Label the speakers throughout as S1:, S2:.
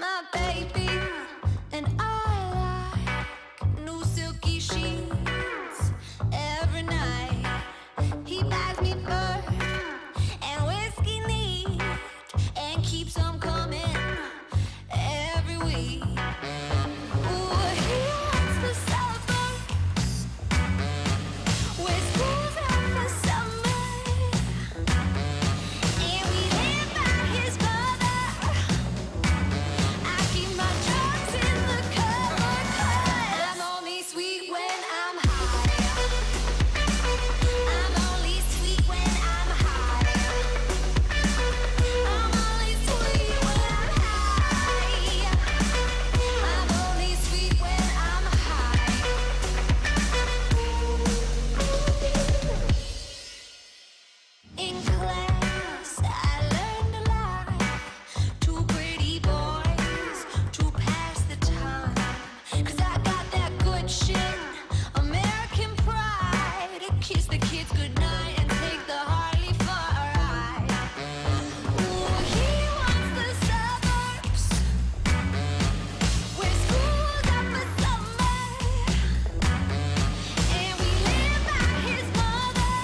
S1: my baby, and I like new silky sheets every night. He buys me fur and whiskey neat and keeps on coming every week. Ooh, he wants the suburbs where school's out for summer, and we live by his mother. I keep my drugs in the cupboard 'cause I'm only sweet when I'm high. I'm only sweet when I'm high. I'm only sweet when I'm high. I'm only sweet when I'm high. In class, I learned a lot. Two pretty boys to pass the time. 'Cause I got that good shit, American pride. Kiss the kids goodnight and take the Harley for a ride. Ooh, he wants the suburbs where school's out for summer, and we live by his mother.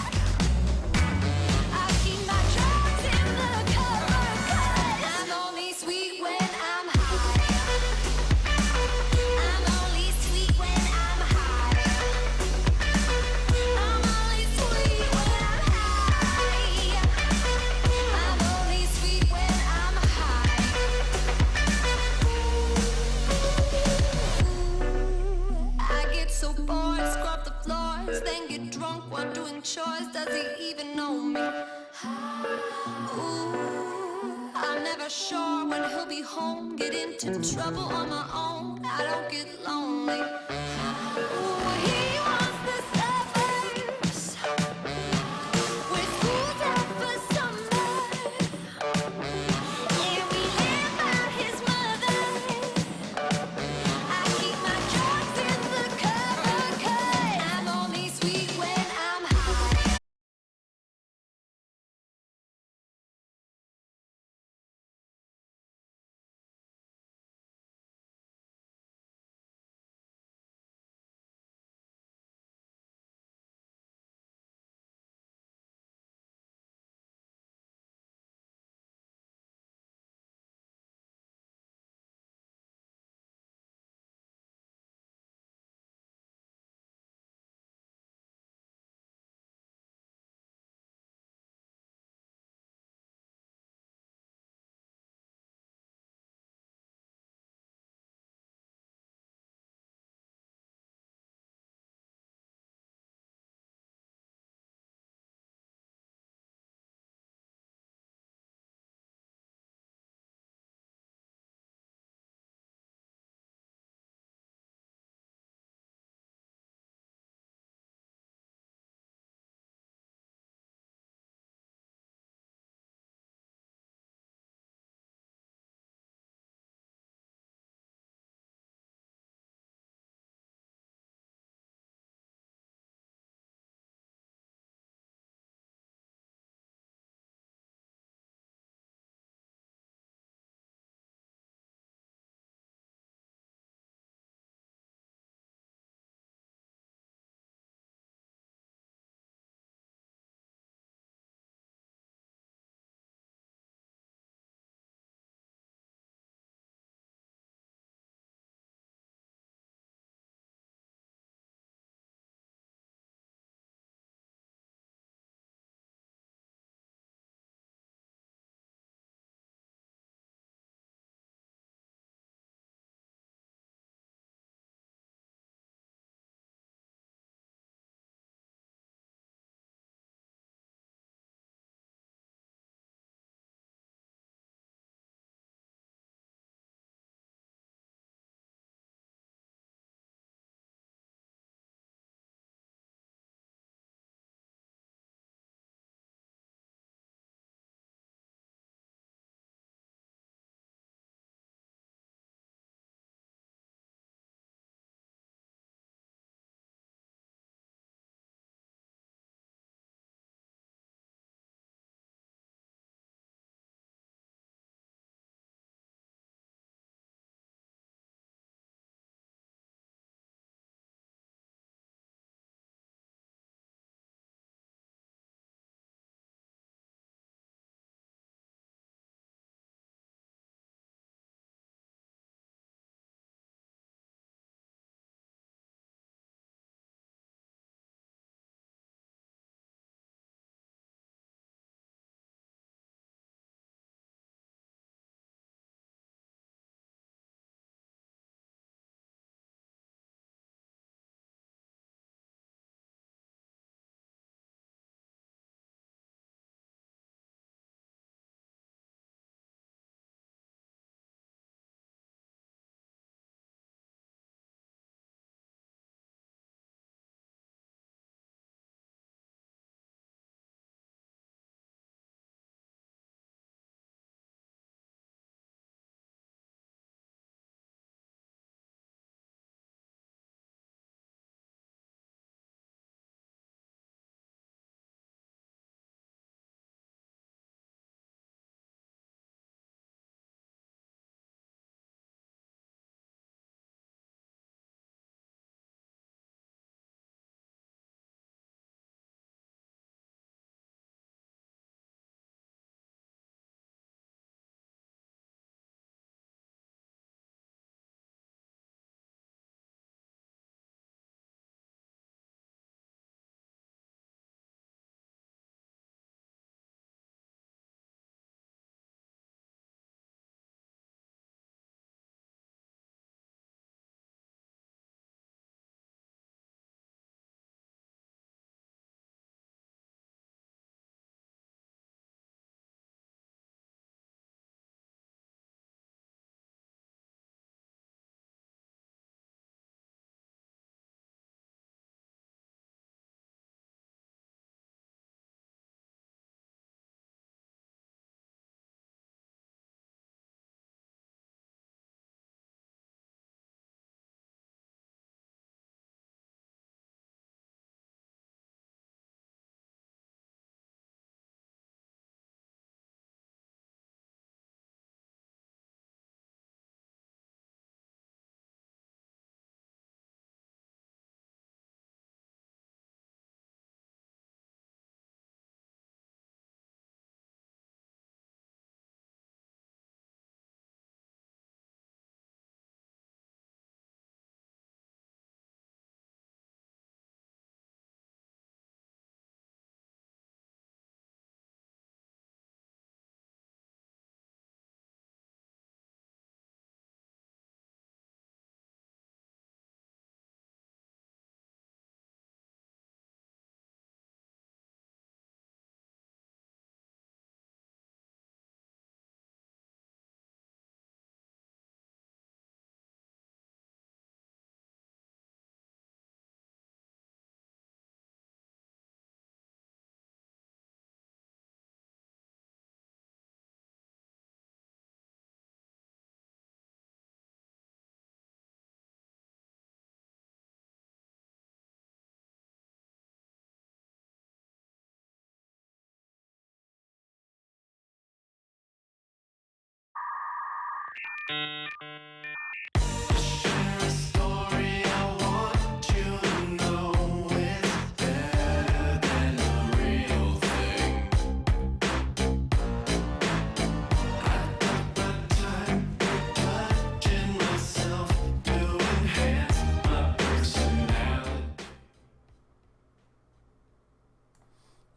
S1: I keep my drugs in the cupboard 'cause I'm only sweet when I'm high. I'm only sweet when I'm high. I'm only sweet when I'm high. I'm only sweet when I'm high. I get so bored, scrub the floors, then get drunk while doing chores. Does he even know me? Ooh, I'm never sure when he'll be home. Get into trouble on my own. I don't get lonely. Ooh, he wants the suburbs where school's out for summer, and we live by his mother. I keep my drugs in the cupboard 'cause I'm only sweet when I'm high.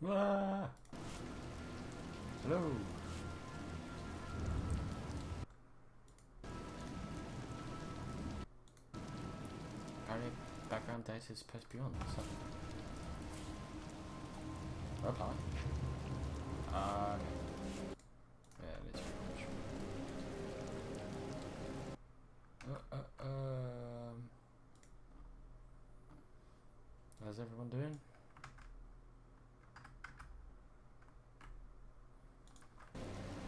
S2: Ah! Hello. Apparently, background data is supposed to be on. So. Reply. Okay. Yeah, literally. How's everyone doing?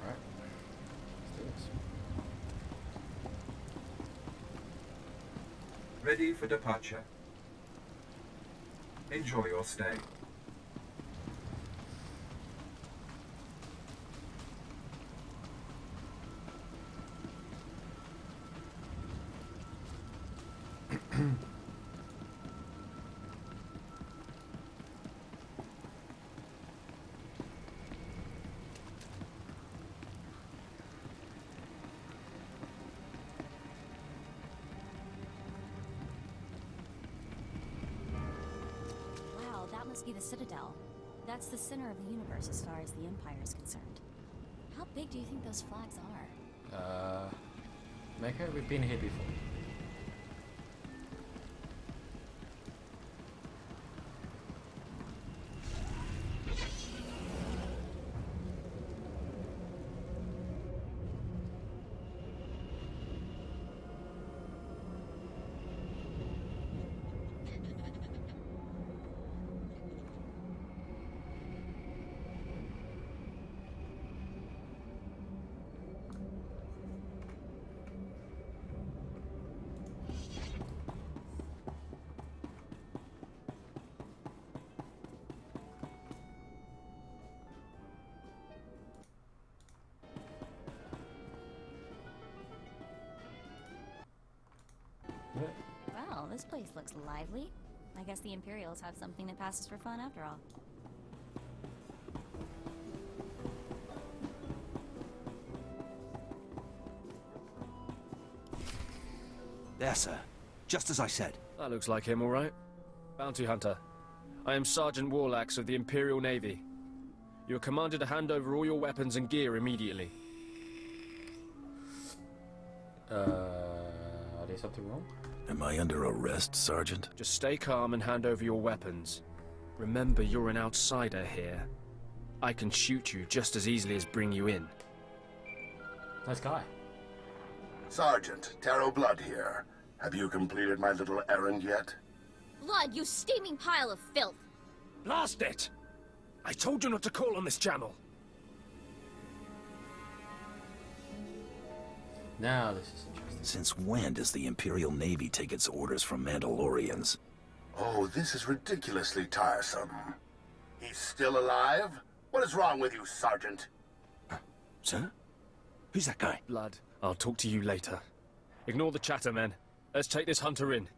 S2: Alright. Let's do this.
S3: Ready for departure. Enjoy your stay.
S4: Wow, that must be the Citadel. That's the center of the universe as far as the Empire is concerned. How big do you think those flags are?
S2: Mecca, we've been here before.
S4: Well, this place looks lively. I guess the Imperials have something that passes for fun after all.
S5: There, sir. Just as I said.
S6: That looks like him, all right. Bounty Hunter. I am Sergeant Warlax of the Imperial Navy. You are commanded to hand over all your weapons and gear immediately.
S2: Are there something wrong?
S5: Am I under arrest, Sergeant?
S6: Just stay calm and hand over your weapons. Remember, you're an outsider here. I can shoot you just as easily as bring you in.
S2: Nice guy.
S7: Sergeant, Taro Blood here. Have you completed my little errand yet?
S4: Blood, you steaming pile of filth!
S6: Blast it! I told you not to call on this channel.
S2: Now this is interesting.
S5: Since when does the Imperial Navy take its orders from Mandalorians?
S7: Oh, this is ridiculously tiresome. He's still alive? What is wrong with you, Sergeant?
S5: Sir? Who's that guy?
S6: Blood, I'll talk to you later. Ignore the chatter, men. Let's take this hunter in.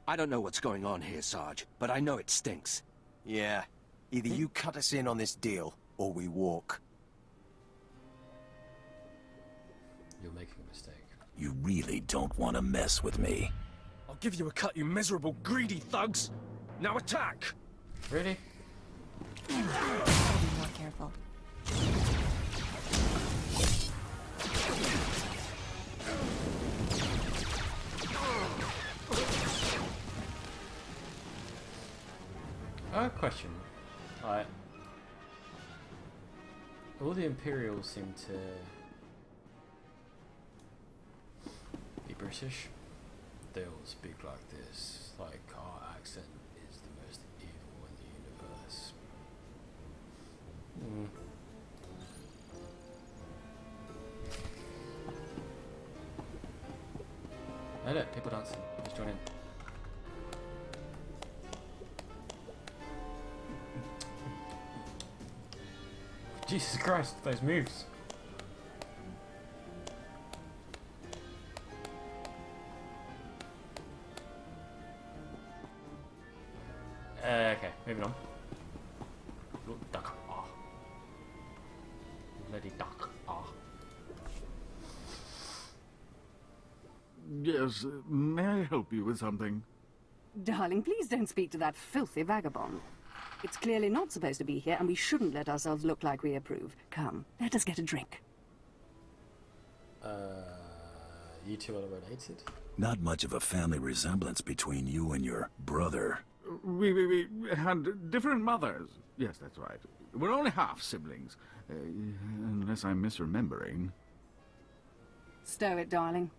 S8: I don't know what's going on here, Sarge, but I know it stinks. Yeah. Either you cut us in on this deal, or we walk.
S2: You're making a mistake.
S5: You really don't want to mess with me.
S6: I'll give you a cut, you miserable, greedy thugs! Now attack!
S2: Really?
S4: I'll be more careful.
S2: Question. Alright. All the Imperials seem to be British. They all speak like this. Like, our accent is the most evil in the universe. Hey look, people dancing. Let's join in. Jesus Christ, those moves. Moving on. Look, duck. Ah. Bloody duck. Ah.
S9: Yes, may I help you with something?
S10: Darling, please don't speak to that filthy vagabond. It's clearly not supposed to be here, and we shouldn't let ourselves look like we approve. Come, let us get a drink.
S2: You two are related?
S5: Not much of a family resemblance between you and your brother.
S9: We had different mothers. Yes, that's right. We're only half siblings, unless I'm misremembering.
S10: Stow it, darling.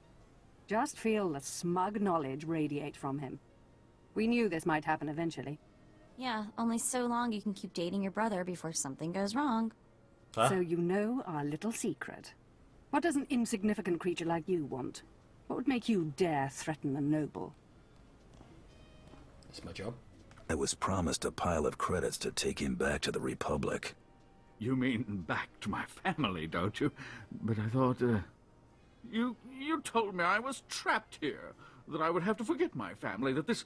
S10: Just feel the smug knowledge radiate from him. We knew this might happen eventually.
S4: Yeah, only so long you can keep dating your brother before something goes wrong.
S2: Huh?
S10: So you know our little secret. What does an insignificant creature like you want? What would make you dare threaten the noble?
S2: That's my job.
S5: I was promised a pile of credits to take him back to the Republic.
S9: You mean back to my family, don't you? But I thought, You told me I was trapped here, that I would have to forget my family, that this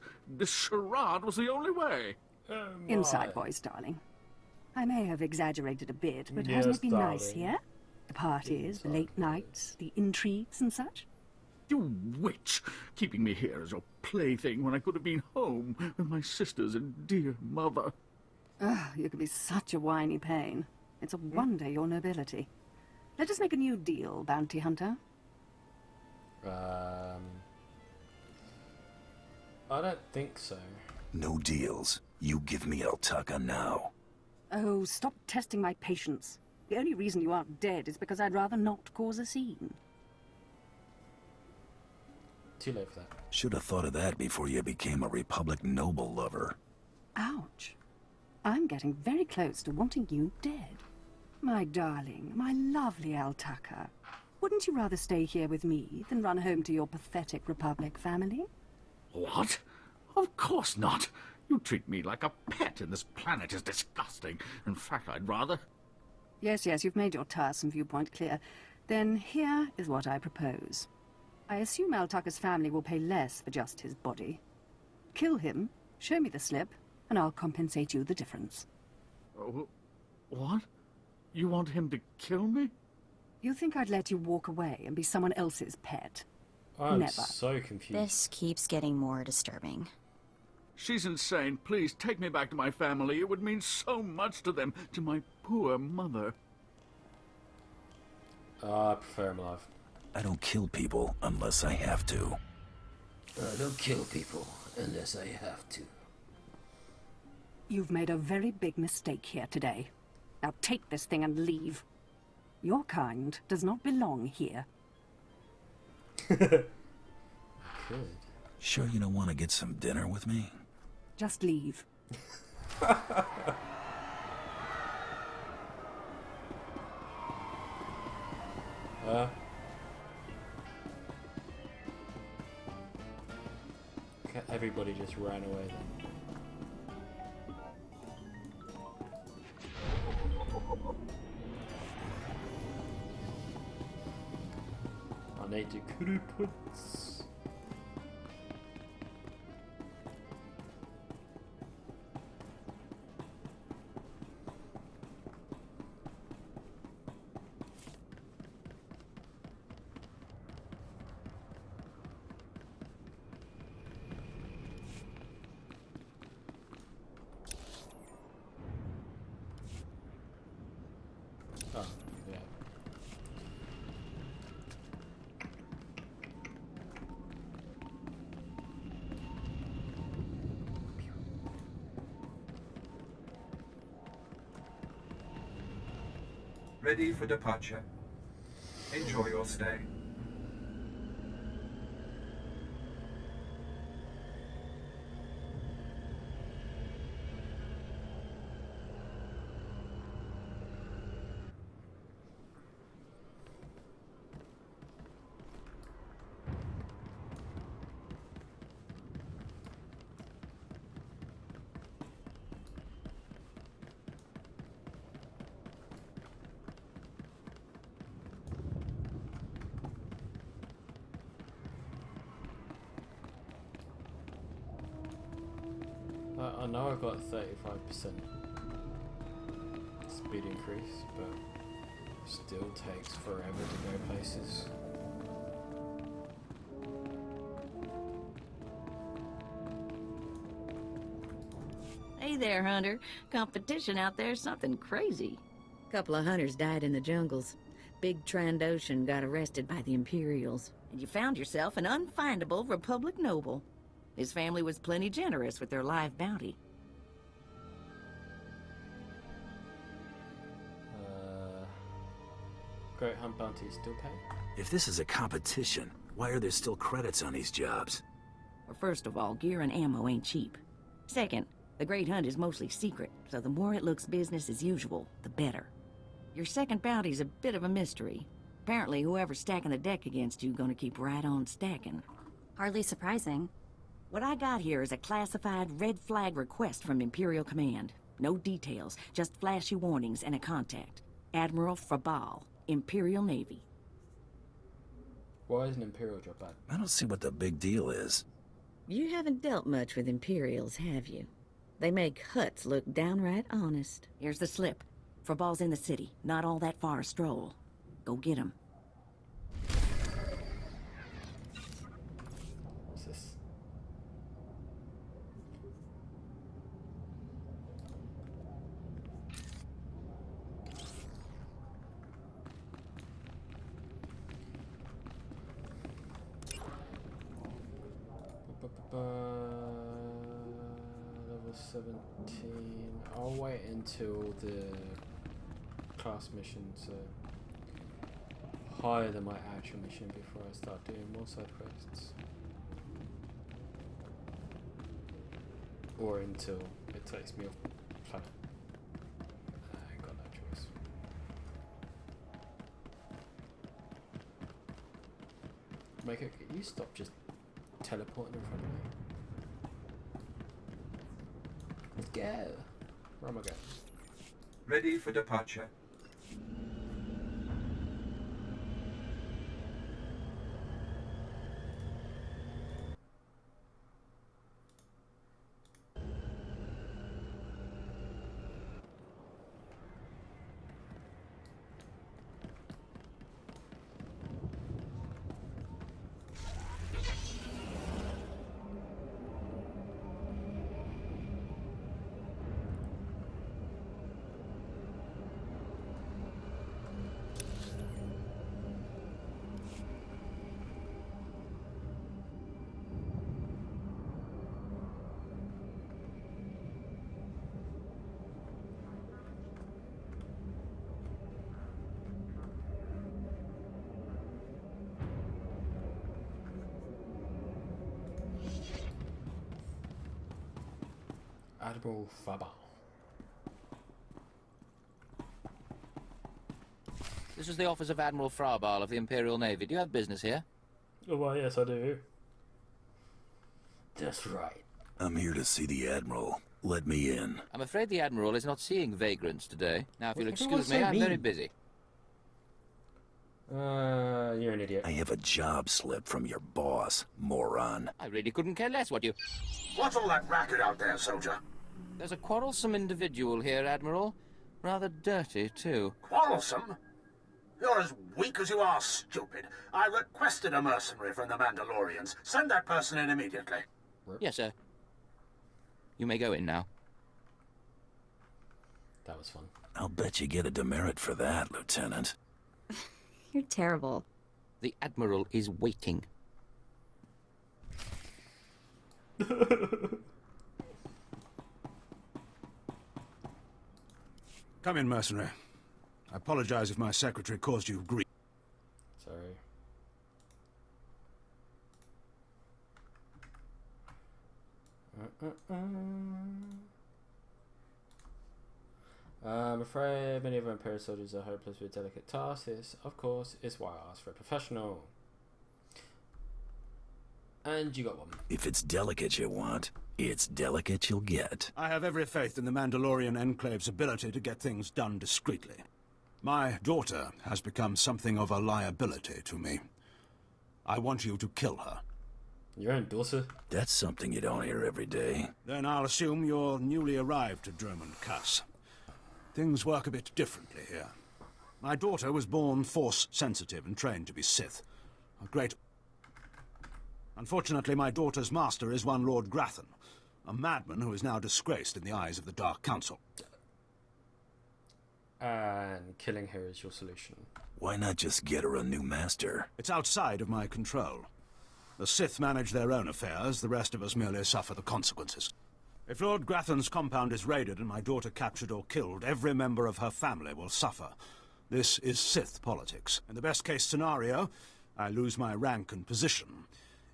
S9: charade was the only way.
S10: Inside voice, darling. I may have exaggerated a bit, but
S2: Yes,
S10: hasn't it been nice
S2: darling.
S10: here? The parties, the late nights, the intrigues and such?
S9: You witch! Keeping me here as your plaything when I could have been home with my sisters and dear mother.
S10: Ah, you can be such a whiny pain. It's a wonder your nobility. Let us make a new deal, bounty hunter.
S2: I don't think so.
S5: No deals. You give me Altaka now.
S10: Oh, stop testing my patience. The only reason you aren't dead is because I'd rather not cause a scene.
S2: Too late for that.
S5: Should have thought of that before you became a Republic noble lover.
S10: Ouch. I'm getting very close to wanting you dead. My darling, my lovely Altaka. Wouldn't you rather stay here with me than run home to your pathetic Republic family?
S9: What? Of course not. You treat me like a pet, and this planet is disgusting. In fact, I'd rather...
S10: Yes, you've made your tiresome viewpoint clear. Then here is what I propose. I assume Altaka's family will pay less for just his body. Kill him, show me the slip, and I'll compensate you the difference.
S9: What? You want him to kill me?
S10: You think I'd let you walk away and be someone else's pet?
S2: I'm
S10: Never.
S2: so confused.
S4: This keeps getting more disturbing.
S9: She's insane. Please, take me back to my family. It would mean so much to them, to my poor mother.
S2: I prefer him alive.
S5: I don't kill people unless I have to.
S2: I don't kill people unless I have to.
S10: You've made a very big mistake here today. Now take this thing and leave. Your kind does not belong here.
S2: Good.
S5: Sure you don't want to get some dinner with me?
S10: Just leave.
S2: Everybody just ran away then. I need to crew points. Oh, yeah.
S3: Ready for departure. Enjoy your stay.
S2: I know I got 35% speed increase, but still takes forever to go places.
S11: Hey there, Hunter. Competition out there's something crazy. Couple of hunters died in the jungles. Big Trandoshan got arrested by the Imperials. And you found yourself an unfindable Republic noble. His family was plenty generous with their live bounty.
S2: Great Hunt bounties still pay?
S5: If this is a competition, why are there still credits on these jobs?
S11: Well, first of all, gear and ammo ain't cheap. Second, the Great Hunt is mostly secret, so the more it looks business as usual, the better. Your second bounty's a bit of a mystery. Apparently, whoever's stacking the deck against you gonna keep right on stacking.
S4: Hardly surprising.
S11: What I got here is a classified red flag request from Imperial Command. No details, just flashy warnings and a contact. Admiral Frabal, Imperial Navy.
S2: Why is an Imperial job bad?
S5: I don't see what the big deal is.
S11: You haven't dealt much with Imperials, have you? They make Hutts look downright honest. Here's the slip. Frabal's in the city, not all that far a stroll. Go get him.
S2: What's this? Level 17. I'll wait until the class missions higher than my actual mission before I start doing more side quests. Or until it takes me off planet. I ain't got no choice. Maker, can you stop just teleporting in front of me? Let's go. Where am I going?
S3: Ready for departure.
S2: Admiral Frabal.
S12: This is the office of Admiral Frabal of the Imperial Navy. Do you have business here?
S2: Oh, well, yes, I do. That's right.
S5: I'm here to see the Admiral. Let me in.
S12: I'm afraid the Admiral is not seeing vagrants today. Now, if you'll excuse
S2: so
S12: me, I'm
S2: mean.
S12: very busy.
S2: You're an idiot.
S5: I have a job slip from your boss, moron.
S12: I really couldn't care less what you...
S7: What's all that racket out there, soldier?
S12: There's a quarrelsome individual here, Admiral. Rather dirty, too.
S7: Quarrelsome? You're as weak as you are stupid. I requested a mercenary from the Mandalorians. Send that person in immediately.
S12: Yes, sir. You may go in now.
S2: That was fun.
S5: I'll bet you get a demerit for that, Lieutenant.
S4: You're terrible.
S12: The Admiral is waiting.
S13: Come in, mercenary. I apologize if my secretary caused you grief.
S2: Sorry. I'm afraid many of our Imperial soldiers are hopeless with delicate tasks. This, of course, is why I asked for a professional. And you got one.
S5: If it's delicate you want, it's delicate you'll get.
S13: I have every faith in the Mandalorian Enclave's ability to get things done discreetly. My daughter has become something of a liability to me. I want you to kill her.
S2: Your own daughter?
S5: That's something you don't hear every day.
S13: Then I'll assume you're newly arrived to Dromund Cuss. Things work a bit differently here. My daughter was born Force-sensitive and trained to be Sith. A great... Unfortunately, my daughter's master is one Lord Grathan, a madman who is now disgraced in the eyes of the Dark Council.
S2: And killing her is your solution.
S5: Why not just get her a new master?
S13: It's outside of my control. The Sith manage their own affairs, the rest of us merely suffer the consequences. If Lord Grathan's compound is raided and my daughter captured or killed, every member of her family will suffer. This is Sith politics. In the best-case scenario, I lose my rank and position.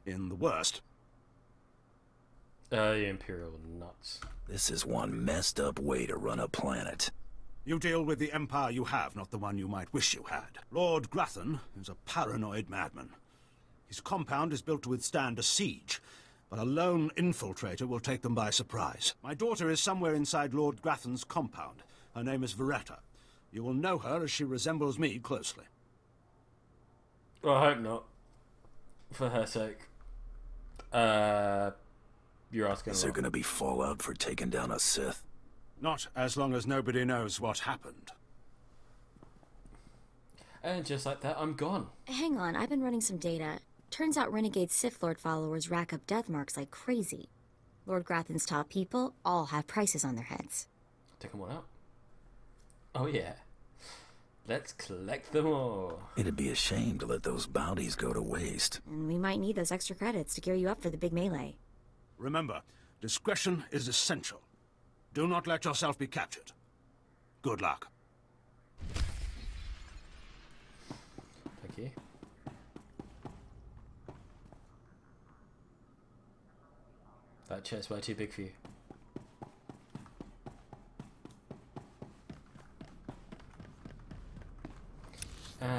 S13: In the worst...
S2: The Imperial nuts.
S5: This is one messed up way to run a planet.
S13: You deal with the empire you have, not the one you might wish you had. Lord Grathan is a paranoid madman. His compound is built to withstand a siege, but a lone infiltrator will take them by surprise. My daughter is somewhere inside Lord Grathan's compound. Her name is Veretta. You will know her as she resembles me closely.
S2: Well, I hope not. For her sake. You're asking
S5: Is there going to be fallout for taking down a Sith?
S13: Not as long as nobody knows what happened.
S2: And just like that, I'm gone.
S4: Hang on, I've been running some data. Turns out renegade Sith Lord followers rack up death marks like crazy. Lord Grathan's top people all have prices on their heads.
S2: Take them all out. Oh yeah. Let's collect them all.
S5: It'd be a shame to let those bounties go to waste.
S4: And we might need those extra credits to gear you up for the big melee.
S13: Remember, discretion is essential. Do not let yourself be captured. Good luck.
S2: Thank you. That chair's way too big for you. And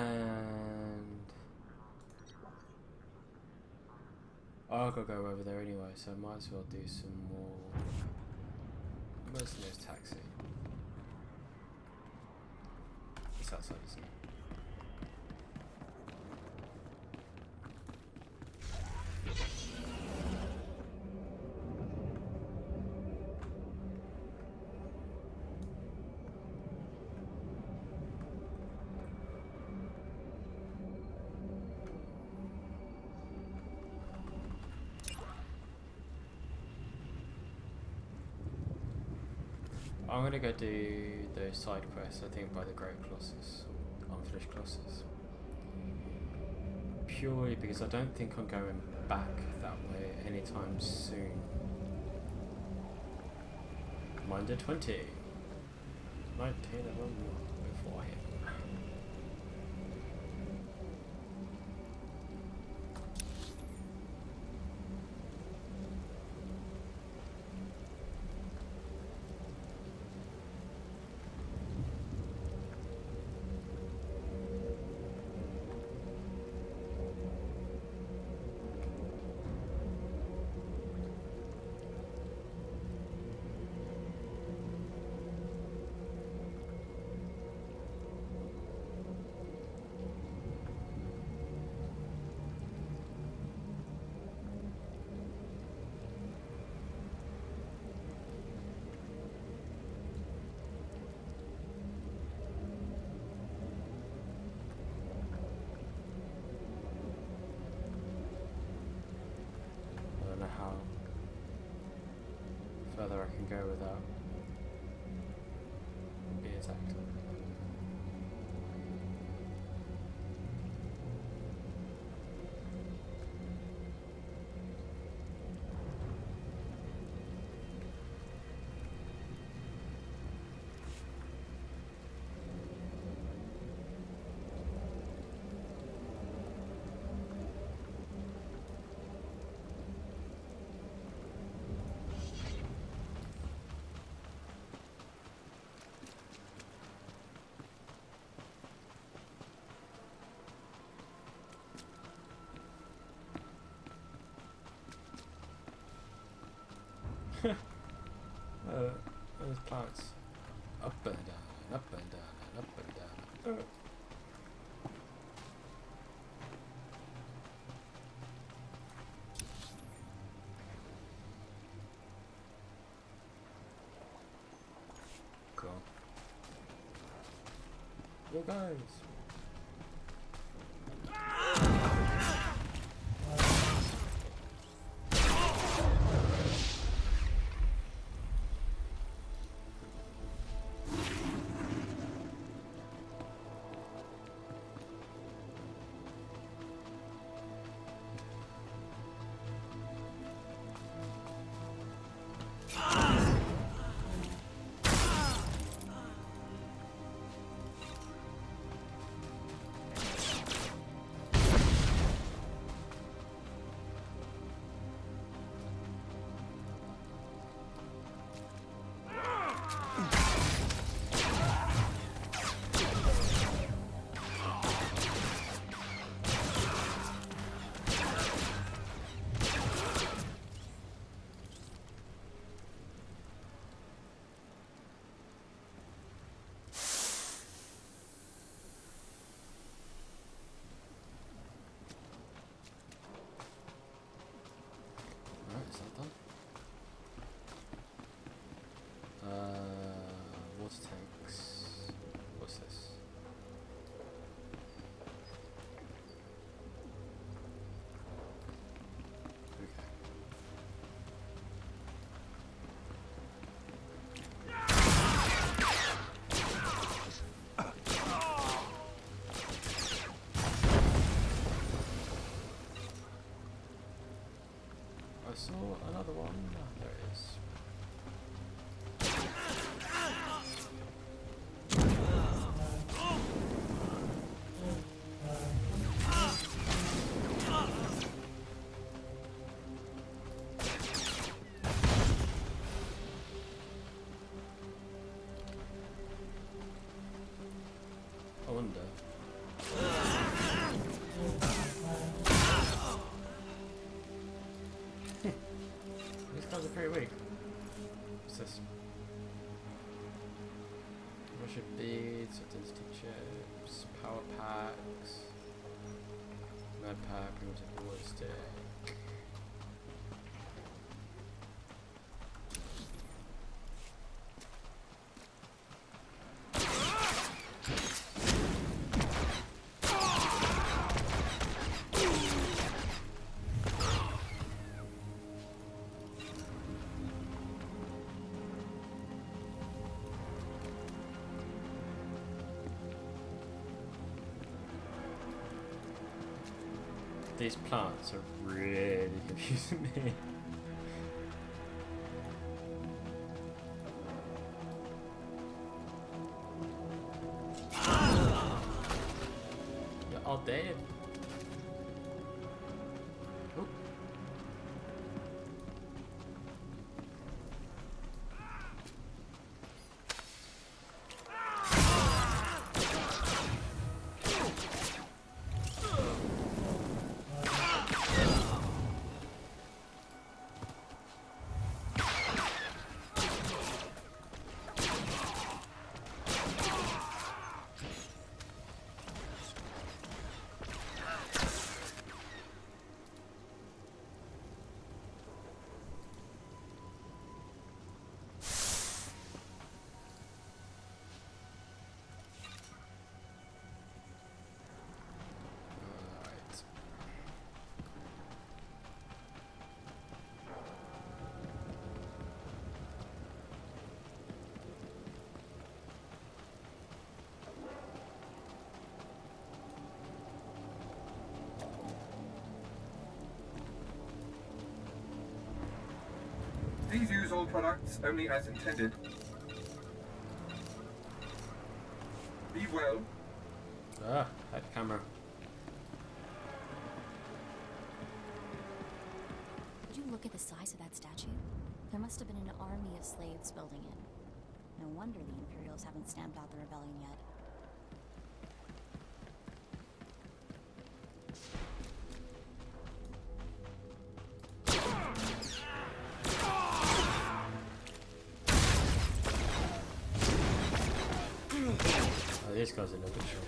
S2: I'll go over there anyway, so I might as well do some more mercenaries taxi. It's outside, isn't it? I'm gonna go do those side quests, I think, by the Great Colossus, Unfinished Colossus. Purely because I don't think I'm going back that way anytime soon. Minder 20. 19 of them before I hit. How further I can go without being attacked. Those plants up and down, up and down, and up and down. Go guys. Is that done? Water tanks. What's this? Okay. I saw another one. Ah, there it is. I wonder. These guys are pretty weak. What's this? Russia beads, identity chips, power packs, med pack, primitive ballistic. These plants are really confusing me. You're all dead. Oh.
S3: Please use all products only as intended. Be well.
S2: Ah, that camera.
S4: Did you look at the size of that statue? There must have been an army of slaves building it. No wonder the Imperials haven't stamped out the rebellion yet.
S2: Oh, these guys are a little bit short.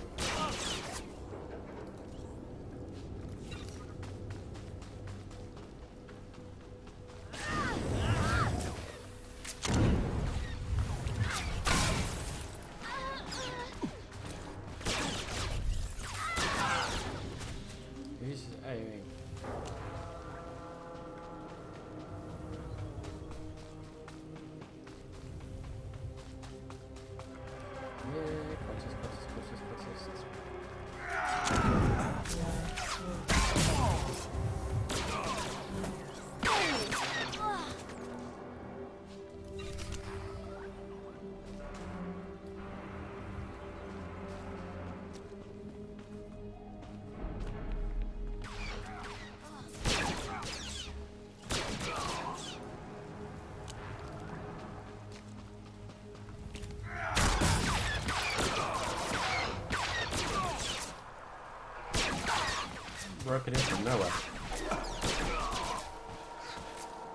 S2: knocking in from nowhere.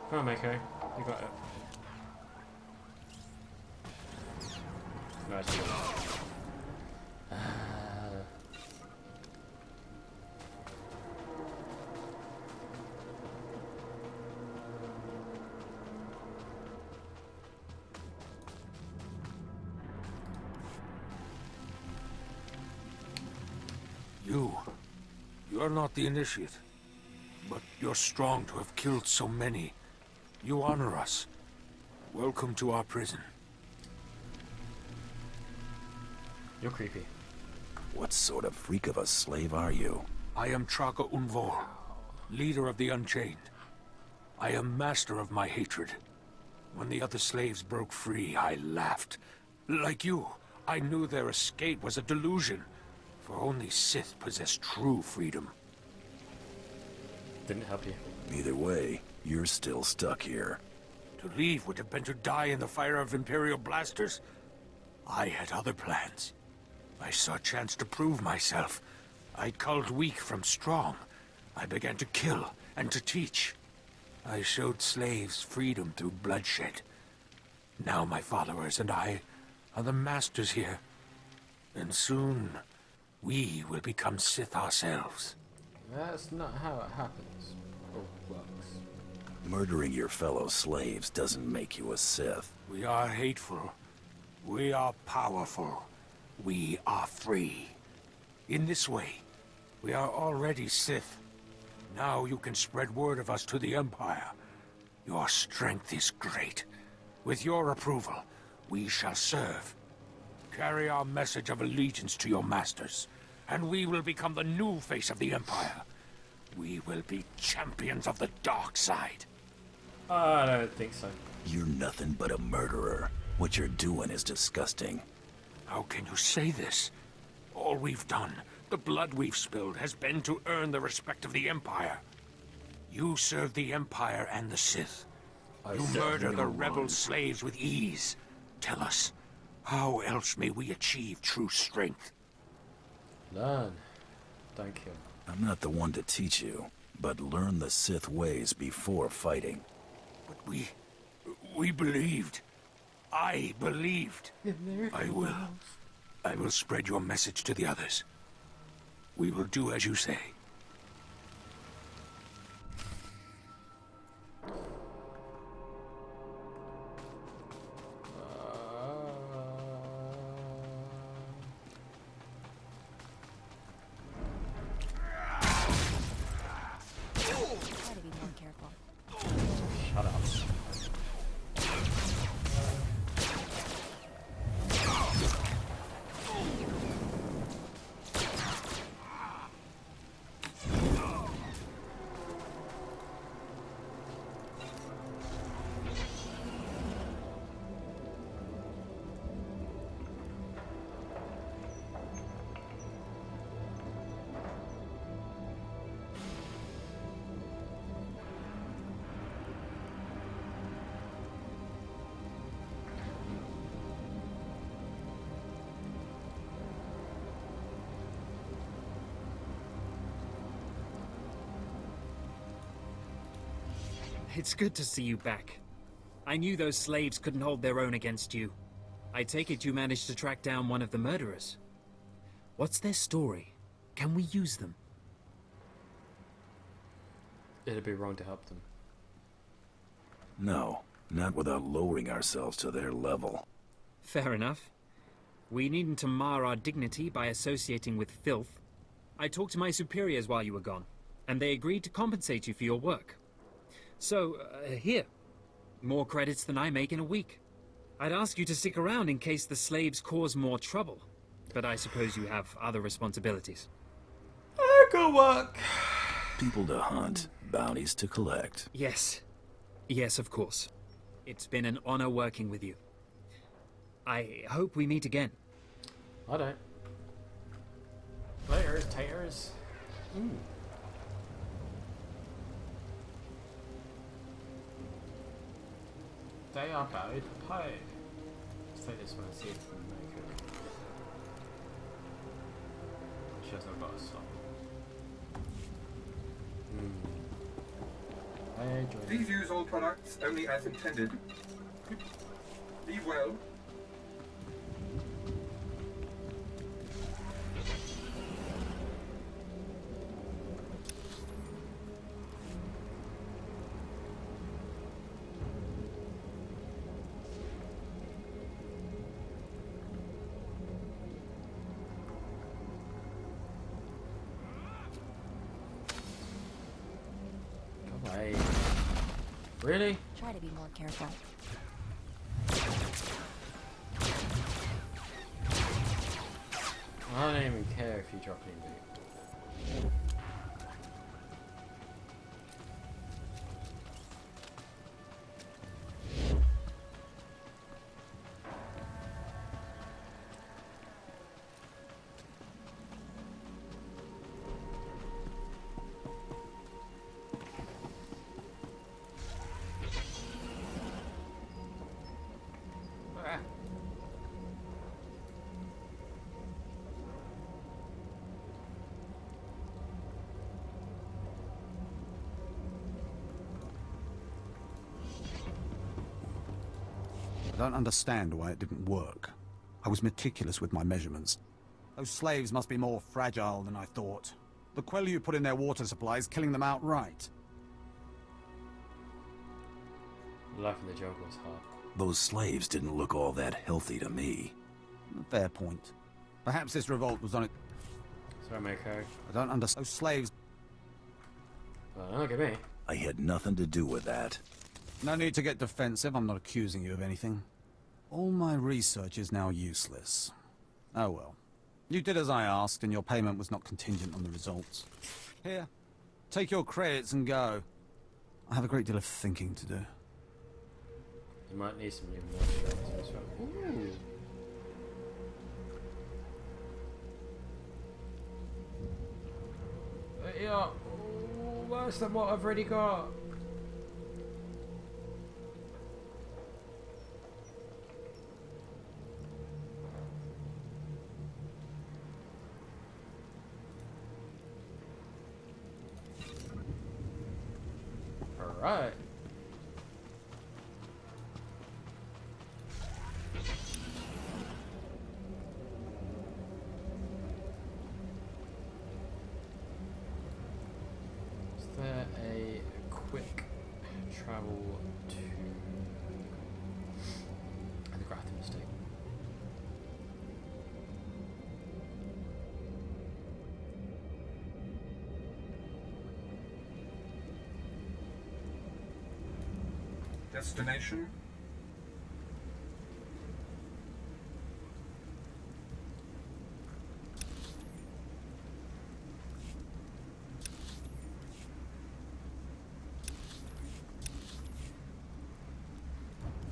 S2: Come on, Mako. You got it. Nice.
S14: You're not the initiate, but you're strong to have killed so many. You honor us. Welcome to our prison.
S2: You're creepy.
S5: What sort of freak of a slave are you?
S14: I am Traka Unvor, leader of the Unchained. I am master of my hatred. When the other slaves broke free, I laughed. Like you, I knew their escape was a delusion. For only Sith possess true freedom.
S2: Didn't help you.
S5: Either way, you're still stuck here.
S14: To leave would have been to die in the fire of Imperial blasters. I had other plans. I saw a chance to prove myself. I culled weak from strong. I began to kill and to teach. I showed slaves freedom through bloodshed. Now my followers and I are the masters here. And soon, we will become Sith ourselves.
S2: That's not how it happens. Or works.
S5: Murdering your fellow slaves doesn't make you a Sith.
S14: We are hateful. We are powerful. We are free. In this way, we are already Sith. Now you can spread word of us to the Empire. Your strength is great. With your approval, we shall serve. Carry our message of allegiance to your masters, and we will become the new face of the Empire. We will be champions of the dark side.
S2: I don't think so.
S5: You're nothing but a murderer. What you're doing is disgusting.
S14: How can you say this? All we've done, the blood we've spilled, has been to earn the respect of the Empire. You serve the Empire and the Sith. You murder the rebel slaves with ease. Tell us, how else may we achieve true strength?
S2: Learn. Don't kill.
S5: I'm not the one to teach you, but learn the Sith ways before fighting.
S14: But we believed. I believed. I will spread your message to the others. We will do as you say.
S4: Try to be more careful.
S2: Shut up.
S15: It's good to see you back. I knew those slaves couldn't hold their own against you. I take it you managed to track down one of the murderers. What's their story? Can we use them?
S2: It'd be wrong to help them.
S5: No, not without lowering ourselves to their level.
S15: Fair enough. We needn't to mar our dignity by associating with filth. I talked to my superiors while you were gone, and they agreed to compensate you for your work. So, here. More credits than I make in a week. I'd ask you to stick around in case the slaves cause more trouble, but I suppose you have other responsibilities.
S2: I go work.
S5: People to hunt, bounties to collect.
S15: Yes. Yes, of course. It's been an honor working with you. I hope we meet again.
S2: I don't. Later, taters. They are buried pie. Let's take this one and see if we can make it. She hasn't got a slot.
S3: Please use all products only as intended. Leave well.
S2: Really?
S4: Try to be more careful.
S2: I don't even care if you drop any loot.
S13: I don't understand why it didn't work. I was meticulous with my measurements. Those slaves must be more fragile than I thought. The Quellu put in their water supply is killing them outright.
S2: Life in the jungle is hard.
S5: Those slaves didn't look all that healthy to me.
S13: Fair point. Perhaps this revolt was on it.
S2: Sorry, Mako.
S13: I don't understand. Those slaves...
S2: Well, don't look at me.
S5: I had nothing to do with that.
S13: No need to get defensive. I'm not accusing you of anything. All my research is now useless. Oh well. You did as I asked, and your payment was not contingent on the results. Here, take your credits and go. I have a great deal of thinking to do.
S2: You might need some new moisturizer as well. Ooh. Yeah, worse than what I've already got. Alright. Is there a quick travel to the Gratham estate?
S3: Destination?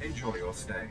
S3: Enjoy your stay.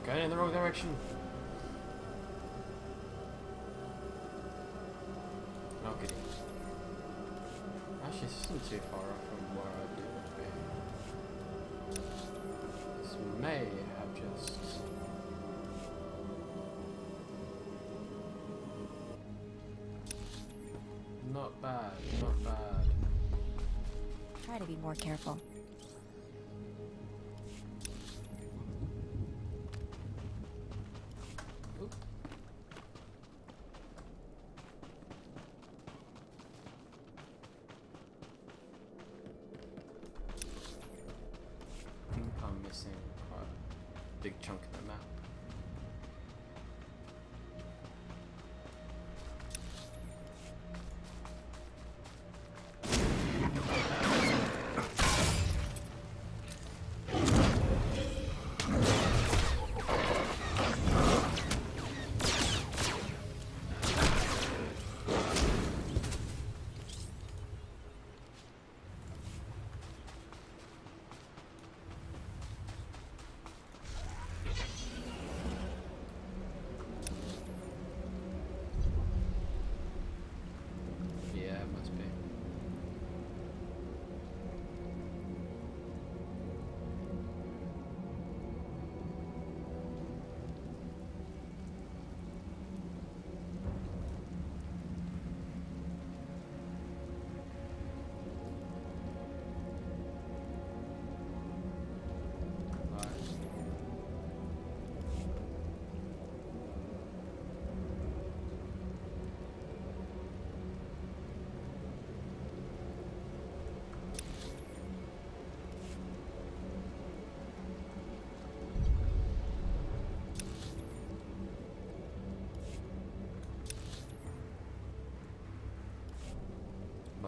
S2: Going in the wrong direction. Oh, goody. Actually, this isn't too far off from where I do want to be. This may have just... Not bad, not bad.
S4: Try to be more careful.
S2: Missing quite a big chunk of the map.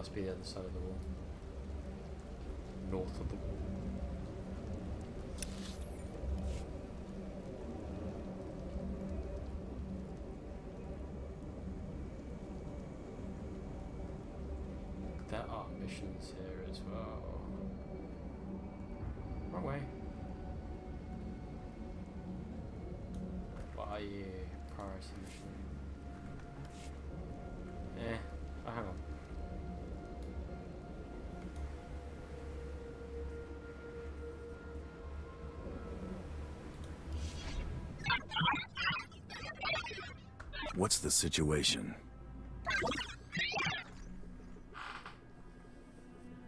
S2: must be the other side of the wall. North of the wall. There are missions here as well. Wrong way. What are you? Priority mission. Oh, hang on.
S5: What's the situation?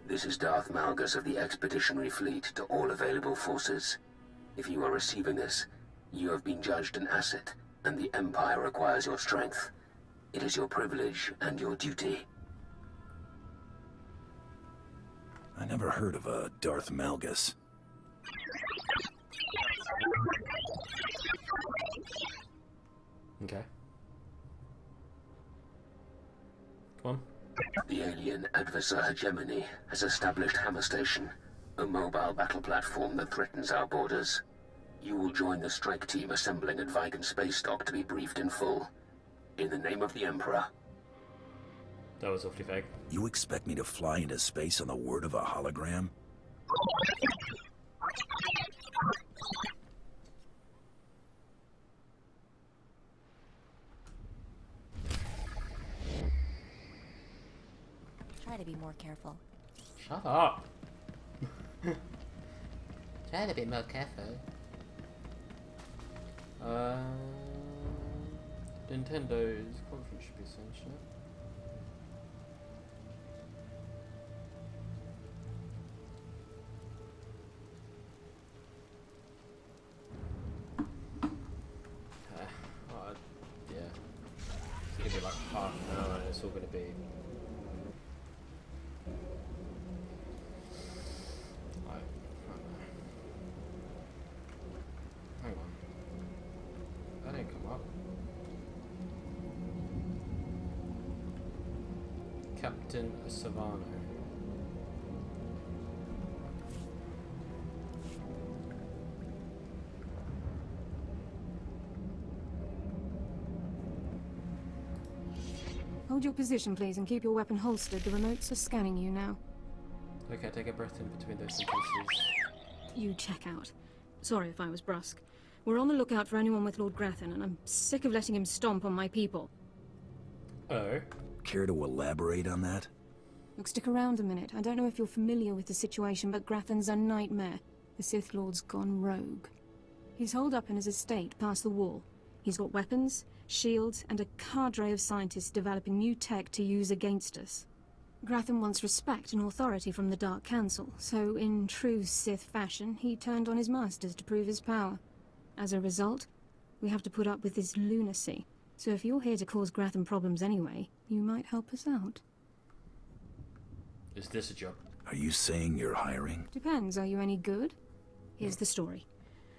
S16: This is Darth Malgus of the Expeditionary Fleet to all available forces. If you are receiving this, you have been judged an asset, and the Empire requires your strength. It is your privilege and your duty.
S5: I never heard of a Darth Malgus.
S2: Okay. Come on.
S16: The alien Adversar Hegemony has established Hammer Station, a mobile battle platform that threatens our borders. You will join the strike team assembling at Vigan Space Dock to be briefed in full. In the name of the Emperor.
S2: That was awfully vague.
S5: You expect me to fly into space on the word of a hologram?
S4: Try to be more careful.
S2: Shut up. Try to be more careful. Nintendo's conference should be essential. Yeah. It's gonna be like half an hour and it's all gonna be hang on. That didn't come up. Captain Savano.
S17: Hold your position, please, and keep your weapon holstered. The remotes are scanning you now.
S2: Okay, take a breath in between those sentences.
S17: You check out. Sorry if I was brusque. We're on the lookout for anyone with Lord Grathan, and I'm sick of letting him stomp on my people.
S2: Oh?
S5: Care to elaborate on that?
S17: Look, stick around a minute. I don't know if you're familiar with the situation, but Grathan's a nightmare. The Sith Lord's gone rogue. He's holed up in his estate past the wall. He's got weapons, shields, and a cadre of scientists developing new tech to use against us. Grathan wants respect and authority from the Dark Council, so in true Sith fashion, he turned on his masters to prove his power. As a result, we have to put up with his lunacy. So if you're here to cause Grathan problems anyway, you might help us out.
S2: Is this a job?
S5: Are you saying you're hiring?
S17: Depends. Are you any good? Here's the story.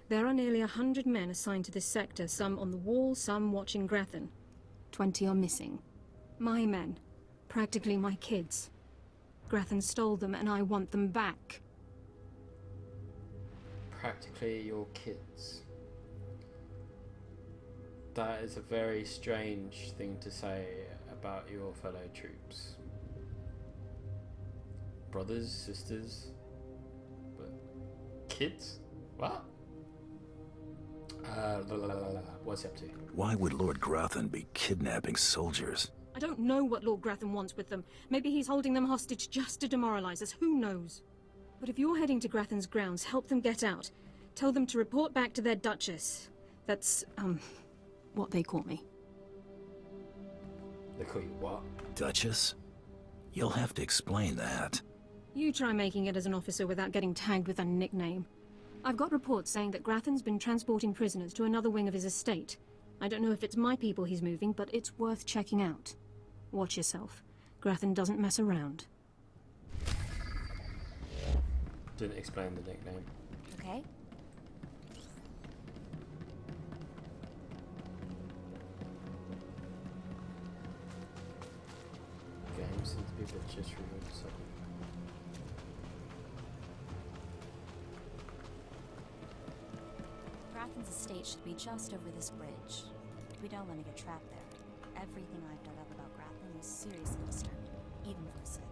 S17: There are nearly 100 men assigned to this sector, some on the wall, some watching Grathan. 20 are missing. My men. Practically my kids. Grathan stole them, and I want them back.
S2: Practically your kids. That is a very strange thing to say about your fellow troops. Brothers, sisters, but kids? What? What's he up to?
S5: Why would Lord Grathan be kidnapping soldiers?
S17: I don't know what Lord Grathan wants with them. Maybe he's holding them hostage just to demoralize us. Who knows? But if you're heading to Grathan's grounds, help them get out. Tell them to report back to their Duchess. That's, what they call me.
S2: They call you what?
S5: Duchess? You'll have to explain that.
S17: You try making it as an officer without getting tagged with a nickname. I've got reports saying that Grathan's been transporting prisoners to another wing of his estate. I don't know if it's my people he's moving, but it's worth checking out. Watch yourself. Grathan doesn't mess around.
S2: Didn't explain the nickname.
S4: Okay.
S2: Game since People just removed so.
S4: Grafton's estate should be just over this bridge. We don't want to get trapped there. Everything I've dug up about Grafton is seriously disturbing, even for a Sith.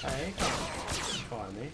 S2: Hey, can't fire me.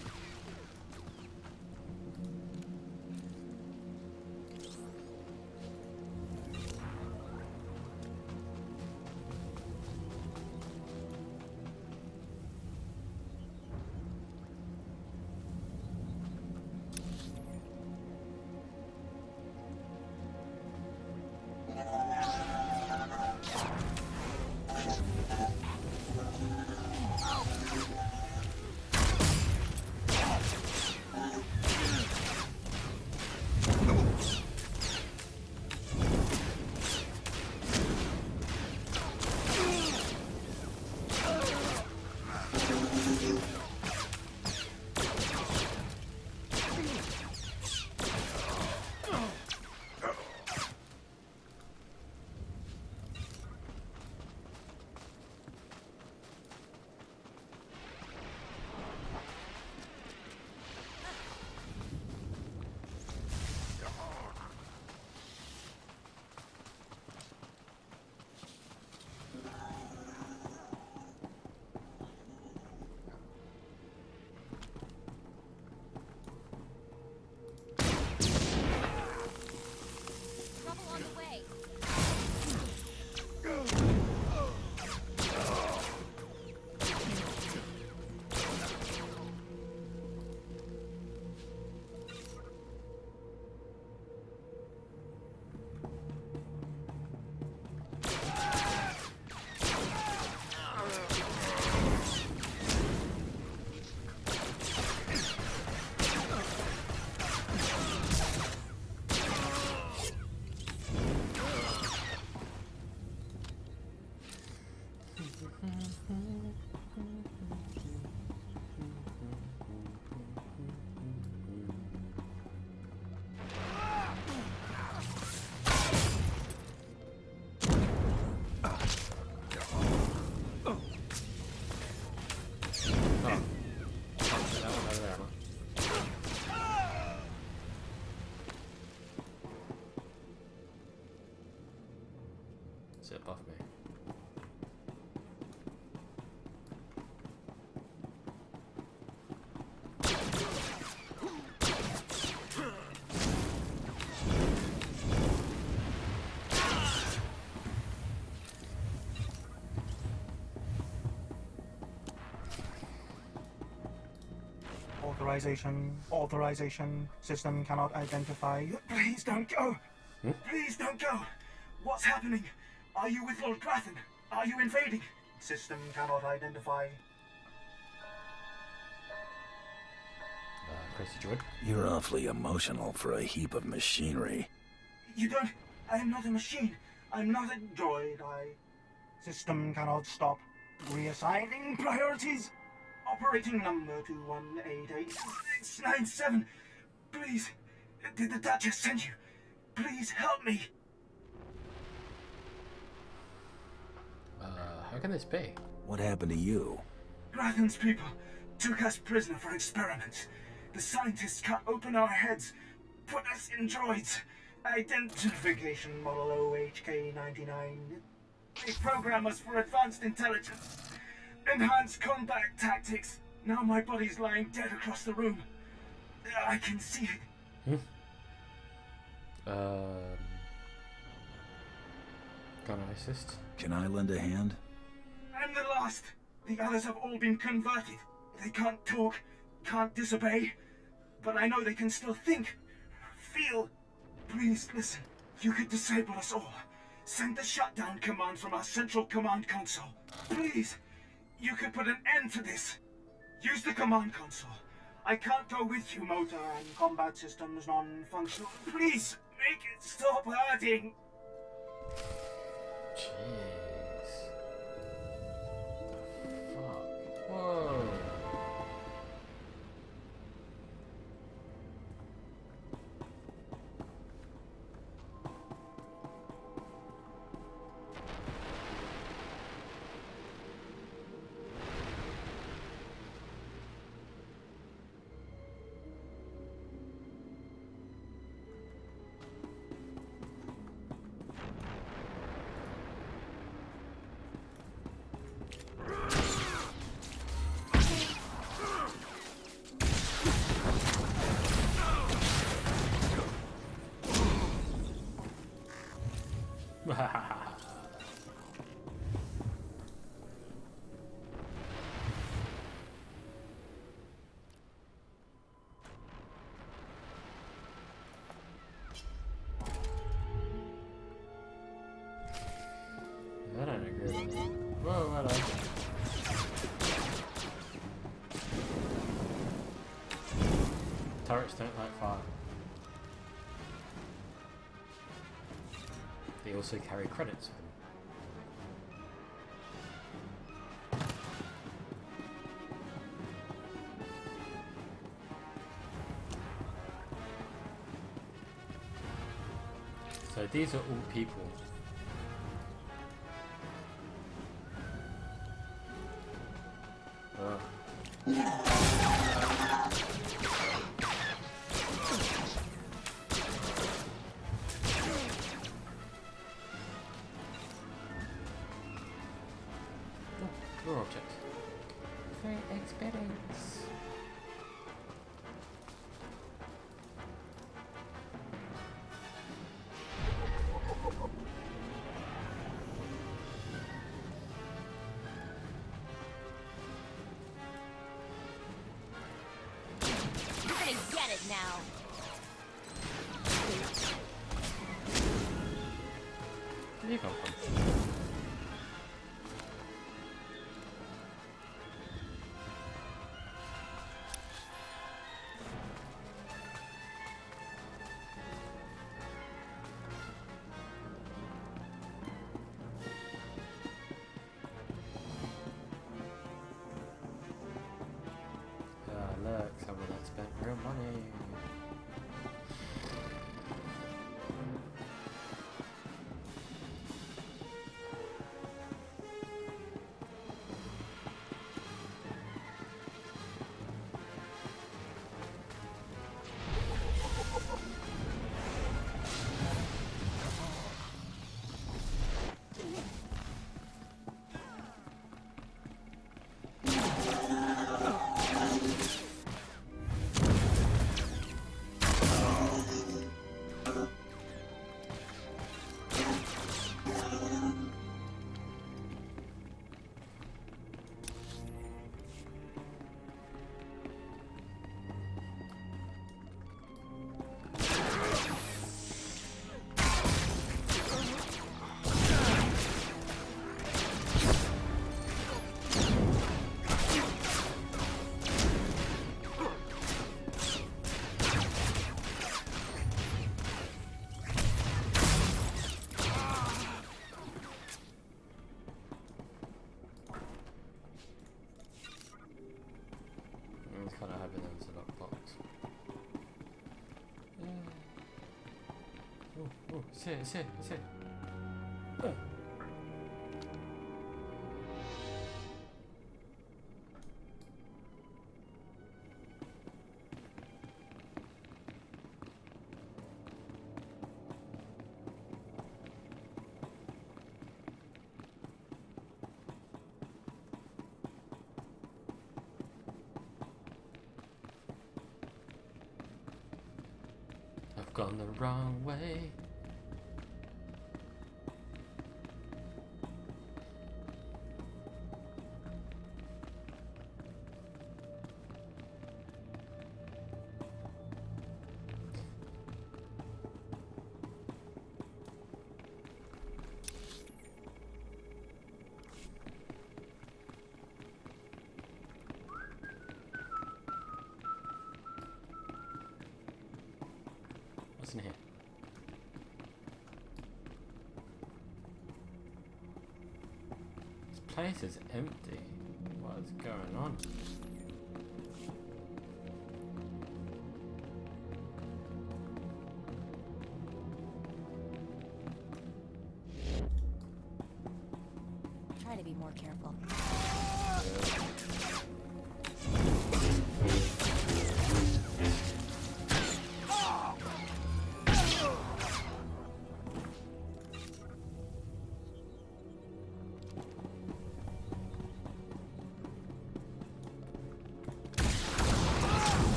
S2: Sit above me.
S18: Authorization. System cannot identify. Please don't go. Please don't go. What's happening? Are you with Lord Grathan? Are you invading? System cannot identify.
S2: Crazy droid.
S5: You're awfully emotional for a heap of machinery.
S18: You don't... I am not a machine. I'm not a droid. System cannot stop. Reassigning priorities. Operating number 2188697. Please, Did the Duchess send you? Please help me.
S2: How can this be?
S5: What happened to you?
S18: Grathan's people took us prisoner for experiments. The scientists cut open our heads, put us in droids. Identification model OHK-99. They program us for advanced intelligence. Enhanced combat tactics. Now my body's lying dead across the room. I can see it.
S2: Can I assist?
S5: Can I lend a hand?
S18: I'm the last. The others have all been converted. They can't talk, can't disobey. But I know they can still think, feel. Please listen. You could disable us all. Send the shutdown command from our central command console. Please. You could put an end to this. Use the command console. I can't go with you, motor and combat systems non-functional. Please, make it stop hurting.
S2: Jeez. The fuck? Whoa. I don't agree with that. Whoa, hello. Turrets don't like fire. They also carry credits with them. So these are all people. Door object. Free experience.
S4: You're gonna get it now.
S2: Where do you come from? Look, someone that spent real money. here, it's here, it's here. I've gone the wrong way. What's in here? This place is empty. What is going on?
S4: Try to be more careful.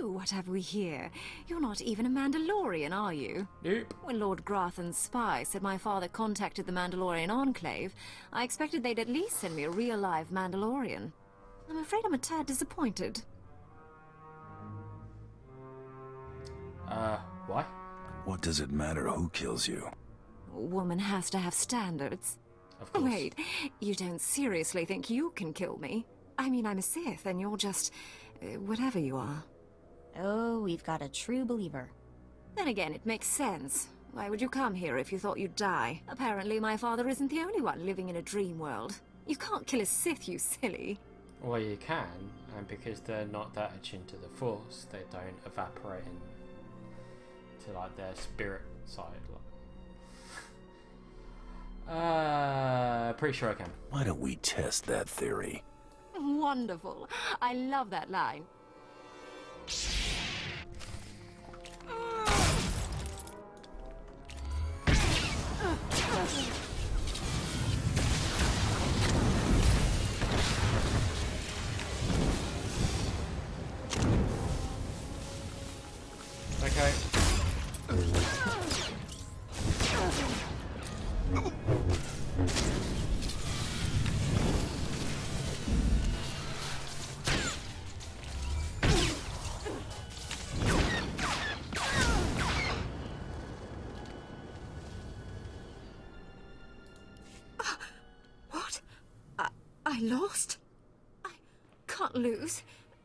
S19: What have we here? You're not even a Mandalorian, are you?
S2: Nope.
S19: When Lord Grathan's spy said my father contacted the Mandalorian Enclave, I expected they'd at least send me a real live Mandalorian. I'm afraid I'm a tad disappointed.
S2: Why?
S5: What does it matter who kills you?
S19: A woman has to have standards.
S2: Of course.
S19: Wait, you don't seriously think you can kill me? I mean, I'm a Sith, and you're just... whatever you are.
S4: Oh, we've got a true believer.
S19: Then again, it makes sense. Why would you come here if you thought you'd die? Apparently my father isn't the only one living in a dream world. You can't kill a Sith, you silly.
S2: Well, you can, and because they're not that attuned to the Force, they don't evaporate into like their spirit side. Pretty sure I can.
S5: Why don't we test that theory?
S19: Wonderful. I love that line.
S2: Okay.
S19: What? I lost? I can't lose.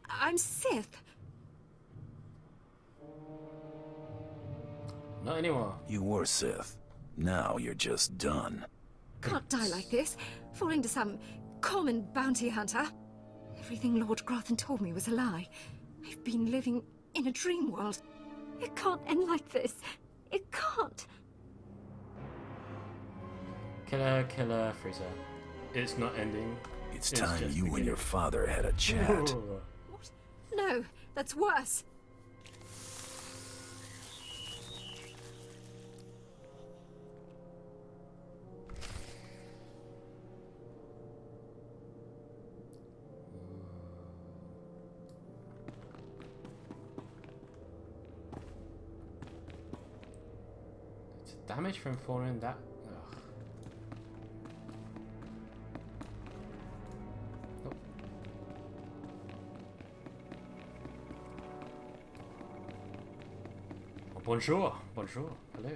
S19: I'm Sith.
S2: Not anymore.
S5: You were Sith. Now you're just done.
S19: Can't die like this, falling to some common bounty hunter. Everything Lord Grathan told me was a lie. I've been living in a dream world. It can't end like this. It can't.
S2: Killer, Freezer. It's not ending.
S5: It's time you and your father had a chat.
S19: What? No, that's worse.
S2: It's damage from falling that. Ugh. Nope. Oh, bonjour, hello.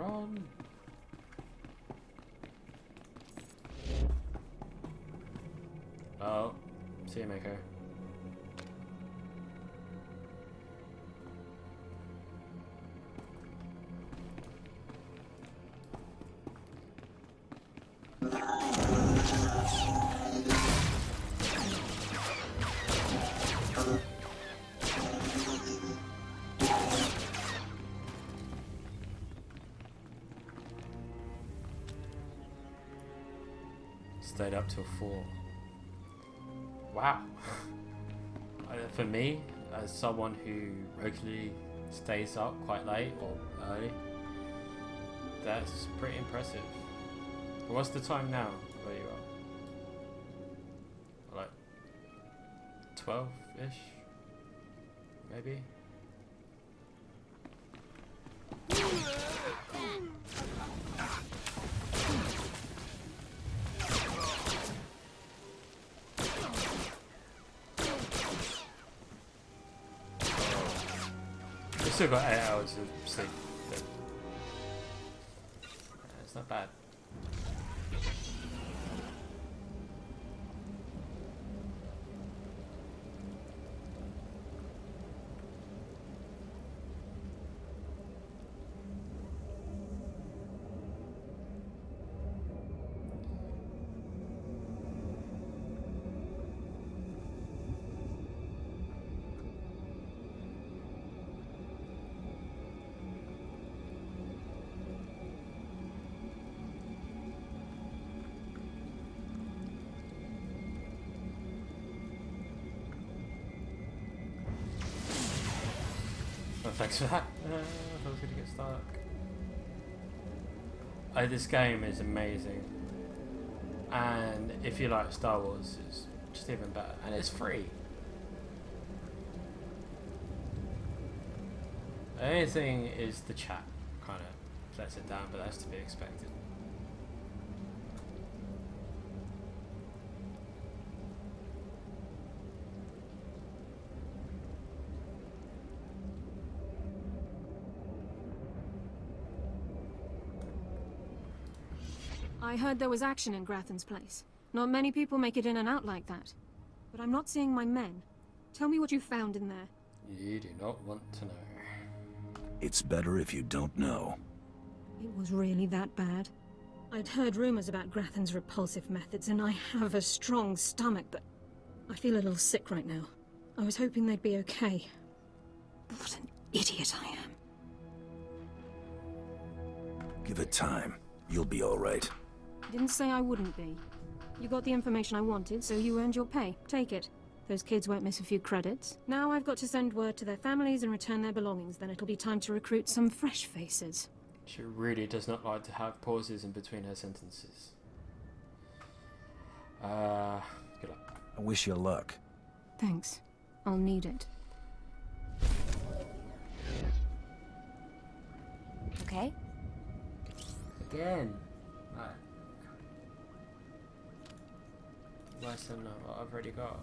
S2: Run! Oh, see you, Mako. Stayed up till 4. Wow. For me, as someone who regularly stays up quite late or early, that's pretty impressive. What's the time now where you are? Like 12-ish? Maybe? We've still got 8 hours of sleep. It's not bad. Thanks for that. I was gonna get stuck. This game is amazing, and if you like Star Wars, it's just even better, and it's free. The only thing is the chat kind of lets it down, but that's to be expected.
S17: I heard there was action in Grathan's place. Not many people make it in and out like that. But I'm not seeing my men. Tell me what you found in there.
S2: You do not want to know.
S5: It's better if you don't know.
S17: It was really that bad. I'd heard rumors about Grathan's repulsive methods, and I have a strong stomach, but I feel a little sick right now. I was hoping they'd be okay. What an idiot I am.
S5: Give it time. You'll be all right.
S17: I didn't say I wouldn't be. You got the information I wanted, so you earned your pay. Take it. Those kids won't miss a few credits. Now I've got to send word to their families and return their belongings. Then it'll be time to recruit some fresh faces.
S2: She really does not like to have pauses in between her sentences. Good luck.
S5: I wish you luck.
S17: Thanks. I'll need it.
S4: Okay?
S2: Again. Right. Worse than what I've already got.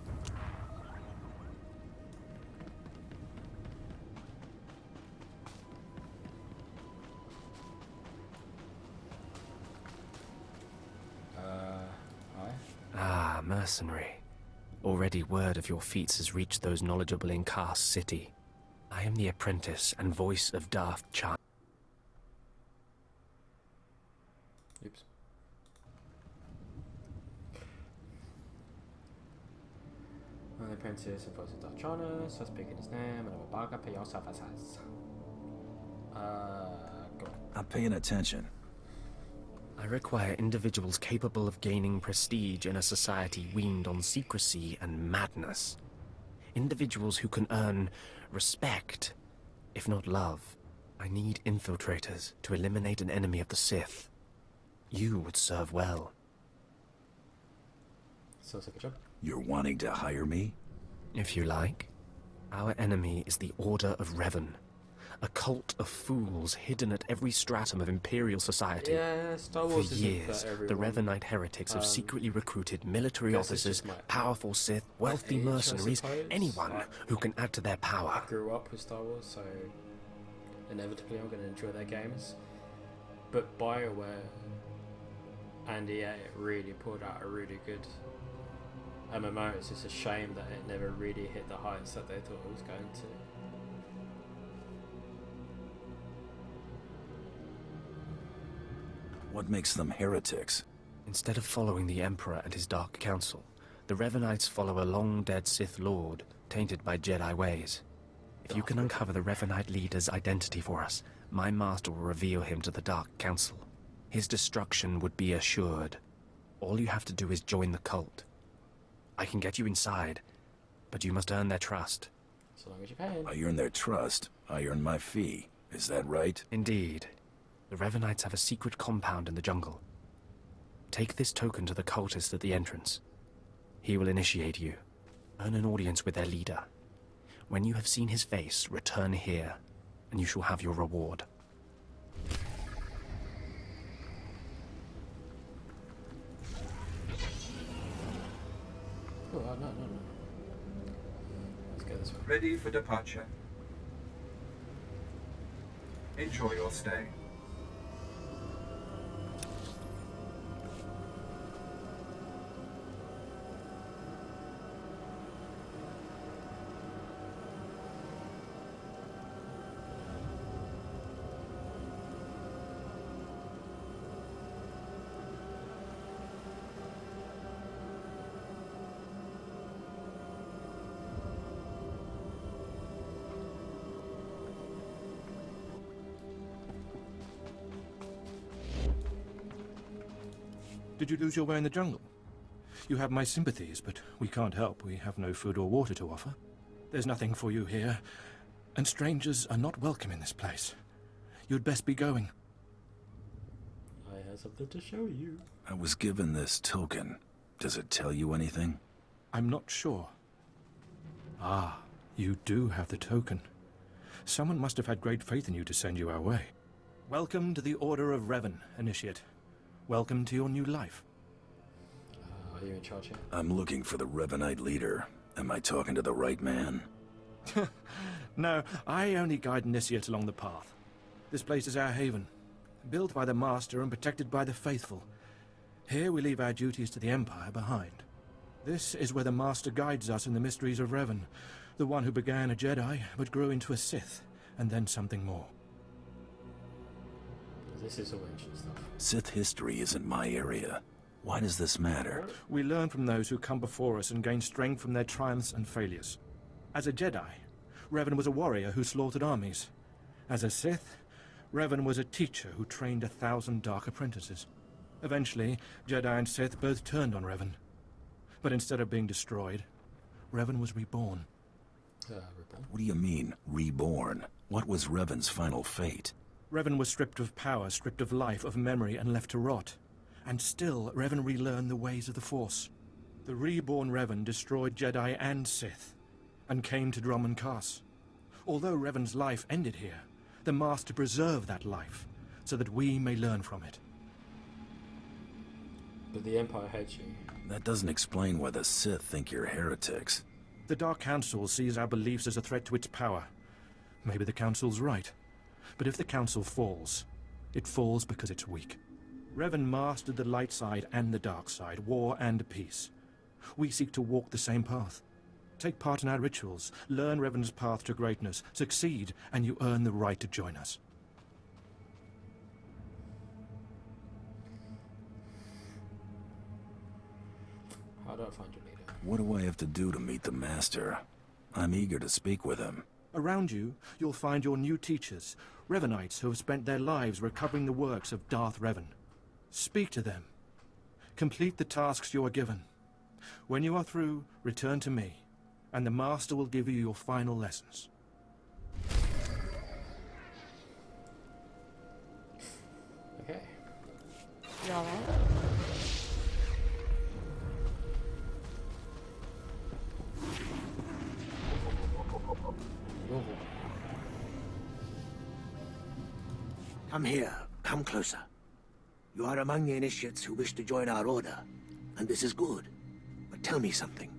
S2: Hi?
S6: Ah, mercenary. Already word of your feats has reached those knowledgeable in Karst City. I am the apprentice and voice of Daft Chan.
S2: Oops. I'm the apprentice of voice of Daft Chan, so speaking his name, and I'm a bargain for your services. Go on.
S5: I'm paying attention.
S6: I require individuals capable of gaining prestige in a society weaned on secrecy and madness. Individuals who can earn respect, if not love. I need infiltrators to eliminate an enemy of the Sith. You would serve well.
S2: Sounds like a job.
S5: You're wanting to hire me?
S6: If you like. Our enemy is the Order of Revan. A cult of fools hidden at every stratum of Imperial society.
S2: Yeah, Star Wars
S6: for
S2: isn't
S6: years,
S2: for everyone.
S6: the Revanite heretics have secretly recruited military officers, powerful Sith, wealthy
S2: age, I
S6: mercenaries,
S2: suppose.
S6: anyone who can add to their power.
S2: I grew up with Star Wars, so inevitably I'm going to enjoy their games. But BioWare and EA really pulled out a really good MMO. It's just a shame that it never really hit the heights that they thought it was going to.
S5: What makes them heretics?
S6: Instead of following the Emperor and his Dark Council, the Revenites follow a long-dead Sith Lord, tainted by Jedi ways. If you can uncover the Revenite leader's identity for us, my master will reveal him to the Dark Council. His destruction would be assured. All you have to do is join the cult. I can get you inside, but you must earn their trust.
S2: So long as you pay.
S5: I earn their trust. I earn my fee. Is that right?
S6: Indeed. The Revenites have a secret compound in the jungle. Take this token to the cultist at the entrance. He will initiate you. Earn an audience with their leader. When you have seen his face, return here, and you shall have your reward.
S2: Oh, no. Let's go this way.
S3: Ready for departure. Enjoy your stay.
S13: Did you lose your way in the jungle? You have my sympathies, but we can't help. We have no food or water to offer. There's nothing for you here, and strangers are not welcome in this place. You'd best be going.
S2: I have something to show you.
S5: I was given this token. Does it tell you anything?
S13: I'm not sure. Ah, you do have the token. Someone must have had great faith in you to send you our way. Welcome to the Order of Revan, Initiate. Welcome to your new life.
S2: Are you in charge here?
S5: I'm looking for the Revanite leader. Am I talking to the right man?
S13: No, I only guide initiates along the path. This place is our haven, built by the Master and protected by the faithful. Here we leave our duties to the Empire behind. This is where the Master guides us in the mysteries of Revan, the one who began a Jedi but grew into a Sith, and then something more.
S2: This is all ancient stuff.
S5: Sith history isn't my area. Why does this matter?
S13: We learn from those who come before us and gain strength from their triumphs and failures. As a Jedi, Revan was a warrior who slaughtered armies. As a Sith, Revan was a teacher who trained 1,000 dark apprentices. Eventually, Jedi and Sith both turned on Revan. But instead of being destroyed, Revan was reborn.
S2: Reborn?
S5: What do you mean, reborn? What was Revan's final fate?
S13: Revan was stripped of power, stripped of life, of memory, and left to rot. And still, Revan relearned the ways of the Force. The reborn Revan destroyed Jedi and Sith, and came to Dromund Kaas. Although Revan's life ended here, the Master preserved that life, so that we may learn from it.
S2: But the Empire hates you.
S5: That doesn't explain why the Sith think you're heretics.
S13: The Dark Council sees our beliefs as a threat to its power. Maybe the Council's right. But if the Council falls, it falls because it's weak. Revan mastered the light side and the dark side, war and peace. We seek to walk the same path. Take part in our rituals, learn Revan's path to greatness, succeed, and you earn the right to join us.
S2: How do I find your leader?
S5: What do I have to do to meet the Master? I'm eager to speak with him.
S13: Around you, you'll find your new teachers, Revanites who have spent their lives recovering the works of Darth Revan. Speak to them. Complete the tasks you are given. When you are through, return to me, and the Master will give you your final lessons.
S2: Okay.
S17: You alright?
S7: Come here. Come closer. You are among the initiates who wish to join our order, and this is good. But tell me something.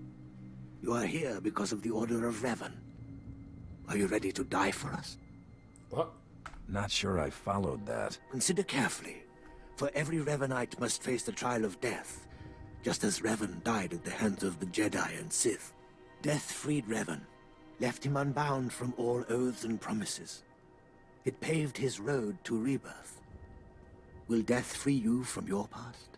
S7: You are here because of the Order of Revan. Are you ready to die for us?
S2: What?
S5: Not sure I followed that.
S7: Consider carefully, for every Revanite must face the trial of death, just as Revan died at the hands of the Jedi and Sith. Death freed Revan, left him unbound from all oaths and promises. It paved his road to rebirth. Will death free you from your past?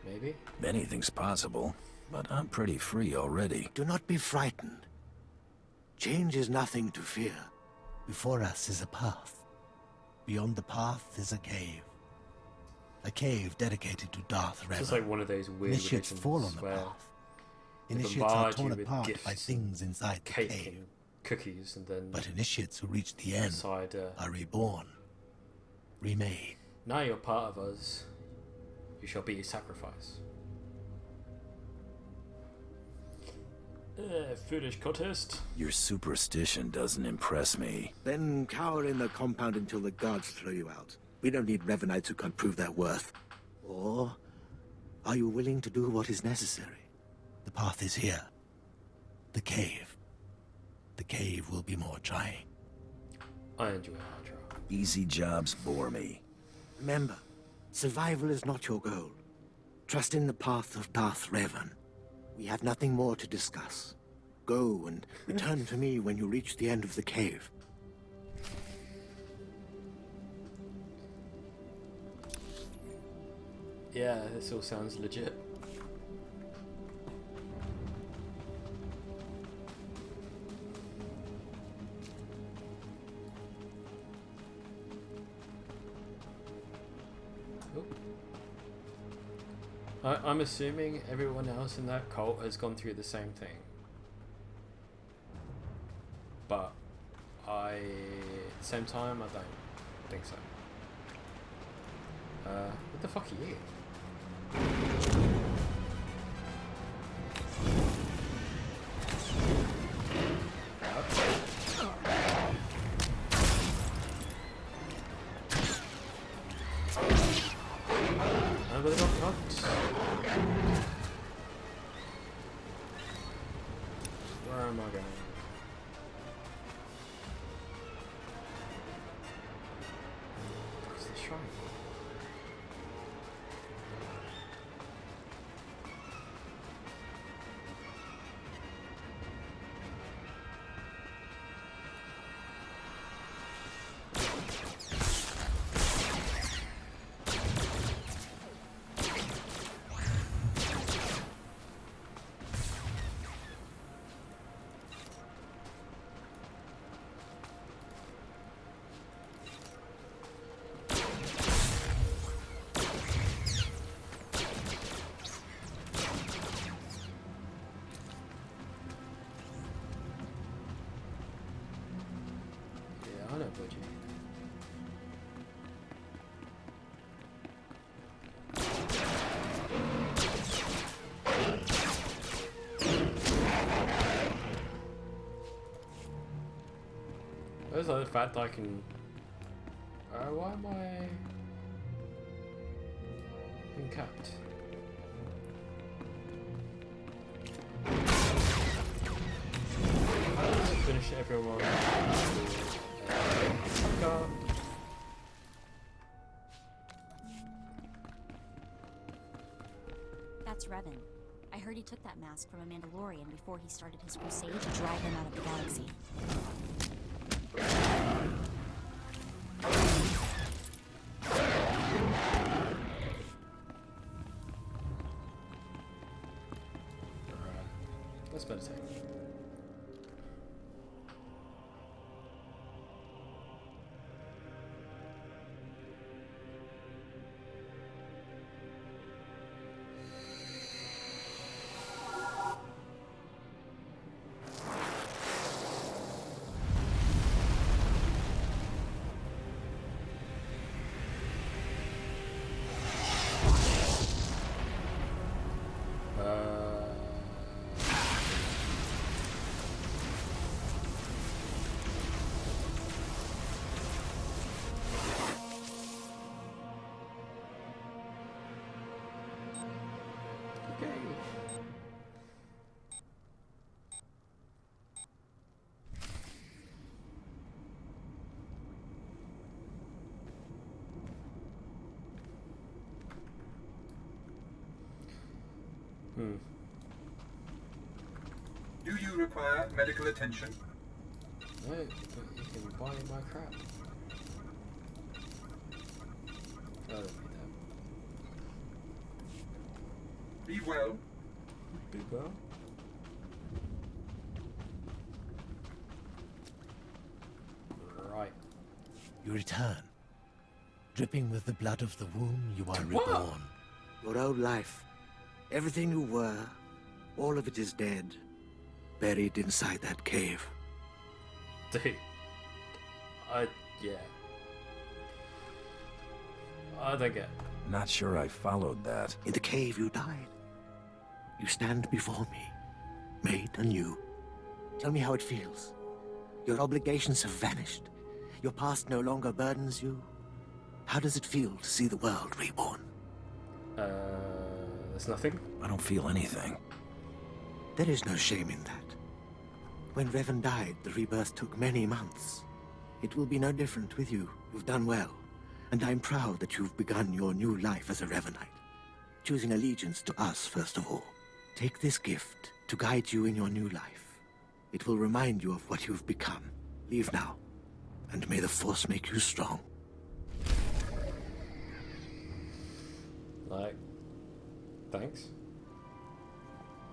S2: Maybe?
S5: Anything's possible, but I'm pretty free already.
S7: Do not be frightened. Change is nothing to fear. Before us is a path. Beyond the path is a cave. A cave dedicated to Darth Revan.
S2: It's just like one of those weird
S7: Initiates
S2: religions
S7: fall on the
S2: where
S7: path.
S2: they
S7: Initiates are
S2: bombard
S7: torn
S2: you with
S7: apart
S2: gifts
S7: by things inside the
S2: cake
S7: cave.
S2: and cookies, and then
S7: But initiates who reach the end
S2: decide,
S7: are reborn, remade.
S2: now you're part of us. You shall be a sacrifice. Foolish cultist.
S5: Your superstition doesn't impress me.
S7: Then cower in the compound until the guards throw you out. We don't need Revanites who can't prove their worth. Or are you willing to do what is necessary? The path is here. The cave. The cave will be more trying.
S2: I enjoy Hydra.
S5: Easy jobs bore me.
S7: Remember, survival is not your goal. Trust in the path of Darth Revan. We have nothing more to discuss. Go and return to me when you reach the end of the cave.
S2: Yeah, this all sounds legit. I'm assuming everyone else in that cult has gone through the same thing. But at the same time, I don't think so. What the fuck are you? But they got cocked. Where am I going? What's the shrine? There's the fact that I can. Why am I being capped? Let's finish everyone.
S4: That's Revan. I heard he took that mask from a Mandalorian before he started his crusade to drive them out of the galaxy.
S2: Let's meditate.
S3: Do you require medical attention?
S2: No, but you can buy my crap. I don't need that.
S3: Be well.
S2: Be well. Right.
S7: You return. Dripping with the blood of the womb, you are reborn. Your old life, everything you were, all of it is dead. Buried inside that cave.
S2: Dude. Yeah. I don't get.
S5: Not sure I followed that.
S7: In the cave you died. You stand before me, made anew. Tell me how it feels. Your obligations have vanished. Your past no longer burdens you. How does it feel to see the world reborn?
S2: There's nothing.
S5: I don't feel anything.
S7: There is no shame in that. When Revan died, the rebirth took many months. It will be no different with you. You've done well. And I'm proud that you've begun your new life as a Revanite. Choosing allegiance to us, first of all. Take this gift to guide you in your new life. It will remind you of what you've become. Leave now. And may the Force make you strong.
S2: Like, thanks.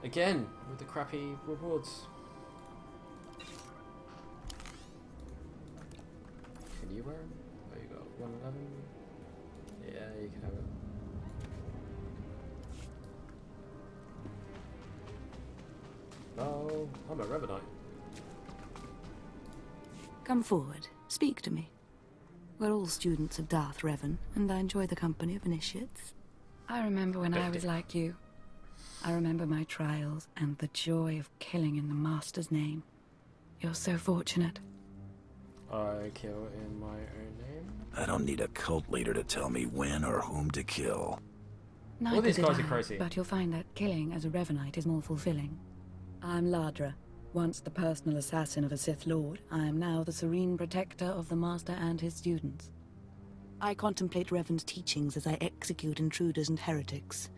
S2: Again, with the crappy rewards. Can you wear them? Oh, you got 111? Yeah, you can have it. Oh, I'm a Revanite.
S10: Come forward. Speak to me. We're all students of Darth Revan, and I enjoy the company of initiates. I remember when I was like you. I remember my trials and the joy of killing in the Master's name. You're so fortunate.
S2: I kill in my own name?
S5: I don't need a cult leader to tell me when or whom to kill.
S10: Neither
S2: All these
S10: did
S2: guys
S10: I,
S2: are crazy.
S10: but you'll find that killing as a Revanite is more fulfilling. I'm Ladra. Once the personal assassin of a Sith Lord, I am now the serene protector of the Master and his students. I contemplate Revan's teachings as I execute intruders and heretics.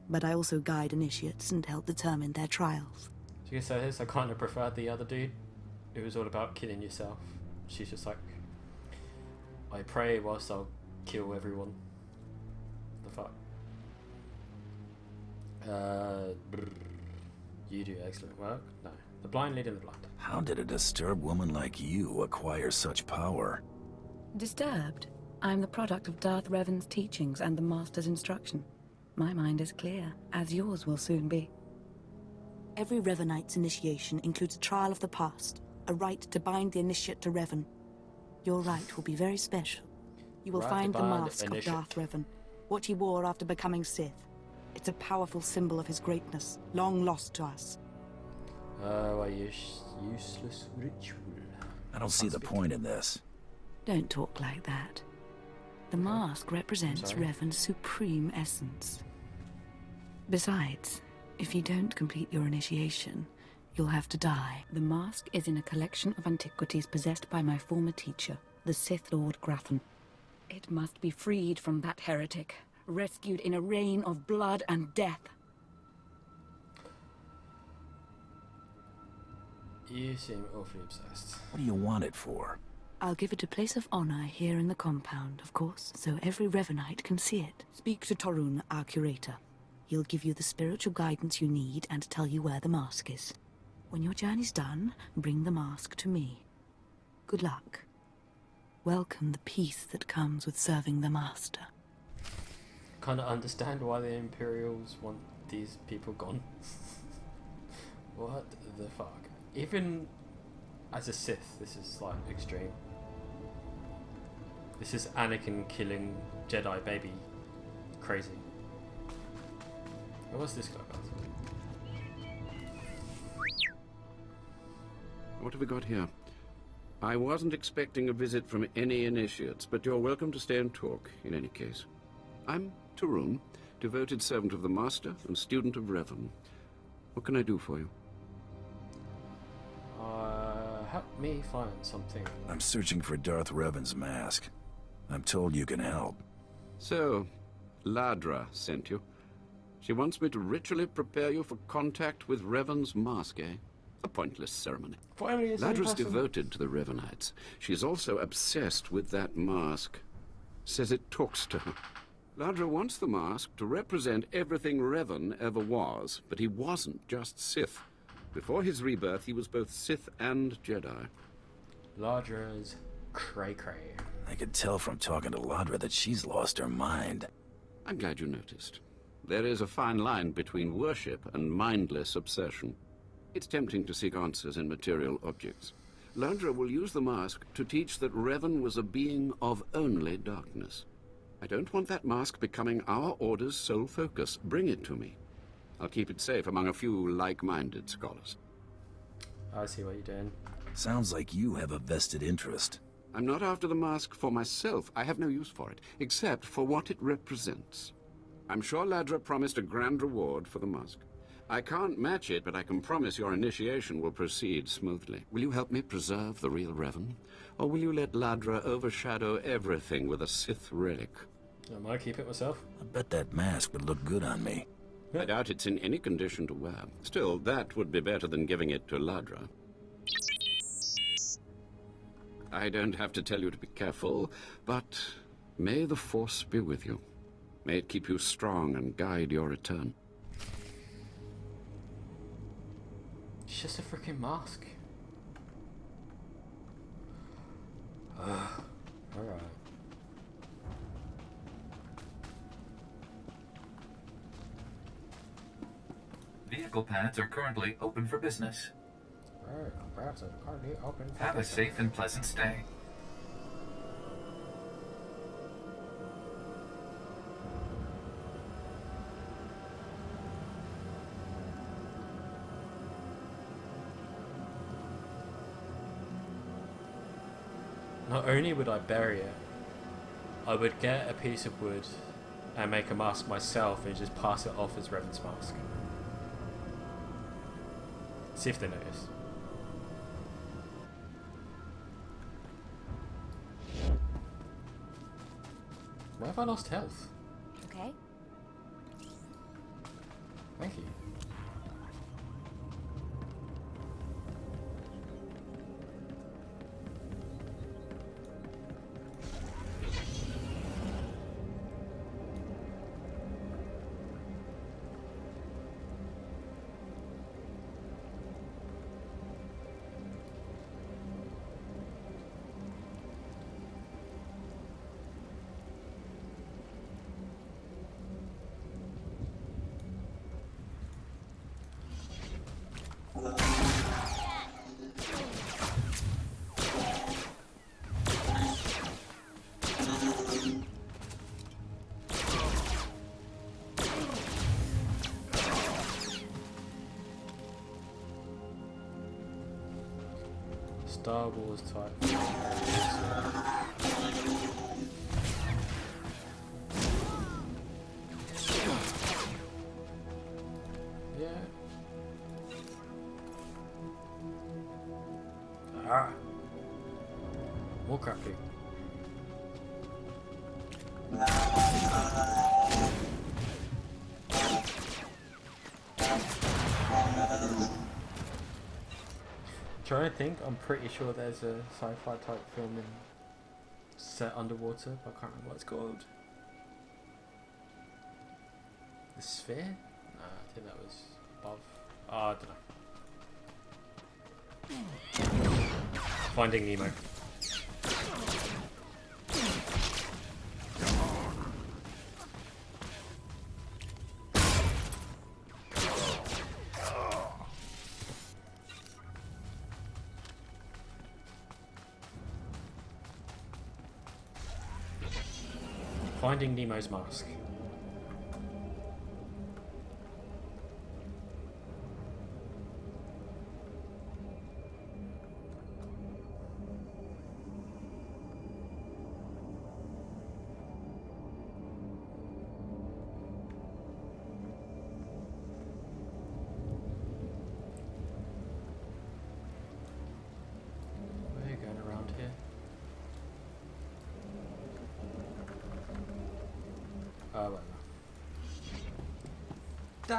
S10: But I also guide initiates and help determine their trials.
S2: So you can say this, I kind of preferred the other dude. It was all about killing yourself. She's just like, I pray whilst I'll kill everyone. The fuck? You do excellent work. No. The blind leading the blind.
S5: How did a disturbed woman like you acquire such power?
S10: Disturbed? I'm the product of Darth Revan's teachings and the Master's instruction. My mind is clear, as yours will soon be. Every Revanite's initiation includes a trial of the past, a rite to bind the initiate to Revan. Your rite will be very special. You will find the mask of Darth Revan, what he wore after becoming Sith. It's a powerful symbol of his greatness, long lost to us.
S2: A useless ritual.
S5: I don't see the point in this.
S10: Don't talk like that. The mask represents Revan's supreme essence. Besides, if you don't complete your initiation, you'll have to die. The mask is in a collection of antiquities possessed by my former teacher, the Sith Lord Grafton. It must be freed from that heretic, rescued in a rain of blood and death.
S2: You seem awfully obsessed.
S5: What do you want it for?
S10: I'll give it a place of honor here in the compound, of course, so every Revanite can see it. Speak to Torun, our curator. He'll give you the spiritual guidance you need and tell you where the mask is. When your journey's done, bring the mask to me. Good luck. Welcome the peace that comes with serving the Master.
S2: Kind of understand why the Imperials want these people gone. What the fuck? Even as a Sith, this is like extreme. This is Anakin killing Jedi baby crazy. What's this guy about?
S9: What have we got here? I wasn't expecting a visit from any initiates, but you're welcome to stay and talk, in any case. I'm Torun, devoted servant of the Master and student of Revan. What can I do for you?
S2: Help me find something.
S5: I'm searching for Darth Revan's mask. I'm told you can help.
S9: So, Ladra sent you. She wants me to ritually prepare you for contact with Revan's mask, eh? A pointless ceremony.
S2: Finally, it's
S9: Ladra's
S2: impossible.
S9: devoted to the Revanites. She's also obsessed with that mask. Says it talks to her. Ladra wants the mask to represent everything Revan ever was, but he wasn't just Sith. Before his rebirth, he was both Sith and Jedi.
S2: Ladra's cray-cray.
S5: I could tell from talking to Ladra that she's lost her mind.
S9: I'm glad you noticed. There is a fine line between worship and mindless obsession. It's tempting to seek answers in material objects. Ladra will use the mask to teach that Revan was a being of only darkness. I don't want that mask becoming our Order's sole focus. Bring it to me. I'll keep it safe among a few like-minded scholars.
S2: I see what you're doing.
S5: Sounds like you have a vested interest.
S9: I'm not after the mask for myself. I have no use for it, except for what it represents. I'm sure Ladra promised a grand reward for the mask. I can't match it, but I can promise your initiation will proceed smoothly. Will you help me preserve the real Revan? Or will you let Ladra overshadow everything with a Sith relic?
S2: I might keep it myself.
S5: I bet that mask would look good on me.
S9: I doubt it's in any condition to wear. Still, that would be better than giving it to Ladra. I don't have to tell you to be careful, but may the Force be with you. May it keep you strong and guide your return.
S2: It's just a freaking mask. Alright.
S20: Vehicle paths are currently open for business.
S2: Perhaps I'm currently open for
S20: Have a
S2: business.
S20: safe and pleasant stay.
S2: Not only would I bury it, I would get a piece of wood and make a mask myself and just pass it off as Revan's mask. See if they notice. Why have I lost health?
S4: Okay.
S2: Thank you. Star Wars type. Yeah. Ah. More crappy. Trying to think, I'm pretty sure there's a sci-fi type film in set underwater, but I can't remember what it's called. The Sphere? No, I think that was above. I don't know. Finding Nemo. Finding Nemo's mask. Where are you going around here? Oh, well. Die!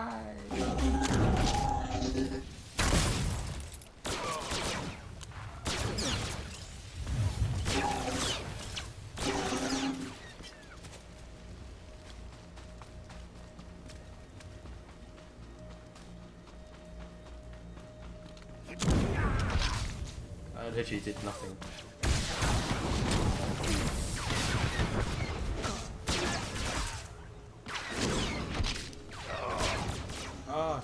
S2: I literally did nothing. Ah.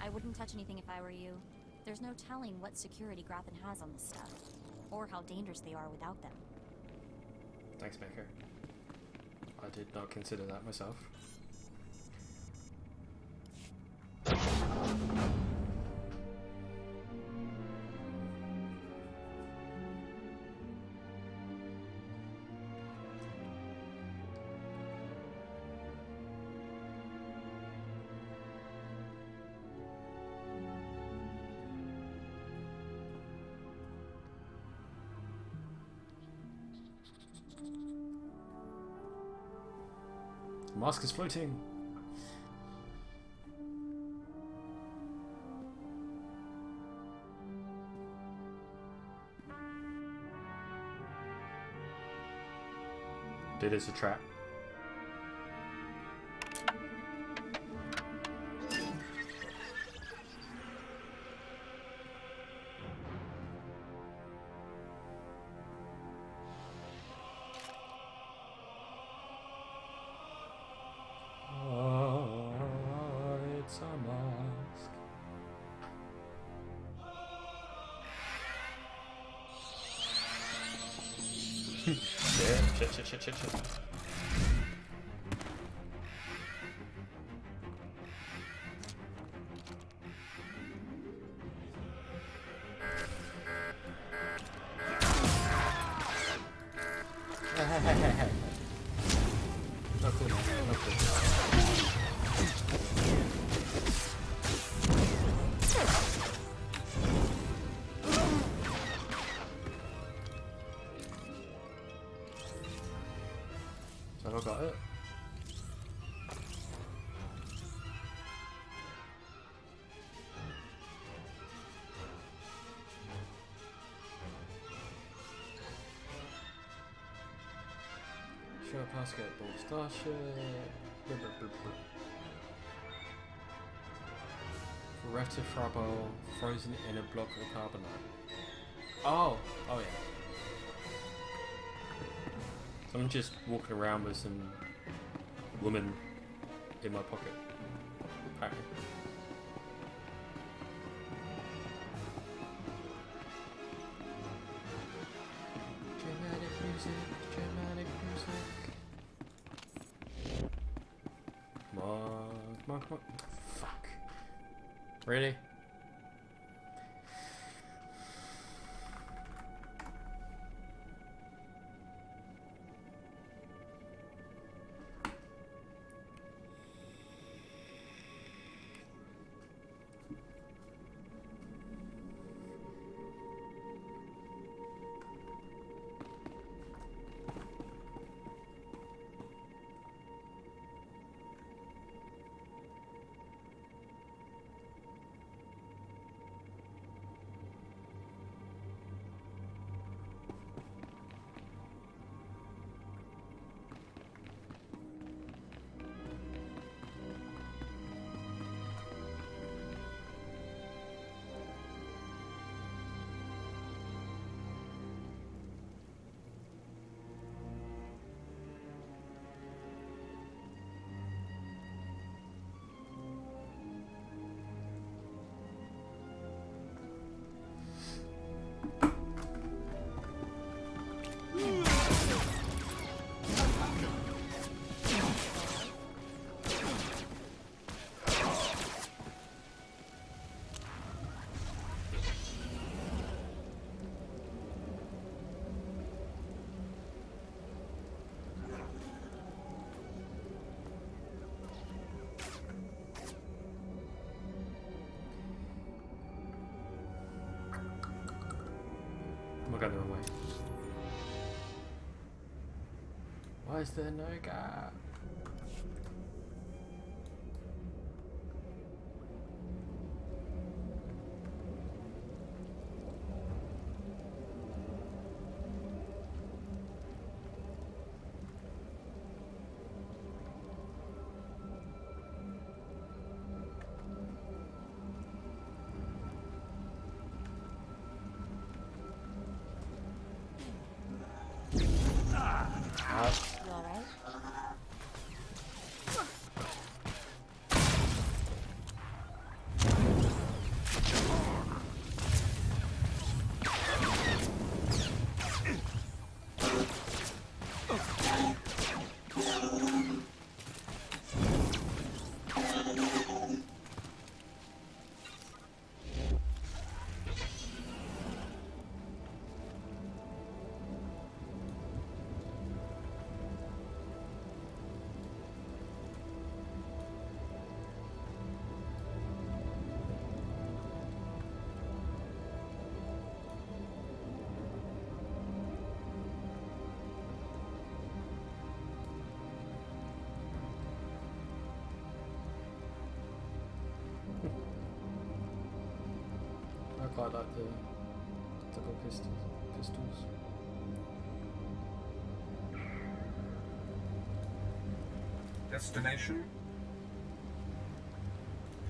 S4: I wouldn't touch anything if I were you. There's no telling what security Grafton has on this stuff, or how dangerous they are without them.
S2: Thanks, Maker. I did not consider that myself. The mask is floating. It is a trap. It's a mask. Shit. Hey. Not cool, man. Not cool. So I got it. Show basketball starship. Retifrabo frozen in a block of carbonite. Oh yeah. So I'm just walking around with some woman in my pocket. Apparently. Dramatic music. Come on. Fuck. Really? We're going the wrong way. Why is there no gap?
S4: You alright? I quite like the double pistols.
S3: Destination?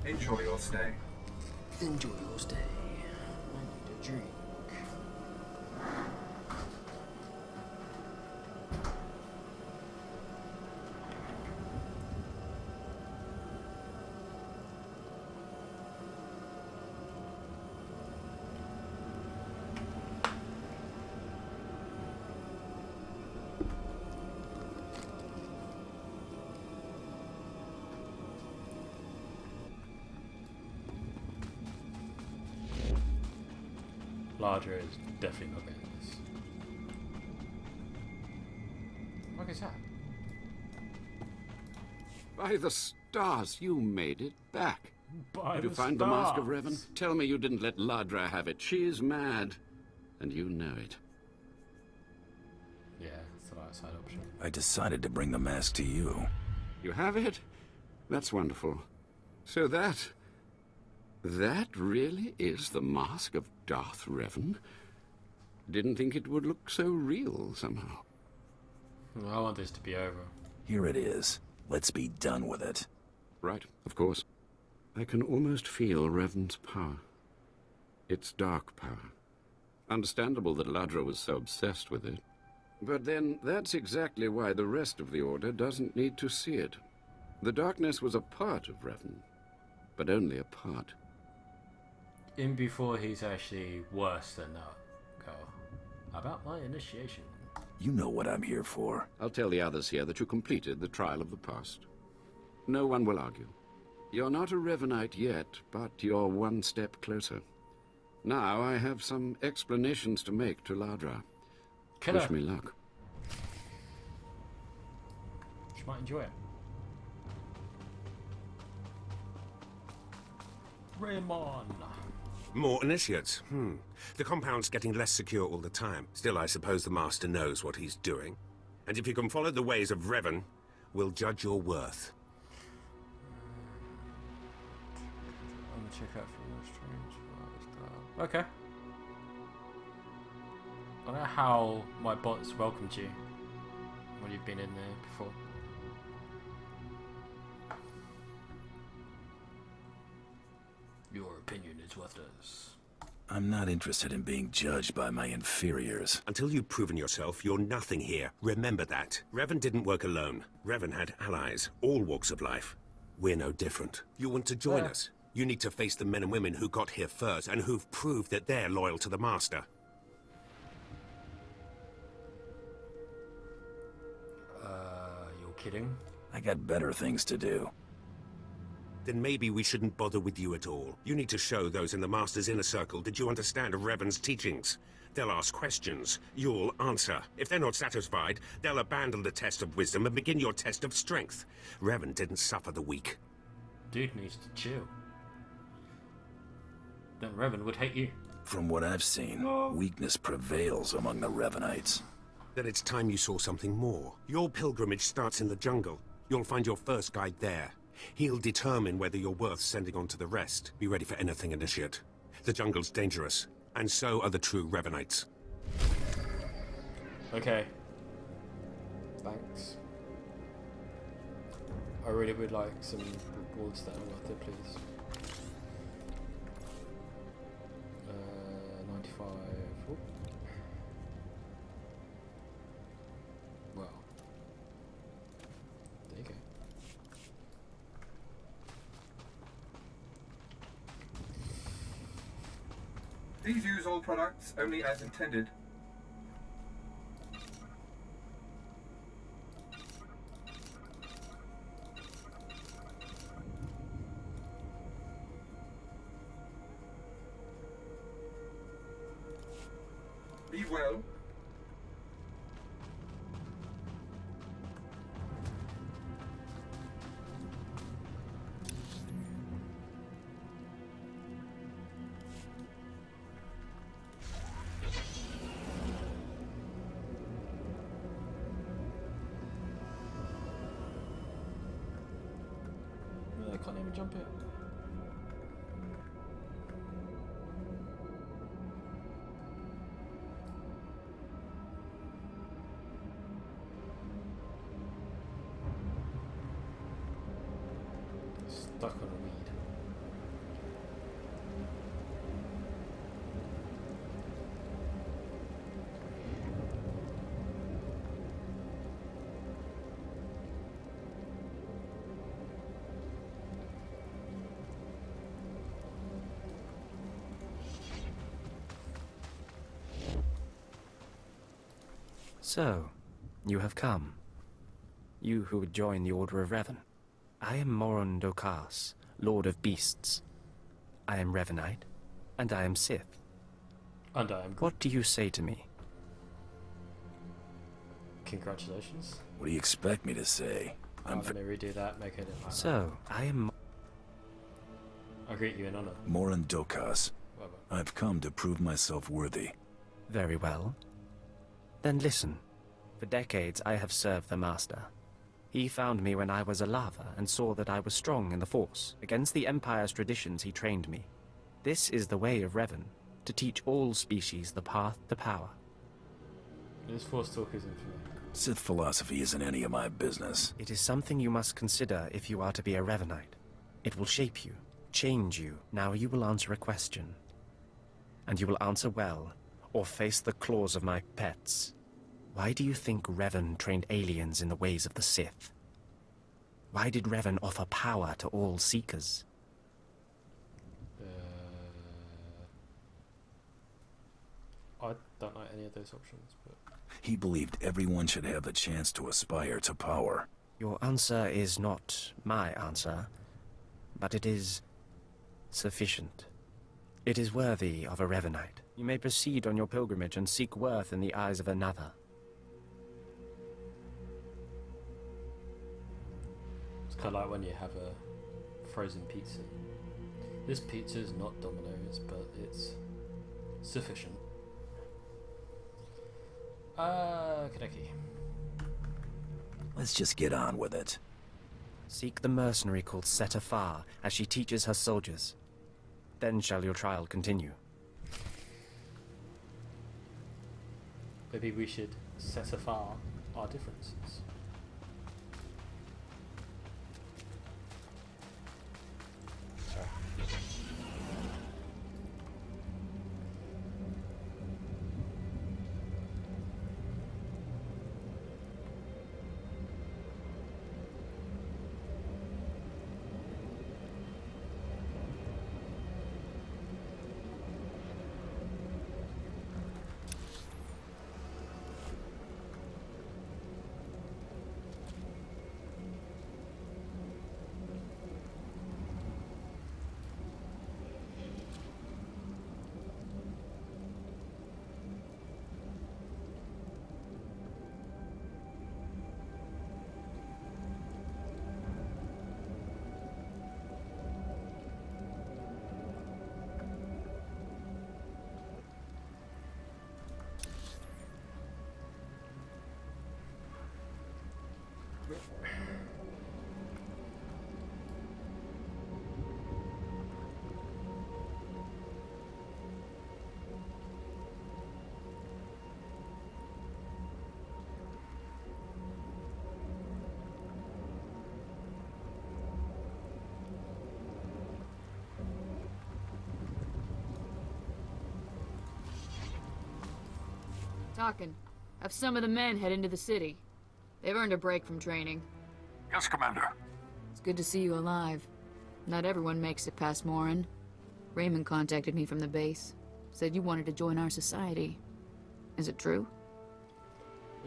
S3: Enjoy your stay.
S2: Enjoy your stay. I need a drink. Larger is definitely not getting this. What is that?
S21: By the stars, you made it back.
S2: By
S21: Did you
S2: the
S21: find the Mask of
S2: stars.
S21: Revan? Tell me you didn't let Ladra have it. She is mad. And you know it.
S2: Yeah, it's the light side option.
S5: I decided to bring the mask to you.
S21: You have it? That's wonderful. So that really is the mask of Darth Revan? Didn't think it would look so real somehow.
S2: I want this to be over.
S5: Here it is. Let's be done with it.
S21: Right, of course. I can almost feel Revan's power. It's dark power. Understandable that Ladra was so obsessed with it. But then, that's exactly why the rest of the Order doesn't need to see it. The darkness was a part of Revan, but only a part.
S2: In before he's actually worse than that. Go. About my initiation.
S5: You know what I'm here for.
S21: I'll tell the others here that you completed the trial of the past. No one will argue. You're not a Revanite yet, but you're one step closer. Now I have some explanations to make to Ladra.
S2: Killer.
S21: Wish me luck.
S2: She might enjoy it. Raymond.
S22: More initiates. The compound's getting less secure all the time. Still, I suppose the Master knows what he's doing. And if you can follow the ways of Revan, we'll judge your worth.
S2: I'm gonna check out for strange. Okay. I don't know how my bots welcomed you when you've been in there before. Your opinion is worthless.
S5: I'm not interested in being judged by my inferiors.
S22: Until you've proven yourself, you're nothing here. Remember that. Revan didn't work alone. Revan had allies, all walks of life. We're no different. You want to join us? You need to face the men and women who got here first and who've proved that they're loyal to the Master.
S2: You're kidding?
S5: I got better things to do.
S22: Then maybe we shouldn't bother with you at all. You need to show those in the Master's inner circle that you understand Revan's teachings. They'll ask questions. You'll answer. If they're not satisfied, they'll abandon the test of wisdom and begin your test of strength. Revan didn't suffer the weak.
S2: Dude needs to chill. Then Revan would hate you.
S5: From what I've seen, weakness prevails among the Revenites.
S22: Then it's time you saw something more. Your pilgrimage starts in the jungle. You'll find your first guide there. He'll determine whether you're worth sending on to the rest. Be ready for anything, Initiate. The jungle's dangerous, and so are the true Revenites.
S2: Okay. Thanks. I really would like some rewards that are worth it, please. 95. Oh. Well. There you go.
S3: Please use all products only as intended. Be well.
S2: I can't even jump it. Stuck on a weed.
S6: So, you have come. You who would join the Order of Revan. I am Moron Dokas, Lord of Beasts. I am Revanite, and I am Sith.
S2: And I am good.
S6: What do you say to me?
S2: Congratulations.
S5: What do you expect me to say?
S2: I'm gonna redo that, make it like
S6: So, I am...
S2: I greet you in honor.
S5: Moran Dokas. I've come to prove myself worthy.
S6: Very well. Then listen. For decades I have served the Master. He found me when I was a lava and saw that I was strong in the Force. Against the Empire's traditions he trained me. This is the way of Revan, to teach all species the path to power.
S2: This Force talk isn't for me.
S5: Sith philosophy isn't any of my business.
S6: It is something you must consider if you are to be a Revanite. It will shape you, change you. Now you will answer a question. And you will answer well, or face the claws of my pets. Why do you think Revan trained aliens in the ways of the Sith? Why did Revan offer power to all Seekers?
S2: I don't know any of those options, but...
S5: He believed everyone should have the chance to aspire to power.
S6: Your answer is not my answer, but it is sufficient. It is worthy of a Revanite. You may proceed on your pilgrimage and seek worth in the eyes of another.
S2: It's kind of like when you have a frozen pizza. This pizza is not Domino's, but it's sufficient. Kadeki.
S5: Let's just get on with it.
S6: Seek the mercenary called SWTOR as she teaches her soldiers. Then shall your trial continue.
S2: Maybe we should set afar our differences. Sorry.
S1: Talkin, have some of the men head into the city. They've earned a break from training.
S14: Yes, Commander.
S1: It's good to see you alive. Not everyone makes it past Morin. Raymond contacted me from the base. Said you wanted to join our society. Is it true?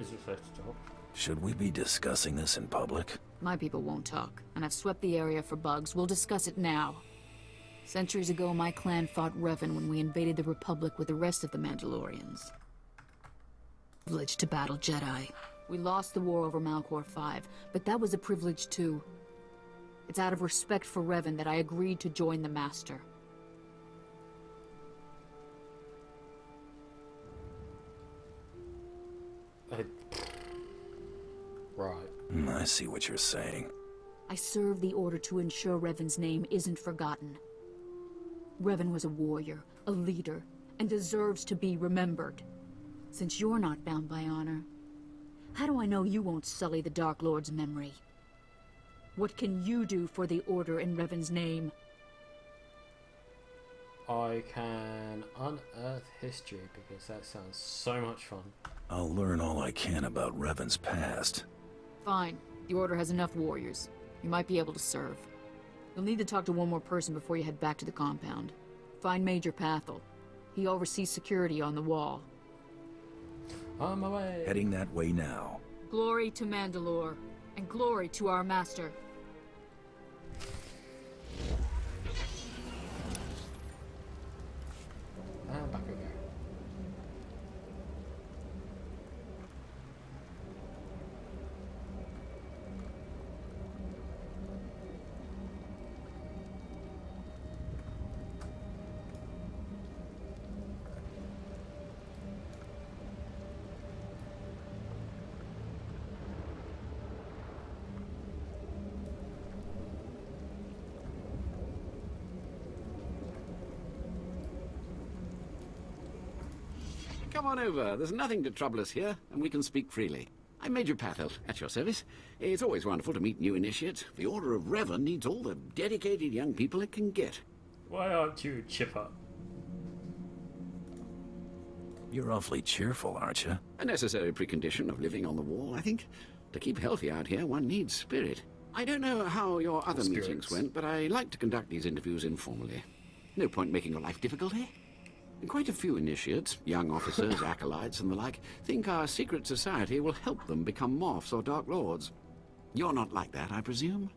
S2: Is it safe to talk?
S5: Should we be discussing this in public?
S1: My people won't talk, and I've swept the area for bugs. We'll discuss it now. Centuries ago, my clan fought Revan when we invaded the Republic with the rest of the Mandalorians. Privilege to battle Jedi. We lost the war over Malchor 5, but that was a privilege too. It's out of respect for Revan that I agreed to join the Master.
S2: Right.
S5: I see what you're saying.
S1: I serve the Order to ensure Revan's name isn't forgotten. Revan was a warrior, a leader, and deserves to be remembered. Since you're not bound by honor, how do I know you won't sully the Dark Lord's memory? What can you do for the Order in Revan's name?
S2: I can unearth history because that sounds so much fun.
S5: I'll learn all I can about Revan's past.
S1: Fine. The Order has enough warriors. You might be able to serve. You'll need to talk to one more person before you head back to the compound. Find Major Pathel. He oversees security on the wall.
S2: On my way.
S5: Heading that way now.
S1: Glory to Mandalore, and glory to our Master.
S2: Back over there.
S21: Come on over. There's nothing to trouble us here, and we can speak freely. I'm Major Pathel, at your service. It's always wonderful to meet new initiates. The Order of Revan needs all the dedicated young people it can get.
S2: Why aren't you Chipper?
S5: You're awfully cheerful, aren't you?
S21: A necessary precondition of living on the wall, I think. To keep healthy out here, one needs spirit. I don't know how your other meetings went, but I like to conduct these interviews informally. No point making your life difficult, eh? Quite a few initiates, young officers, acolytes, and the like, think our secret society will help them become Morphs or Dark Lords. You're not like that, I presume?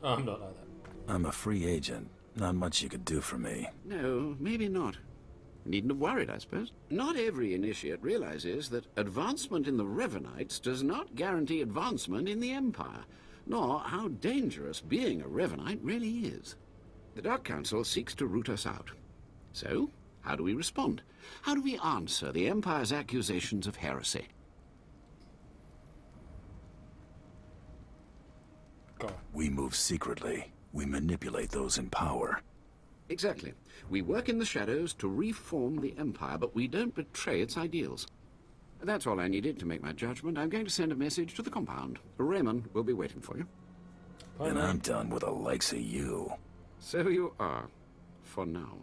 S2: I'm not like that.
S5: I'm a free agent. Not much you could do for me.
S21: No, maybe not. Needn't have worried, I suppose. Not every initiate realizes that advancement in the Revanites does not guarantee advancement in the Empire, nor how dangerous being a Revanite really is. The Dark Council seeks to root us out. So, how do we respond? How do we answer the Empire's accusations of heresy?
S5: We move secretly. We manipulate those in power.
S21: Exactly. We work in the shadows to reform the Empire, but we don't betray its ideals. That's all I needed to make my judgment. I'm going to send a message to the compound. Raymond will be waiting for you.
S5: And I'm done with the likes of you.
S21: So you are. For now.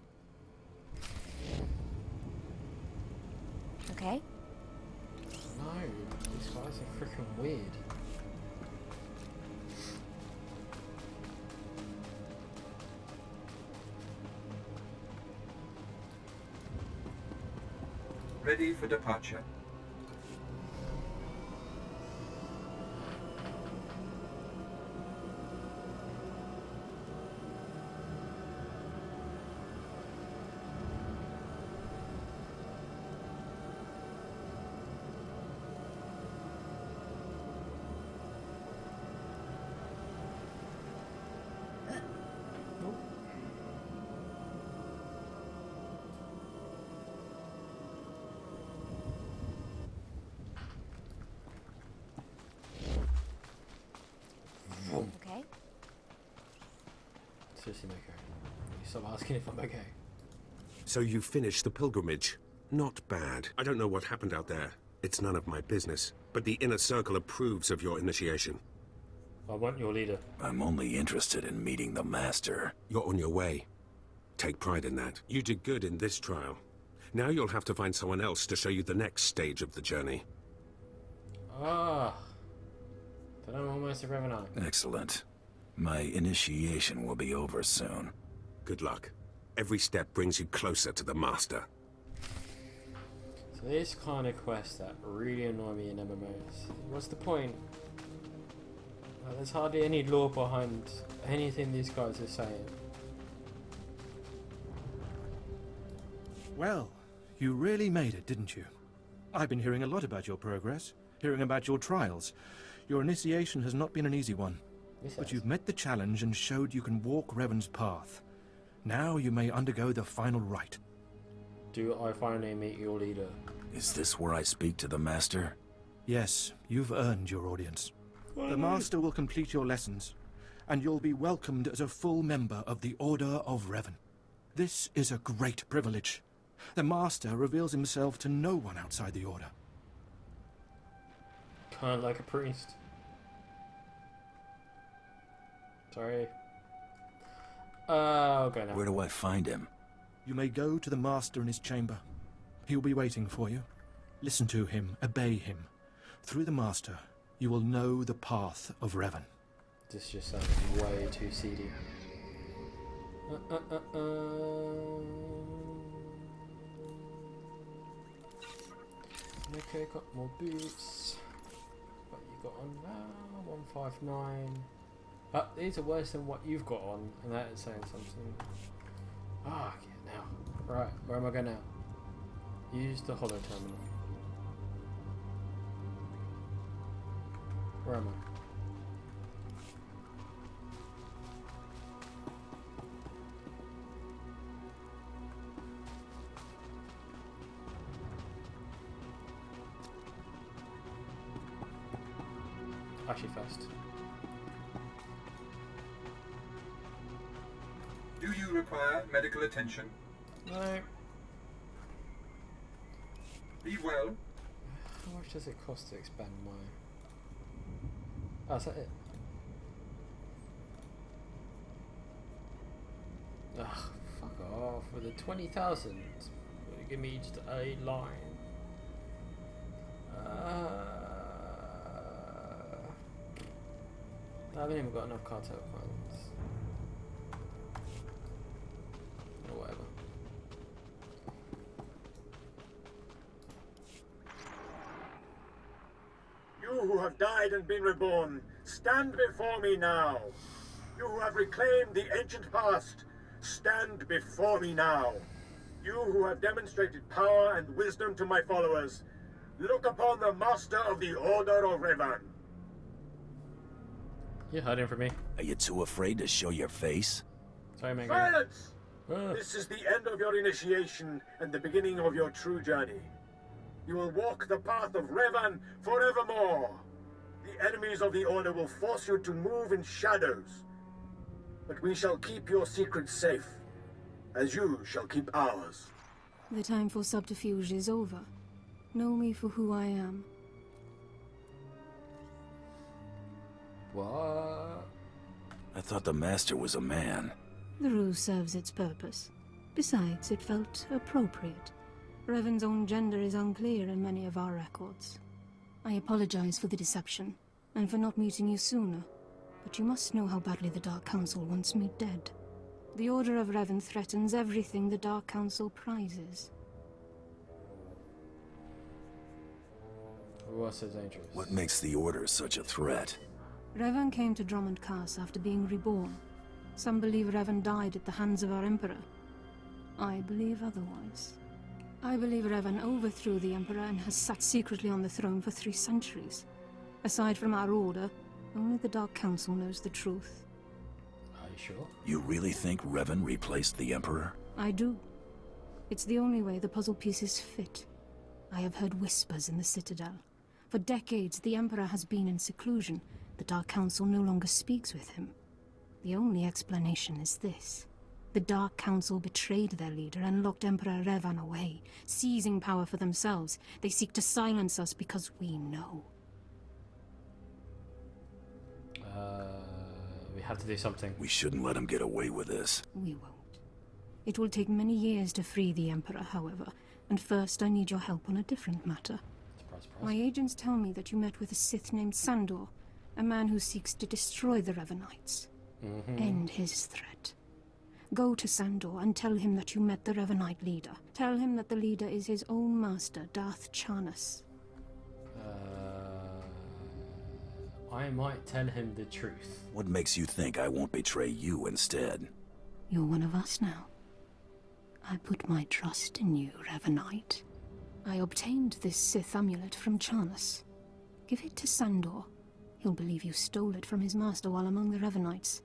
S4: Okay?
S2: No, these guys are freaking weird.
S3: Ready for departure.
S4: Okay?
S2: Seriously, Mako. You stop asking if I'm okay.
S22: So you finished the pilgrimage. Not bad. I don't know what happened out there. It's none of my business. But the Inner Circle approves of your initiation.
S2: I want your leader.
S5: I'm only interested in meeting the Master.
S22: You're on your way. Take pride in that. You did good in this trial. Now you'll have to find someone else to show you the next stage of the journey.
S2: Ah. Then I'm almost a Revenant.
S5: Excellent. My initiation will be over soon.
S22: Good luck. Every step brings you closer to the Master.
S2: So these kind of quests that really annoy me in MMOs. What's the point? There's hardly any lore behind anything these guys are saying.
S8: Well, you really made it, didn't you? I've been hearing a lot about your progress, hearing about your trials. Your initiation has not been an easy one.
S2: Yes,
S8: but you've met the challenge and showed you can walk Revan's path. Now you may undergo the final rite.
S2: Do I finally meet your leader?
S5: Is this where I speak to the Master?
S8: Yes, you've earned your audience. The Master will complete your lessons, and you'll be welcomed as a full member of the Order of Revan. This is a great privilege. The Master reveals himself to no one outside the Order.
S2: Kind of like a priest. Sorry. Okay now.
S5: Where do I find him?
S8: You may go to the Master in his chamber. He'll be waiting for you. Listen to him, obey him. Through the Master, you will know the path of Revan.
S2: This just sounds way too seedy. Okay, got more boots. What you got on now? 159. These are worse than what you've got on, and that is saying something. Ah, yeah, now. Right, where am I going now? Use the holo terminal. Where am I? Actually, first.
S3: Do you require medical attention?
S2: No.
S3: Be well.
S2: How much does it cost to expand my... Oh, is that it? Ugh, fuck off. With the 20,000, give me just a line. I haven't even got enough cartel points. Or whatever.
S11: You who have died and been reborn, stand before me now. You who have reclaimed the ancient past, stand before me now. You who have demonstrated power and wisdom to my followers, look upon the Master of the Order of Revan.
S2: You're hiding from me.
S5: Are you too afraid to show your face?
S2: Sorry, man.
S11: Silence! This is the end of your initiation and the beginning of your true journey. You will walk the path of Revan forevermore. The enemies of the Order will force you to move in shadows. But we shall keep your secrets safe, as you shall keep ours.
S17: The time for subterfuge is over. Know me for who I am.
S2: What?
S5: I thought the Master was a man.
S17: The ruse serves its purpose. Besides, it felt appropriate. Revan's own gender is unclear in many of our records. I apologize for the deception, and for not meeting you sooner. But you must know how badly the Dark Council wants me dead. The Order of Revan threatens everything the Dark Council prizes.
S2: What's so dangerous?
S5: What makes the Order such a threat?
S17: Revan came to Drummond Cass after being reborn. Some believe Revan died at the hands of our Emperor. I believe otherwise. I believe Revan overthrew the Emperor and has sat secretly on the throne for 3 centuries. Aside from our Order, only the Dark Council knows the truth.
S2: Are you sure?
S5: You really think Revan replaced the Emperor?
S17: I do. It's the only way the puzzle pieces fit. I have heard whispers in the Citadel. For decades, the Emperor has been in seclusion. The Dark Council no longer speaks with him. The only explanation is this. The Dark Council betrayed their leader and locked Emperor Revan away, seizing power for themselves. They seek to silence us because we know.
S2: We have to do something.
S5: We shouldn't let him get away with this.
S17: We won't. It will take many years to free the Emperor, however, And first, I need your help on a different matter.
S2: Surprise, surprise.
S17: My agents tell me that you met with a Sith named Sandor, a man who seeks to destroy the Revenites. End his threat. Go to Sandor and tell him that you met the Revenite leader. Tell him that the leader is his own master, Darth Charnas.
S2: I might tell him the truth.
S5: What makes you think I won't betray you instead?
S17: You're one of us now. I put my trust in you, Revenite. I obtained this Sith amulet from Charnas. Give it to Sandor. He'll believe you stole it from his master while among the Revenites.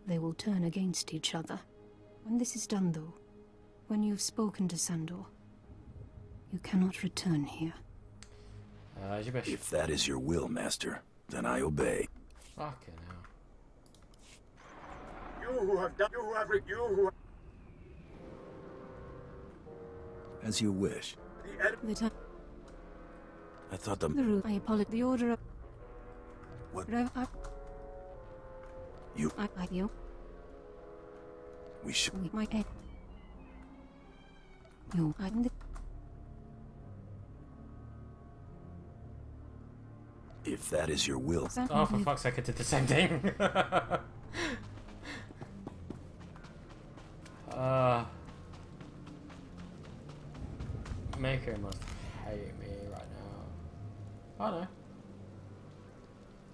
S17: They will turn against each other. When this is done, though, when you've spoken to Sandor, you cannot return here.
S5: If that is your will, Master, then I obey.
S2: Fucking hell.
S11: You who have done,
S5: As you wish. I thought
S17: The rule. I apologize. The order of...
S5: What?
S17: You. You.
S5: We should...
S17: My head. You. I'm the...
S5: If that is your will...
S2: Oh, for fuck's sake, I did the same thing. Maker must hate me right now. Oh no.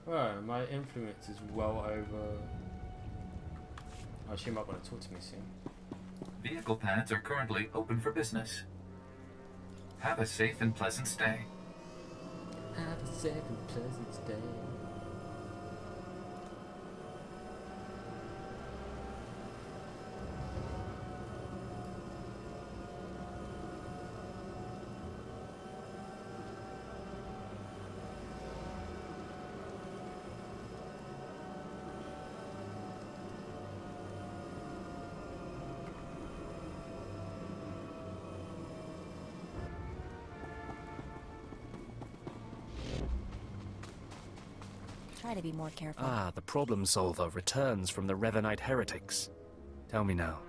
S2: Well, my influence is well over... Oh, she might want to talk to me soon.
S20: Vehicle pads are currently open for business. Have a safe and pleasant stay.
S2: Have a safe and pleasant stay.
S4: Try to be more careful.
S6: Ah, the problem solver returns from the Revenite heretics. Tell me now,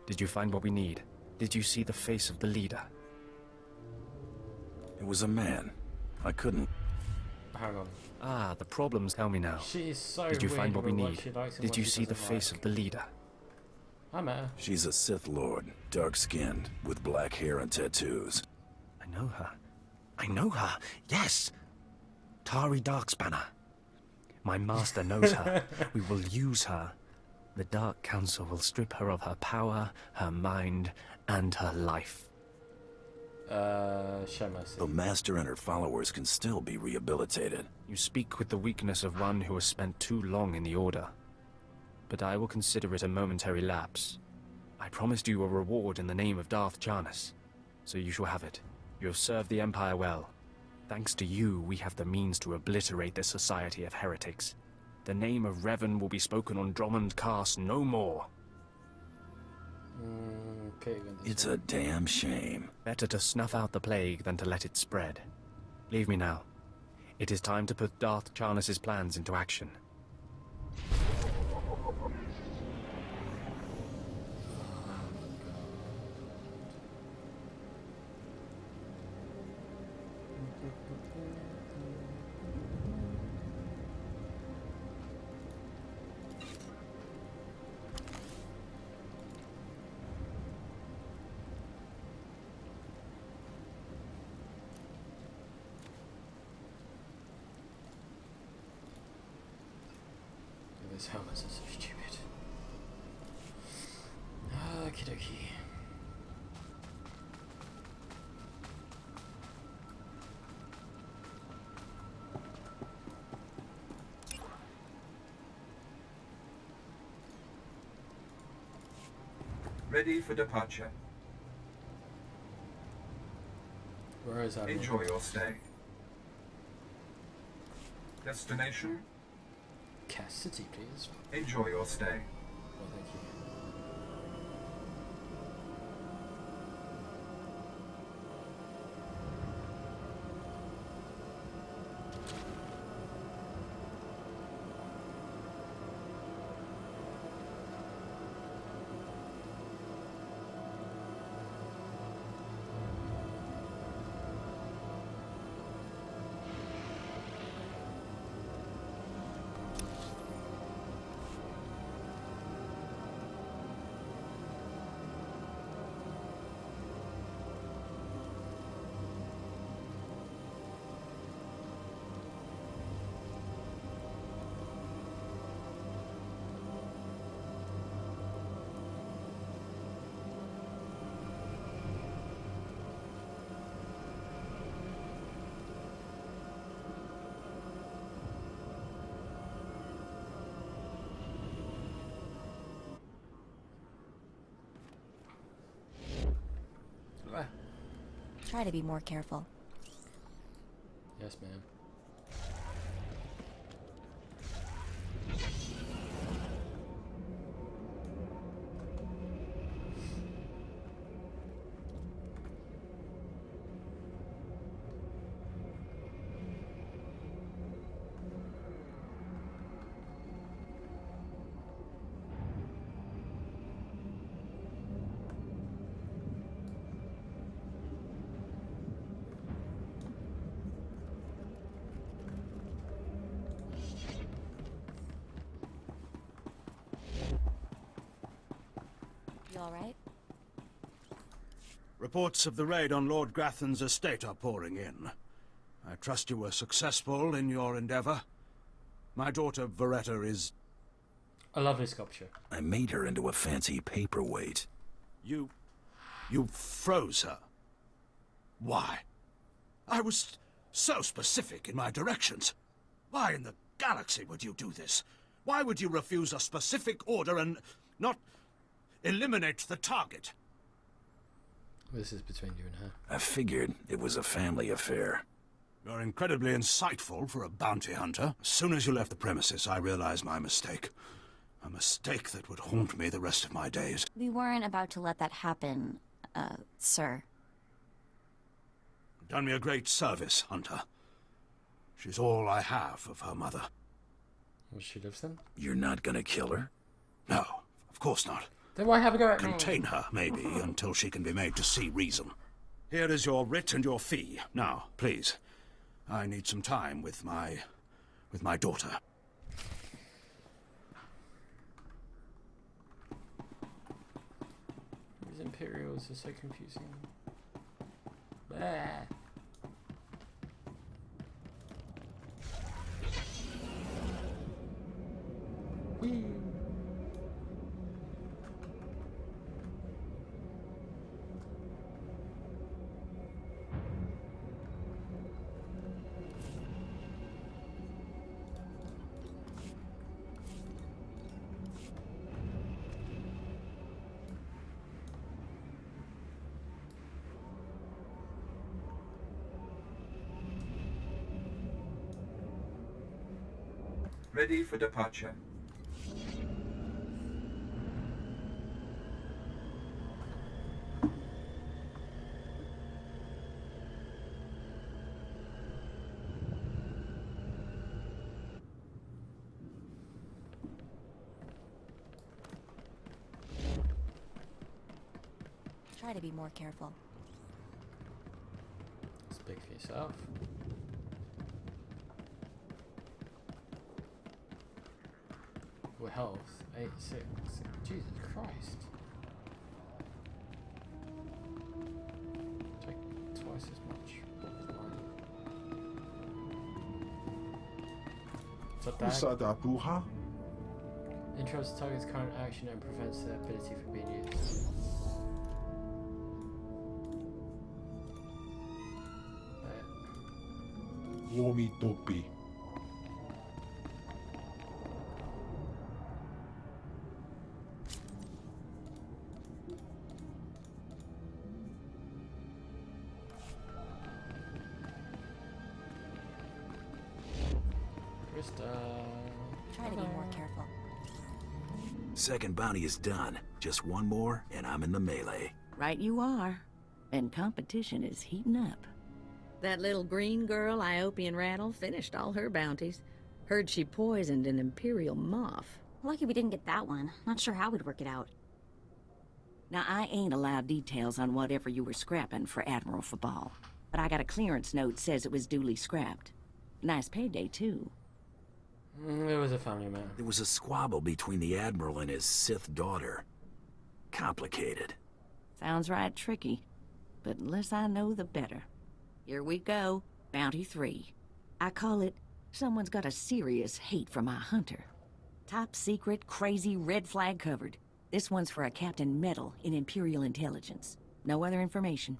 S6: did you find what we need? Did you see the face of the leader?
S5: It was a man. I couldn't...
S2: Hang on.
S6: Ah, the problems. Tell me now.
S2: She is so
S6: Did you find what we
S2: weird with
S6: need?
S2: what she likes and
S6: Did
S2: what
S6: you
S2: she
S6: see the
S2: doesn't
S6: face
S2: like.
S6: of the leader?
S2: I met her.
S5: She's a Sith Lord, dark-skinned, with black hair and tattoos.
S6: I know her. I know her. Yes. Tari Darkspanner. My master knows her. We will use her. The Dark Council will strip her of her power, her mind, and her life.
S2: Show mercy.
S5: The Master and her followers can still be rehabilitated.
S6: You speak with the weakness of one who has spent too long in the Order. But I will consider it a momentary lapse. I promised you a reward in the name of Darth Charnas, so you shall have it. You have served the Empire well. Thanks to you, we have the means to obliterate this society of heretics. The name of Revan will be spoken on Drummond Cast no more.
S5: It's a damn shame.
S6: Better to snuff out the plague than to let it spread. Leave me now. It is time to put Darth Charnas' plans into action.
S2: These helmets are so stupid. Okie dokie.
S3: Ready for departure.
S2: Where is that?
S3: Enjoy your stay. Destination?
S2: Cass City, please.
S3: Enjoy your stay.
S2: Oh, thank you.
S4: Try to be more careful.
S2: Yes, ma'am.
S4: You all right?
S13: Reports of the raid on Lord Grathan's estate are pouring in. I trust you were successful in your endeavor. My daughter, Veretta, is...
S2: a lovely sculpture.
S5: I made her into a fancy paperweight.
S13: You froze her. Why? I was so specific in my directions. Why in the galaxy would you do this? Why would you refuse a specific order and not eliminate the target?
S2: This is between you and her.
S5: I figured it was a family affair.
S13: You're incredibly insightful for a bounty hunter. As soon as you left the premises, I realized my mistake. A mistake that would haunt me the rest of my days.
S4: We weren't about to let that happen, sir.
S13: Done me a great service, Hunter. She's all I have of her mother.
S2: Well, she lives then?
S5: You're not gonna kill her?
S13: No, of course not.
S2: Then why have a go at me?
S13: Contain her, maybe, until she can be made to see reason. Here is your writ and your fee. Now, please. I need some time with my daughter.
S2: These Imperials are so confusing. Blah. Whee.
S3: Ready for departure.
S4: Try to be more careful.
S2: Speak for yourself. Well, health, 86. Jesus Christ. Take twice as much. What's up, Dad? Interrupts the target's current action and prevents their ability from being used.
S12: Warmi Dogby.
S4: Try to be more careful.
S5: Second bounty is done. Just one more, and I'm in the melee.
S15: Right you are. And competition is heating up. That little green girl, Iopian Rattle, finished all her bounties. Heard she poisoned an Imperial moth.
S4: Lucky we didn't get that one. Not sure how we'd work it out.
S15: Now, I ain't allowed details on whatever you were scrapping for Admiral Fabal, but I got a clearance note says it was duly scrapped. Nice payday, too.
S2: It was a family matter.
S5: There was a squabble between the Admiral and his Sith daughter. Complicated.
S15: Sounds right tricky, but the less I know, the better. Here we go. Bounty 3. I call it, someone's got a serious hate for my hunter. Top secret, crazy, red flag covered. This one's for a Captain Metal in Imperial Intelligence. No other information.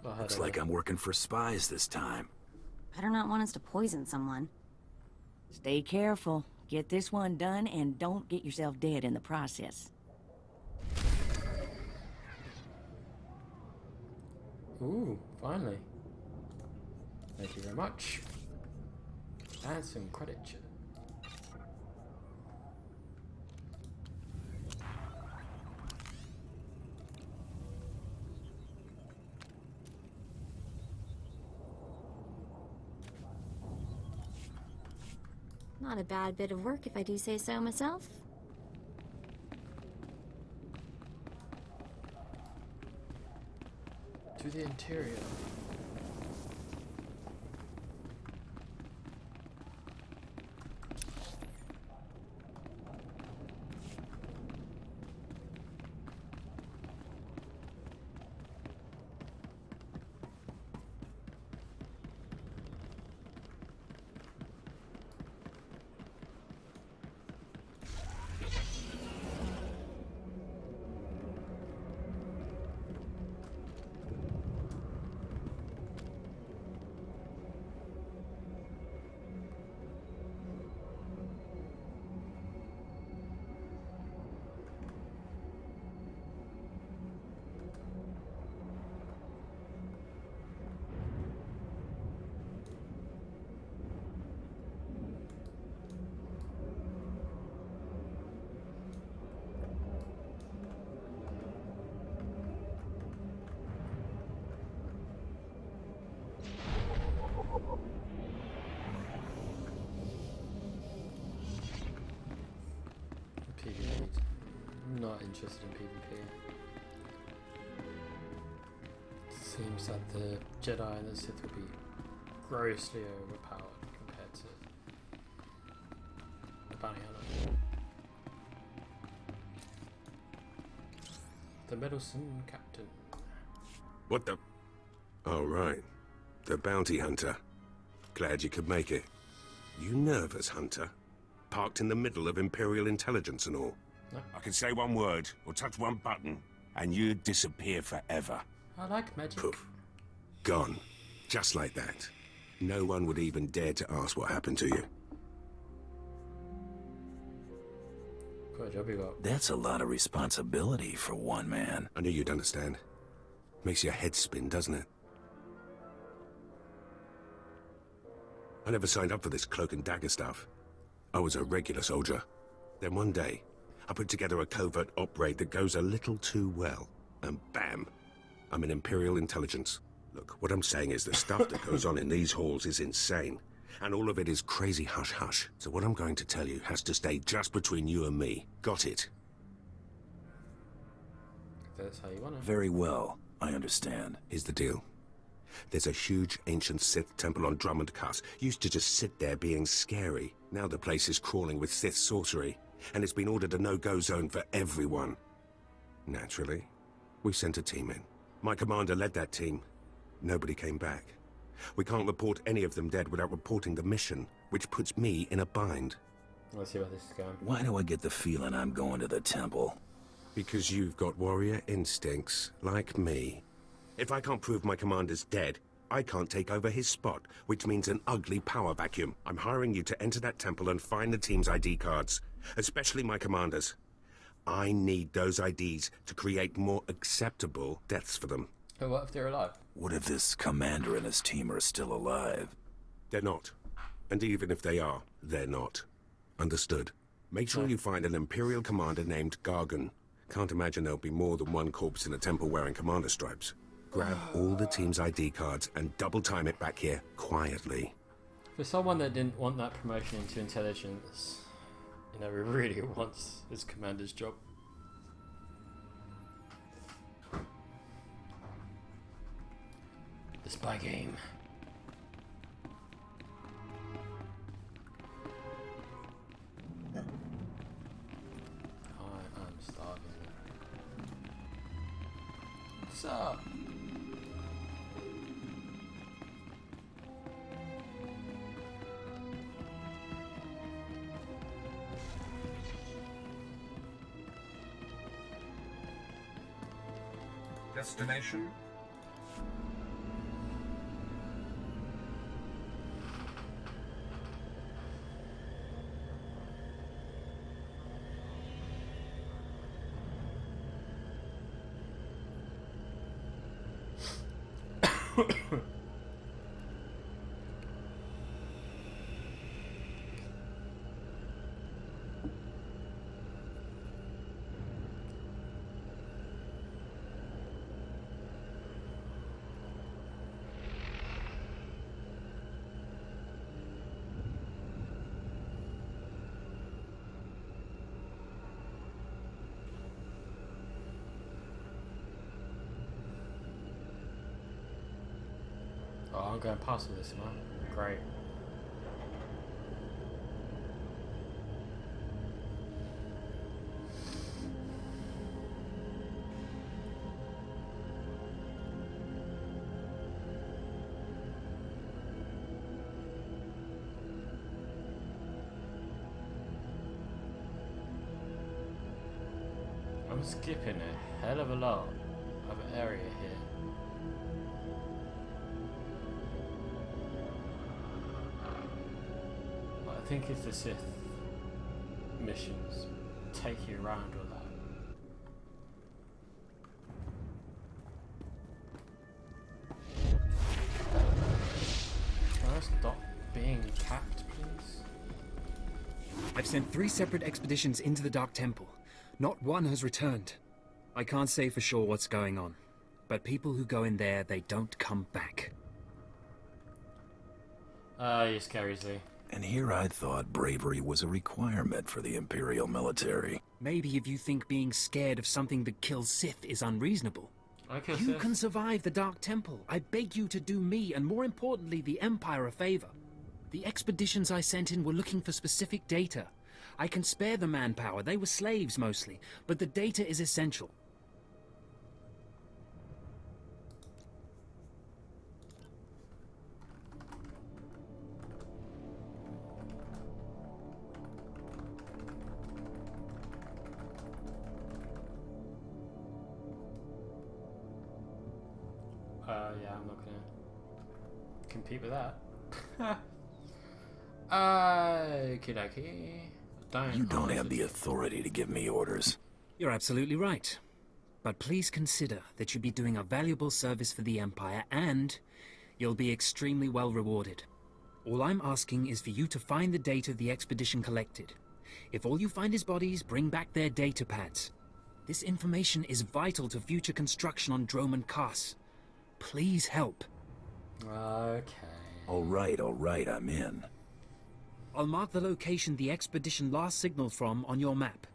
S5: Looks like I'm working for spies this time.
S4: Better not want us to poison someone.
S15: Stay careful. Get this one done and don't get yourself dead in the process.
S2: Ooh, finally. Thank you very much. And some credit.
S4: Not a bad bit of work if I do say so myself.
S2: To the interior. PvP. Not interested in PvP. Seems that the Jedi and the Sith will be grossly overpowered compared to the bounty hunter. The meddlesome captain.
S22: What the? Oh, right. The bounty hunter. Glad you could make it. You nervous, Hunter? Parked in the middle of Imperial intelligence and all.
S2: No.
S22: I could say one word or touch one button, and you'd disappear forever.
S2: I like magic.
S22: Poof. Gone. Just like that. No one would even dare to ask what happened to you.
S2: Good job you got.
S5: That's a lot of responsibility for one man.
S22: I knew you'd understand. Makes your head spin, doesn't it? I never signed up for this cloak and dagger stuff. I was a regular soldier. Then one day, I put together a covert op raid that goes a little too well. And bam! I'm in Imperial intelligence. Look, what I'm saying is the stuff that goes on in these halls is insane. And all of it is crazy hush-hush. So what I'm going to tell you has to stay just between you and me. Got it?
S2: That's how you want it.
S5: Very well. I understand.
S22: Here's the deal. There's a huge ancient Sith temple on Drummond Cuss. Used to just sit there being scary. Now the place is crawling with Sith sorcery. And it's been ordered a no-go zone for everyone. Naturally, we sent a team in. My commander led that team. Nobody came back. We can't report any of them dead without reporting the mission, which puts me in a bind.
S2: Let's see where this is going.
S5: Why do I get the feeling I'm going to the temple?
S22: Because you've got warrior instincts, like me. If I can't prove my commander's dead, I can't take over his spot, which means an ugly power vacuum. I'm hiring you to enter that temple and find the team's ID cards, especially my commander's. I need those IDs to create more acceptable deaths for them.
S2: But what if they're alive?
S5: What if this commander and his team are still alive?
S22: They're not. And even if they are, they're not. Understood? Make sure you find an Imperial commander named Gargan. Can't imagine there'll be more than one corpse in a temple wearing commander stripes. Grab all the team's ID cards and double time it back here, quietly.
S2: For someone that didn't want that promotion into intelligence, you know, really wants his commander's job. The spy game. I am starving. What's up?
S3: Destination?
S2: Oh, I'm going past all this, man. Great. I'm skipping a hell of a lot of area here. I think it's the Sith missions take you around all that. Can I stop being capped, please?
S16: I've sent 3 separate expeditions into the Dark Temple. Not one has returned. I can't say for sure what's going on, but people who go in there, they don't come back.
S2: You're scary, Z.
S5: And here I thought bravery was a requirement for the Imperial military.
S16: Maybe if you think being scared of something that kills Sith is unreasonable. You can survive the Dark Temple. I beg you to do me, and more importantly, the Empire a favor. The expeditions I sent in were looking for specific data. I can spare the manpower, they were slaves mostly, but the data is essential.
S2: Yeah, I'm not gonna compete with that. Okie dokie.
S5: You don't have the authority to give me orders.
S16: You're absolutely right. But please consider that you'll be doing a valuable service for the Empire, and you'll be extremely well rewarded. All I'm asking is for you to find the data the expedition collected. If all you find is bodies, bring back their data pads. This information is vital to future construction on Droman Kaas. Please help.
S2: Okay.
S5: All right, I'm in.
S16: I'll mark the location the expedition last signaled from on your map.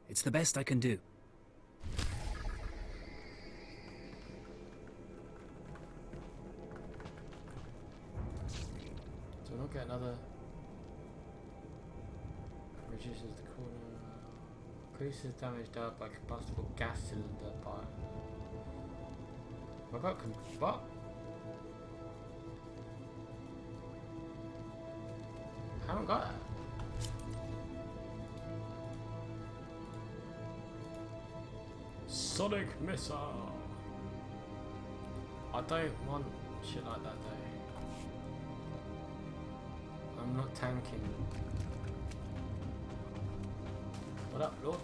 S16: It's the best I can do.
S2: Do I not get another? Reduces the corner. Increases damage dealt by combustible gas cylinder by. What about what? I haven't got that. Sonic missile. I don't want shit like that though. I'm not tanking. What up, Lord?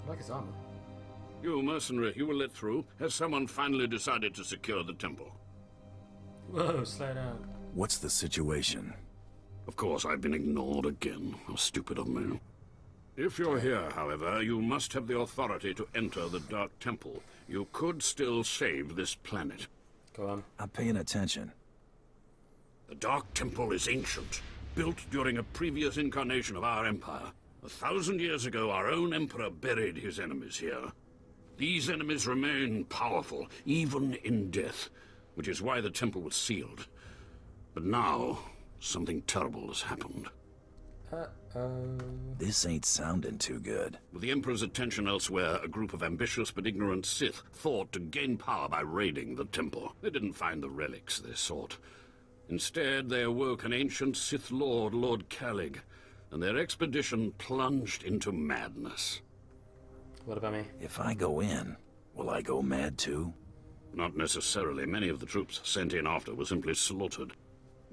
S2: I like his armor.
S21: You mercenary, you were let through. Has someone finally decided to secure the temple?
S2: Whoa, slow down.
S5: What's the situation?
S21: Of course, I've been ignored again. How stupid of me. If you're here, however, you must have the authority to enter the Dark Temple. You could still save this planet.
S2: Go on.
S5: I'm paying attention.
S21: The Dark Temple is ancient, built during a previous incarnation of our empire. 1,000 years ago, our own emperor buried his enemies here. These enemies remain powerful, even in death, which is why the temple was sealed. But now, something terrible has happened.
S2: Uh-oh.
S5: This ain't sounding too good.
S21: With the Emperor's attention elsewhere, a group of ambitious but ignorant Sith thought to gain power by raiding the temple. They didn't find the relics they sought. Instead, they awoke an ancient Sith Lord, Lord Calig, and their expedition plunged into madness.
S2: What about me?
S5: If I go in, will I go mad too?
S21: Not necessarily. Many of the troops sent in after were simply slaughtered.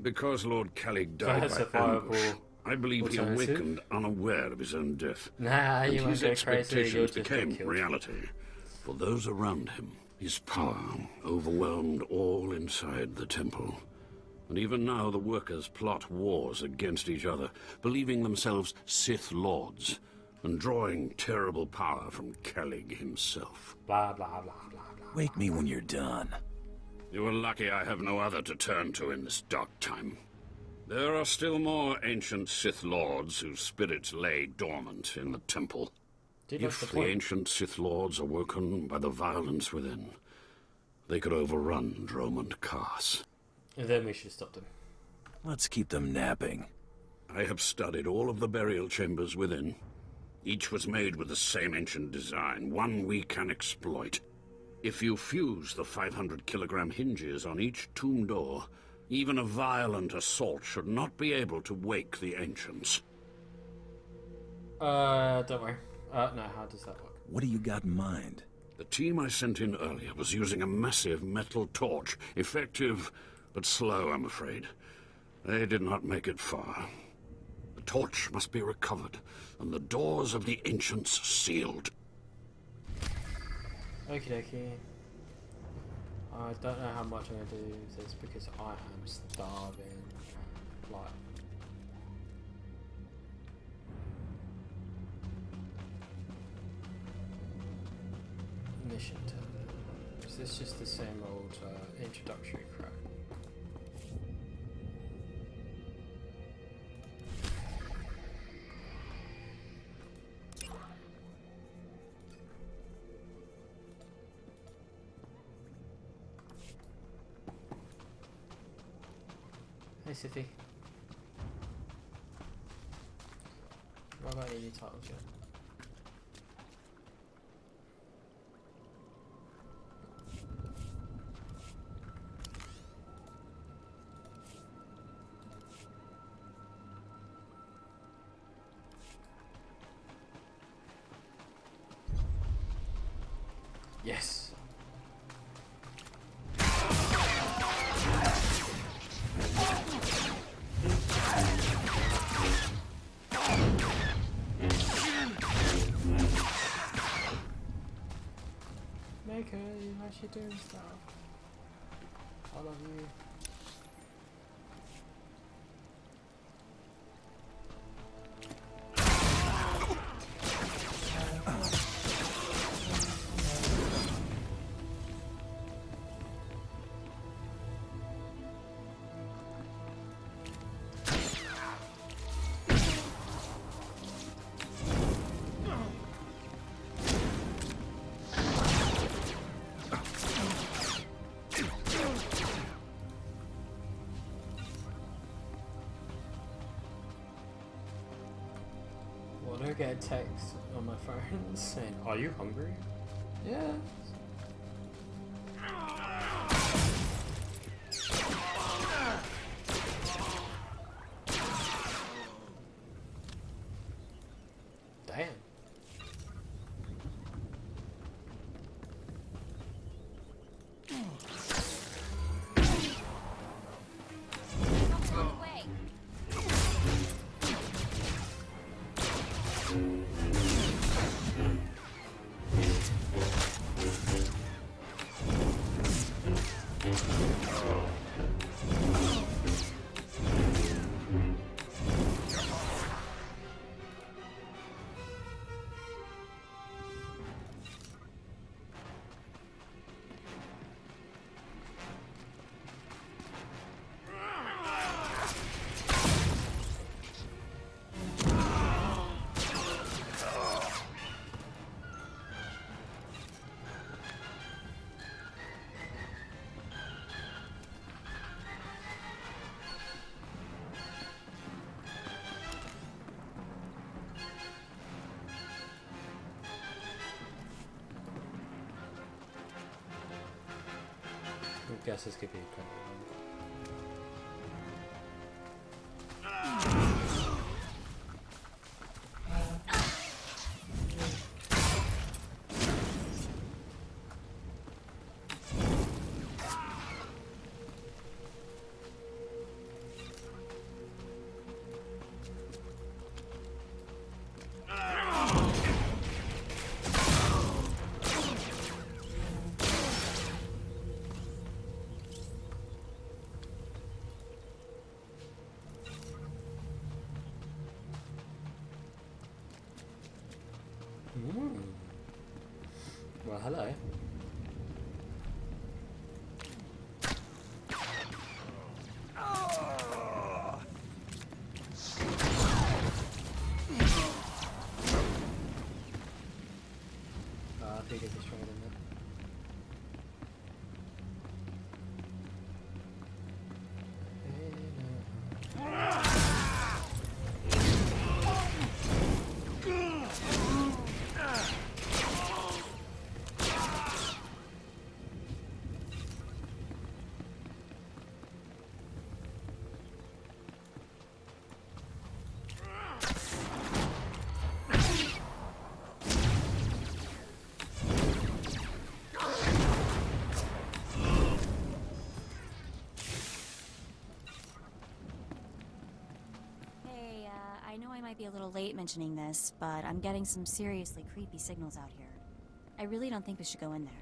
S21: Because Lord Calig died by ambush, I believe he awakened unaware of his own death.
S2: Nah,
S21: and
S2: you
S21: his
S2: won't go crazy.
S21: expectations became reality for those around him. His power overwhelmed all inside the temple. And even now the workers plot wars against each other, believing themselves Sith Lords, and drawing terrible power from Kellig himself.
S2: Blah, blah, blah, blah, blah.
S5: Wake me when you're done.
S21: You are lucky I have no other to turn to in this dark time. There are still more ancient Sith Lords whose spirits lay dormant in the temple. If the ancient Sith Lords are woken by the violence within, they could overrun Dromund Kaas.
S2: And then we should stop them.
S5: Let's keep them napping.
S21: I have studied all of the burial chambers within. Each was made with the same ancient design, one we can exploit. If you fuse the 500-kilogram hinges on each tomb door, even a violent assault should not be able to wake the ancients.
S2: Don't worry. No, how does that work?
S5: What do you got in mind?
S21: The team I sent in earlier was using a massive metal torch. Effective, but slow, I'm afraid. They did not make it far. The torch must be recovered, and the doors of the ancients sealed.
S2: Okie dokie. I don't know how much I'm going to do this because I am starving. Like... Mission terminal. Is this just the same old introductory crap? Hey Sithy. What about any titles yet? Yes. Maker, you actually doing stuff. I love you. I get a text on my phone saying, "Are you hungry?" Yeah. Damn. I guess this could be a couple. Well, hello. I think it's stronger than that.
S4: I know I might be a little late mentioning this, but I'm getting some seriously creepy signals out here. I really don't think we should go in there.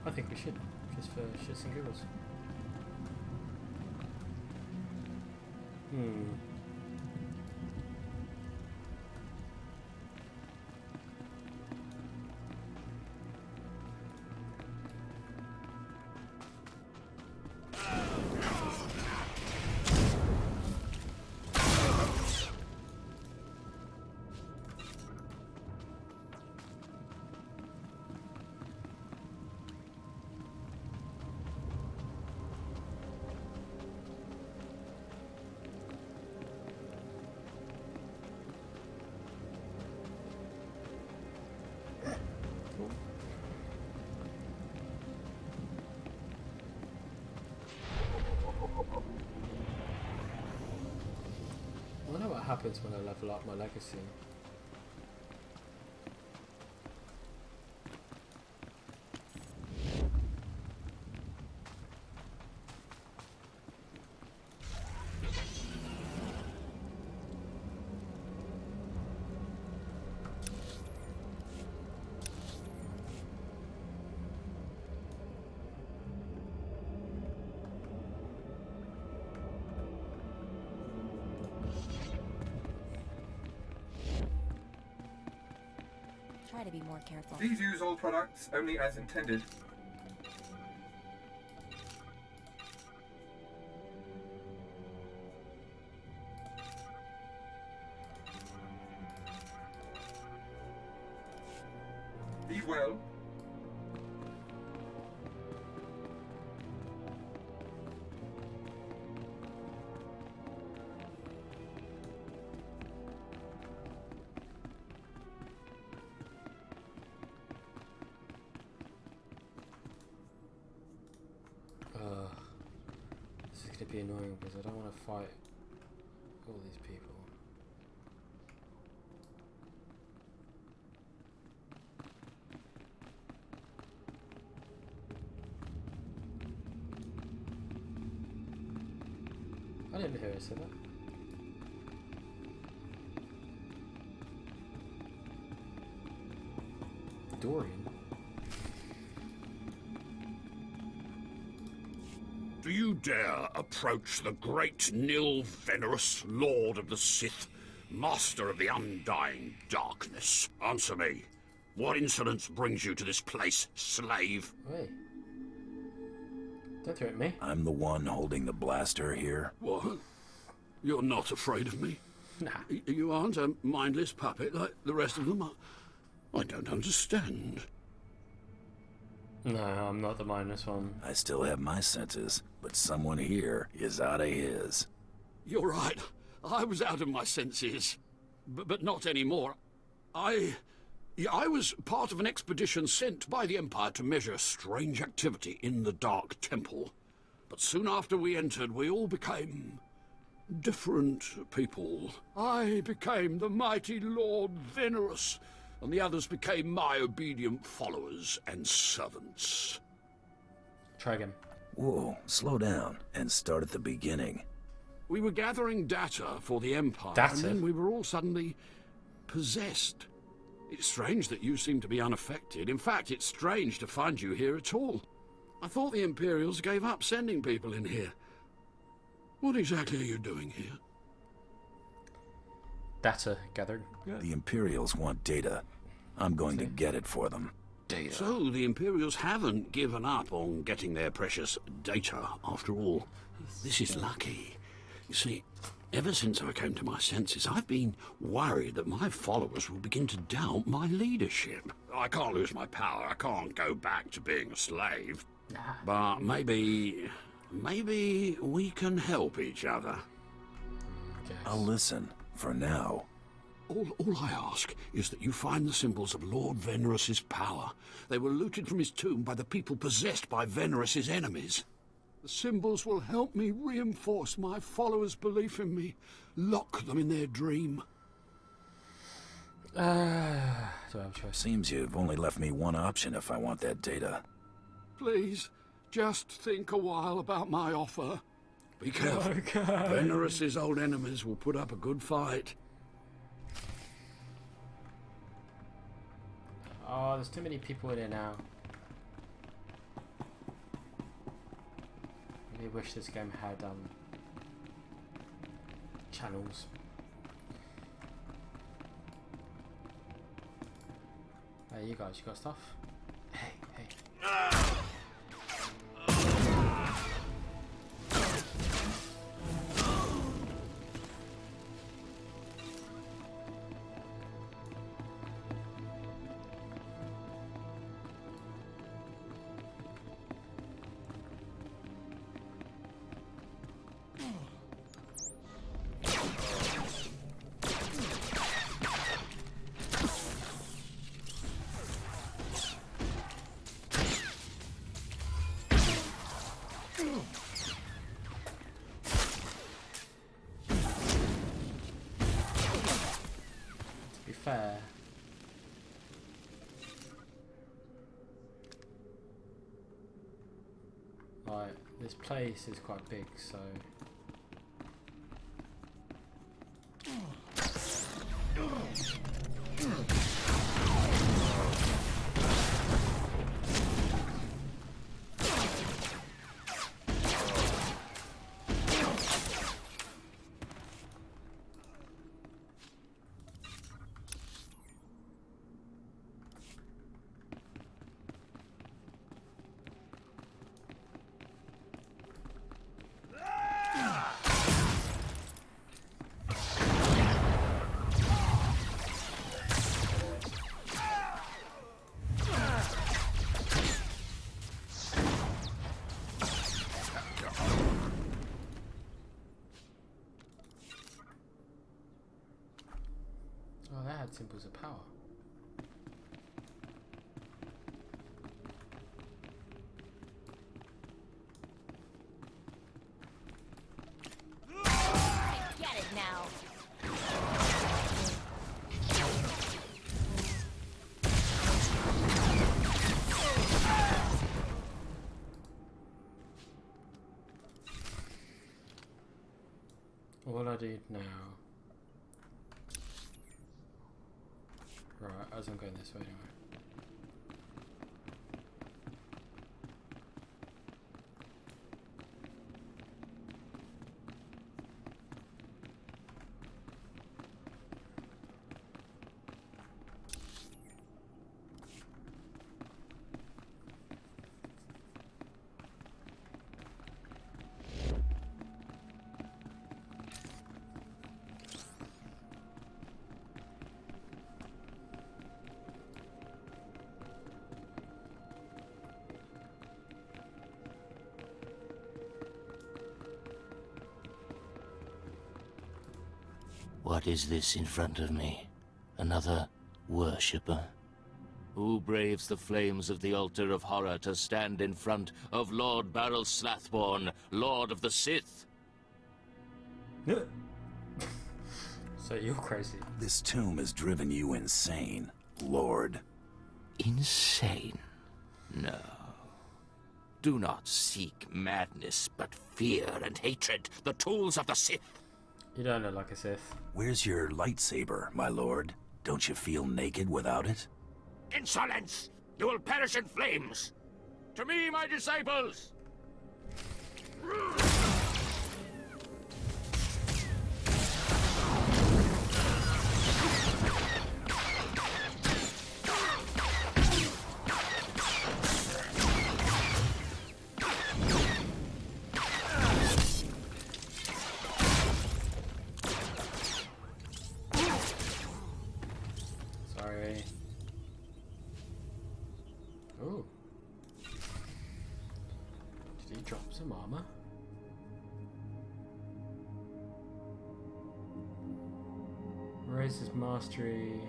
S2: I think we should, just for shits and giggles. I wonder what happens when I level up my legacy.
S4: Try to be more careful.
S3: Please use all products only as intended. Be well.
S2: This is going to be annoying because I don't want to fight all these people. I didn't hear her say that. Dorian?
S13: Do you dare approach the great Nil Venerus, Lord of the Sith, Master of the Undying Darkness? Answer me. What insolence brings you to this place, slave?
S2: Wait. Don't threaten me.
S5: I'm the one holding the blaster here.
S13: What? You're not afraid of me?
S2: Nah.
S13: You aren't a mindless puppet like the rest of them? I don't understand.
S2: No, I'm not the mindless one.
S5: I still have my senses, but someone here is out of his.
S13: You're right. I was out of my senses. But not anymore. I was part of an expedition sent by the Empire to measure strange activity in the Dark Temple. But soon after we entered, we all became different people. I became the mighty Lord Venerus, and the others became my obedient followers and servants.
S2: Try again.
S5: Whoa, slow down and start at the beginning.
S13: We were gathering data for the Empire,
S2: Data?
S13: and then we were all suddenly possessed.
S21: It's strange that you seem to be unaffected. In fact, it's strange to find you here at all. I thought the Imperials gave up sending people in here. What exactly are you doing here?
S2: Data gathering.
S5: The Imperials want data. I'm going to get it for them.
S21: Data. So the Imperials haven't given up on getting their precious data, after all. This is lucky. You see, ever since I came to my senses, I've been worried that my followers will begin to doubt my leadership. I can't lose my power. I can't go back to being a slave. But maybe we can help each other.
S5: I'll listen, for now.
S21: All I ask is that you find the symbols of Lord Venerus's power. They were looted from his tomb by the people possessed by Venerus's enemies. The symbols will help me reinforce my followers' belief in me, lock them in their dream.
S2: Do I have a choice?
S5: Seems you've only left me one option if I want that data.
S21: Please, just think a while about my offer. Be careful. Venerus's old enemies will put up a good fight.
S2: Oh, there's too many people in here now. I really wish this game had channels. Hey, you guys, you got stuff? Hey, hey. Fair. Right, this place is quite big, so symbols of power.
S4: I get it now.
S2: What I do now? Right, as I'm going this way anyway.
S18: What is this in front of me? Another worshipper? Who braves the flames of the altar of horror to stand in front of Lord Baral Slathborn, Lord of the Sith?
S2: So you're crazy.
S5: This tomb has driven you insane, Lord.
S18: Insane? No. Do not seek madness, but fear and hatred, the tools of the Sith.
S2: You don't look like a Sith.
S5: Where's your lightsaber, my lord? Don't you feel naked without it?
S14: Insolence! You will perish in flames! To me, my disciples!
S2: Sorry. Oh. Did he drop some armor? Raises mastery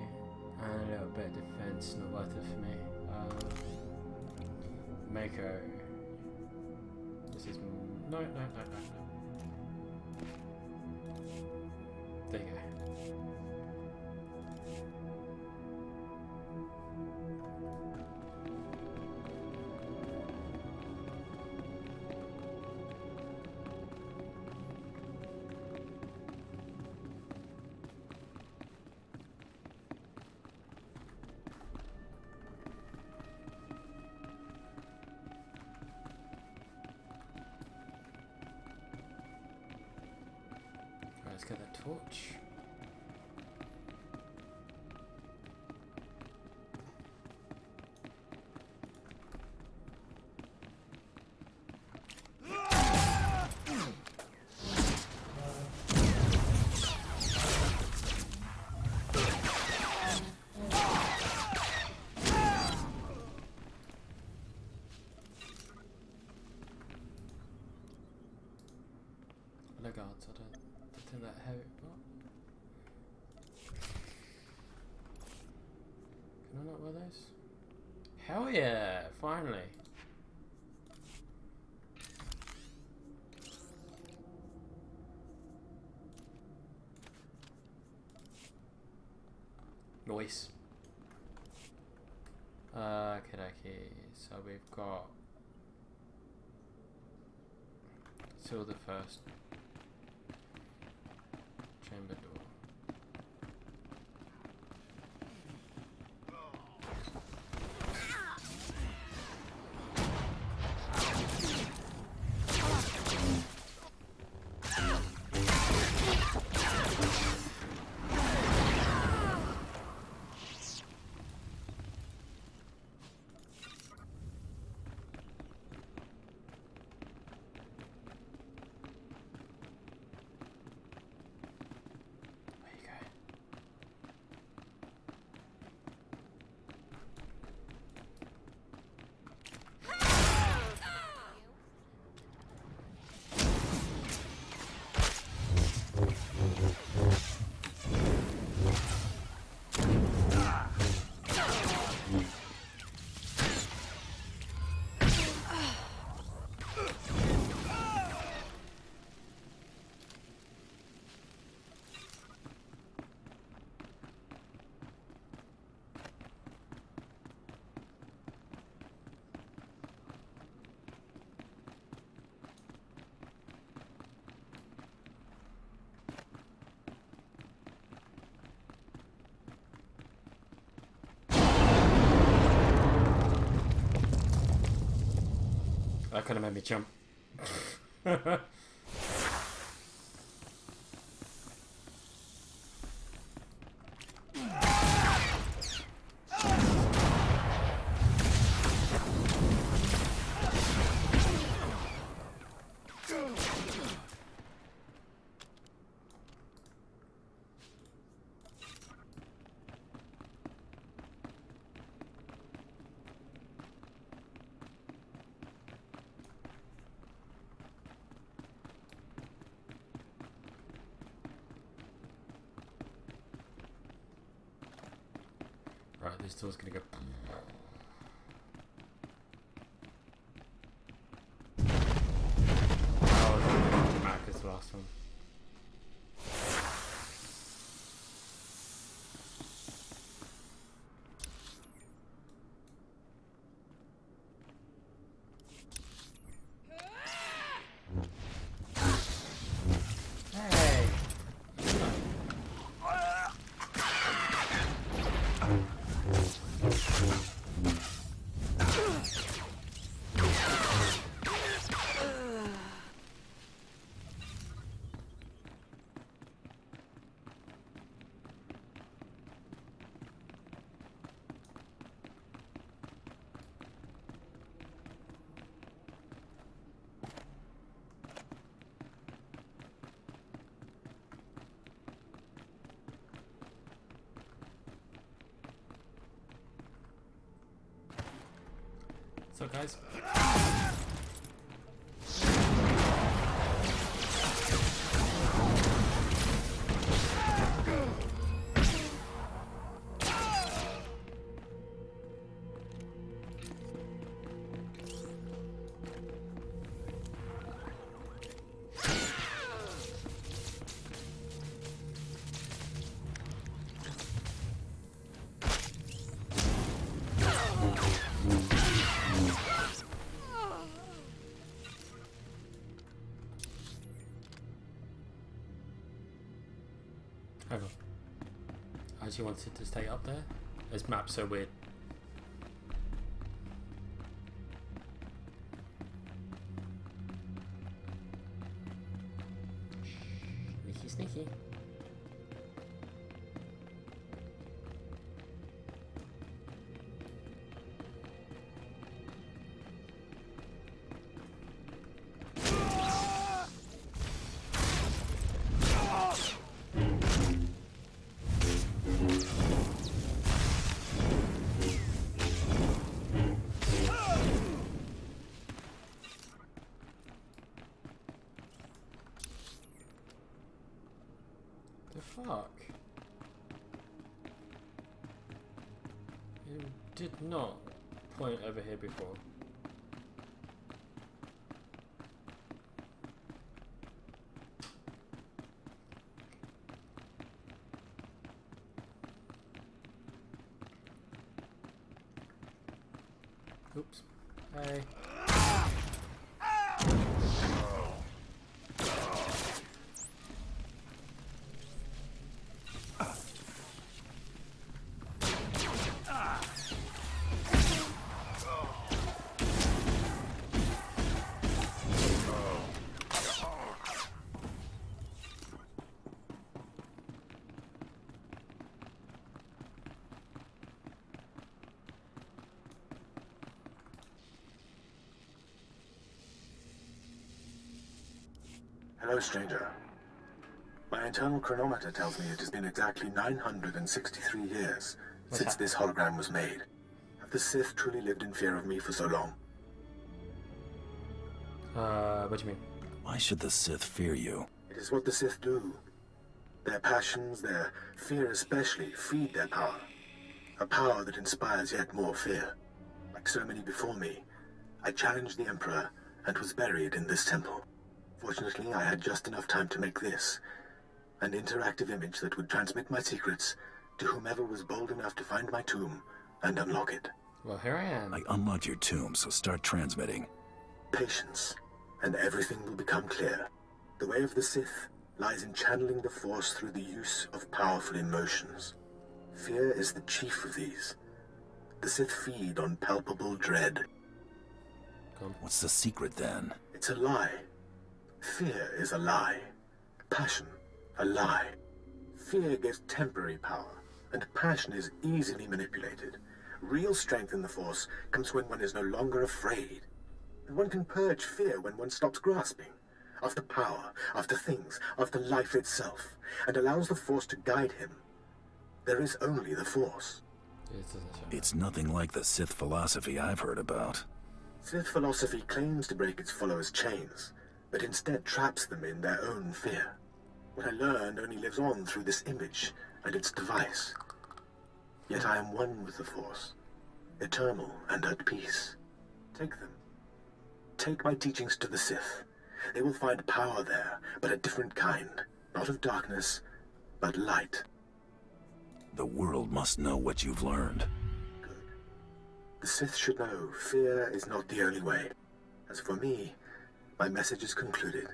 S2: and a little bit of defense, not worth it for me. Mako. This is no. There you go. Let's get that torch. Legards, I don't think that heavy. What? Can I not wear those? Hell yeah! Finally. Noise. Okay. So we've got till the first chamber door. That could have made me jump. Right, this door's gonna go. Oh, it's back as the last one. Hey. What's up, guys? Hang on. I actually wanted to stay up there. This map's so weird. Sneaky, sneaky. Fuck. You did not point over here before. Oops. Hey.
S11: Hello, stranger. My internal chronometer tells me it has been exactly 963 years since this hologram was made. Have the Sith truly lived in fear of me for so long?
S2: What do you mean?
S5: Why should the Sith fear you?
S11: It is what the Sith do. Their passions, their fear especially, feed their power. A power that inspires yet more fear. Like so many before me, I challenged the Emperor and was buried in this temple. Fortunately, I had just enough time to make this, an interactive image that would transmit my secrets to whomever was bold enough to find my tomb and unlock it.
S2: Well, here I am.
S5: I unlocked your tomb, so start transmitting.
S11: Patience, and everything will become clear. The way of the Sith lies in channeling the Force through the use of powerful emotions. Fear is the chief of these. The Sith feed on palpable dread.
S5: What's the secret, then?
S11: It's a lie. Fear is a lie. Passion, a lie. Fear gives temporary power, and passion is easily manipulated. Real strength in the Force comes when one is no longer afraid. And one can purge fear when one stops grasping. After power, after things, after life itself, and allows the Force to guide him. There is only the Force.
S5: It's nothing like the Sith philosophy I've heard about.
S11: Sith philosophy claims to break its followers' chains, but instead traps them in their own fear. What I learned only lives on through this image and its device. Yet I am one with the Force, eternal and at peace. Take them. Take my teachings to the Sith. They will find power there, but a different kind. Not of darkness, but light.
S5: The world must know what you've learned.
S11: Good. The Sith should know fear is not the only way. As for me, my message is concluded.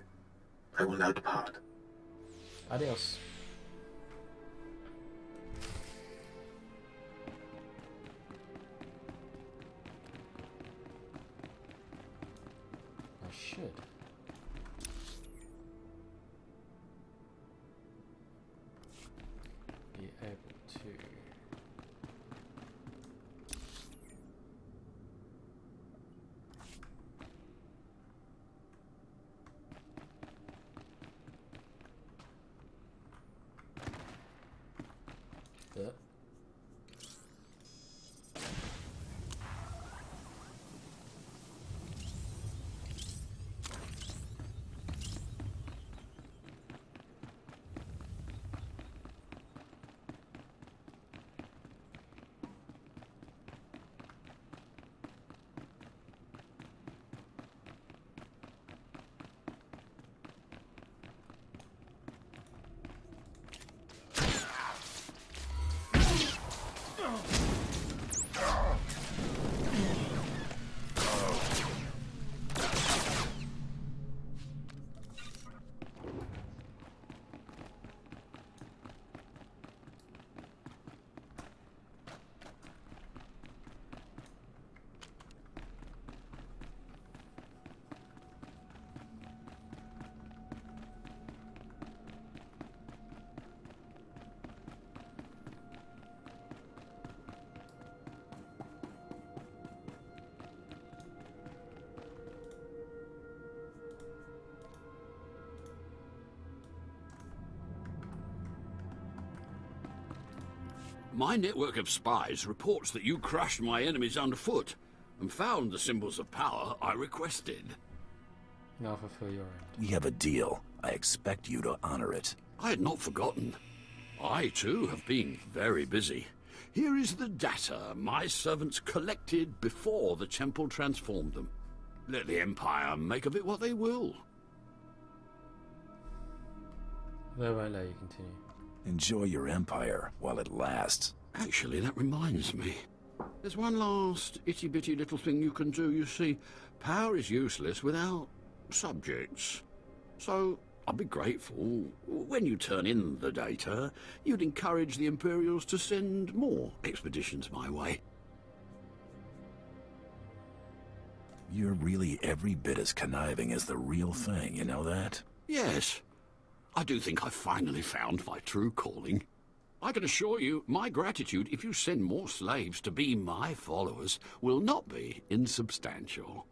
S11: I will now depart.
S2: Adios. I should. Be able to. Yeah.
S21: My network of spies reports that you crushed my enemies underfoot and found the symbols of power I requested.
S2: Now fulfill your end.
S5: We have a deal. I expect you to honor it.
S21: I had not forgotten. I, too, have been very busy. Here is the data my servants collected before the temple transformed them. Let the Empire make of it what they will.
S2: They won't let you continue.
S5: Enjoy your empire while it lasts.
S21: Actually, that reminds me. There's one last itty-bitty little thing you can do. You see, power is useless without subjects. So, I'd be grateful when you turn in the data, you'd encourage the Imperials to send more expeditions my way.
S5: You're really every bit as conniving as the real thing, you know that?
S21: Yes. I do think I've finally found my true calling. I can assure you, my gratitude if you send more slaves to be my followers will not be insubstantial.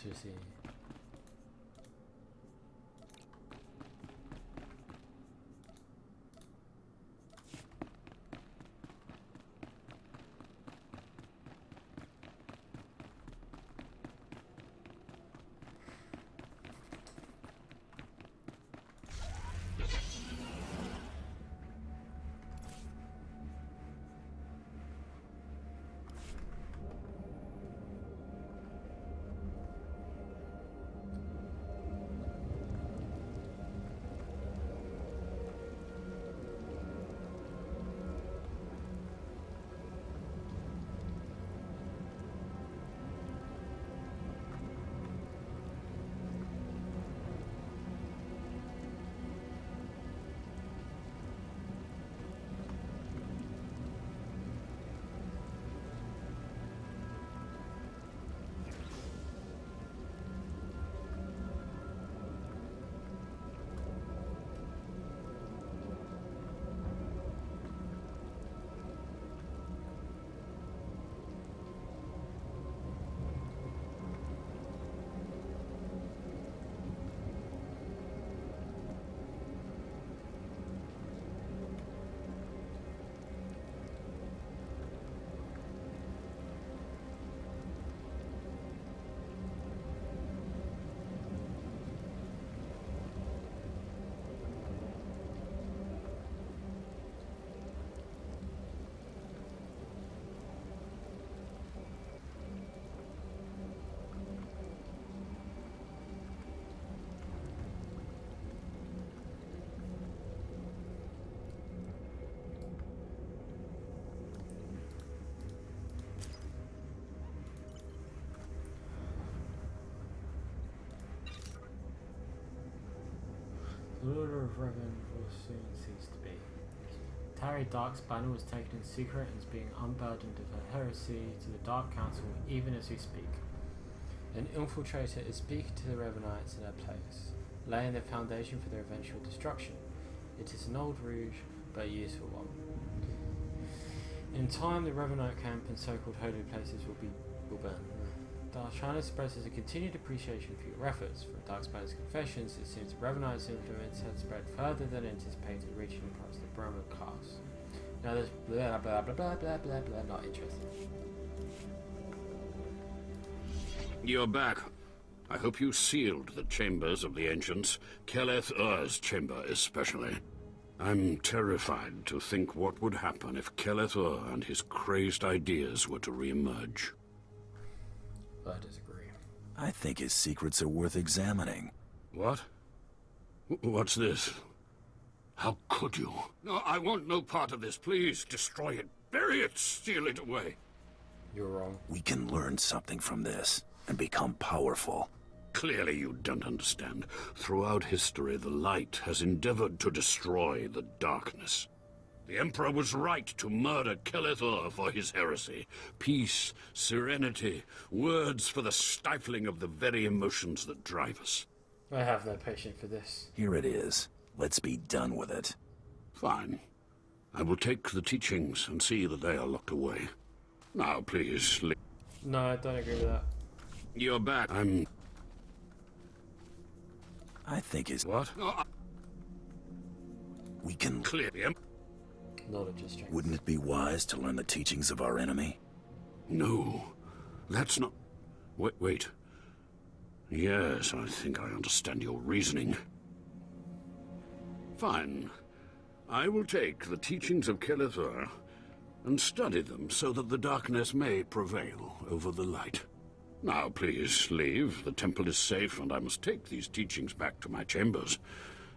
S2: Seriously. The Order of Revan will soon cease to be. Tari Dark's banner was taken in secret and is being unburdened of her heresy to the Dark Council even as we speak. An infiltrator is speaking to the Revanites in their place, laying the foundation for their eventual destruction. It is an old rouge, but a useful one. In time, the Revanite camp and so-called holy places will burn. Darshan expresses a continued appreciation for your efforts. From Darkspanner's confessions, it seems the Revanite's influence had spread further than anticipated, reaching across the Brahma class. Now there's blah blah blah blah blah blah blah, not interested.
S21: You're back. I hope you sealed the chambers of the ancients, Keleth Ur's chamber especially. I'm terrified to think what would happen if Keleth Ur and his crazed ideas were to re-emerge.
S2: I disagree.
S5: I think his secrets are worth examining.
S21: What? What's this? How could you? No, I want no part of this. Please, destroy it. Bury it. Steal it away.
S2: You're wrong.
S5: We can learn something from this and become powerful.
S21: Clearly you don't understand. Throughout history, the light has endeavored to destroy the darkness. The Emperor was right to murder SWTOR for his heresy. Peace, serenity, words for the stifling of the very emotions that drive us.
S2: I have no patience for this.
S5: Here it is. Let's be done with it.
S21: Fine. I will take the teachings and see that they are locked away. Now, please,
S2: No, I don't agree with that.
S21: You're back.
S5: I think it's...
S21: What? No,
S5: We can...
S21: Clear him.
S2: Knowledge is strength.
S5: Wouldn't it be wise to learn the teachings of our enemy?
S21: No, that's not... Wait. Yes, I think I understand your reasoning. Fine. I will take the teachings of SWTOR and study them so that the darkness may prevail over the light. Now, please, leave. The temple is safe, and I must take these teachings back to my chambers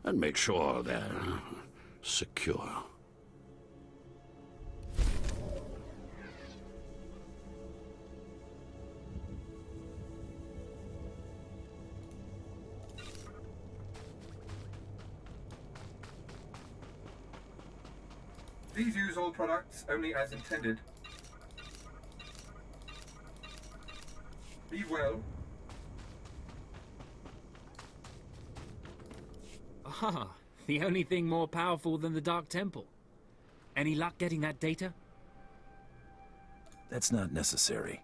S21: and make sure they're secure.
S3: Please use all products only as intended. Be well.
S16: Ah, the only thing more powerful than the Dark Temple. Any luck getting that data?
S5: That's not necessary.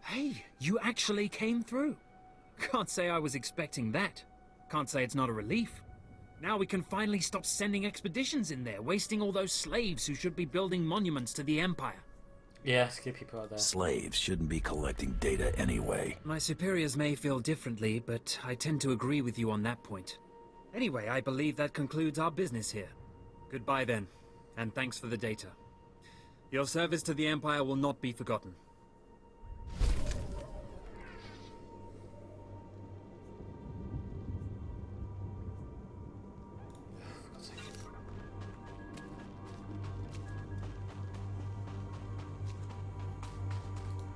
S16: Hey, you actually came through. Can't say I was expecting that. Can't say it's not a relief. Now we can finally stop sending expeditions in there, wasting all those slaves who should be building monuments to the Empire.
S2: Yeah, skip your part there.
S5: Slaves shouldn't be collecting data anyway.
S16: My superiors may feel differently, but I tend to agree with you on that point. Anyway, I believe that concludes our business here. Goodbye then, and thanks for the data. Your service to the Empire will not be forgotten.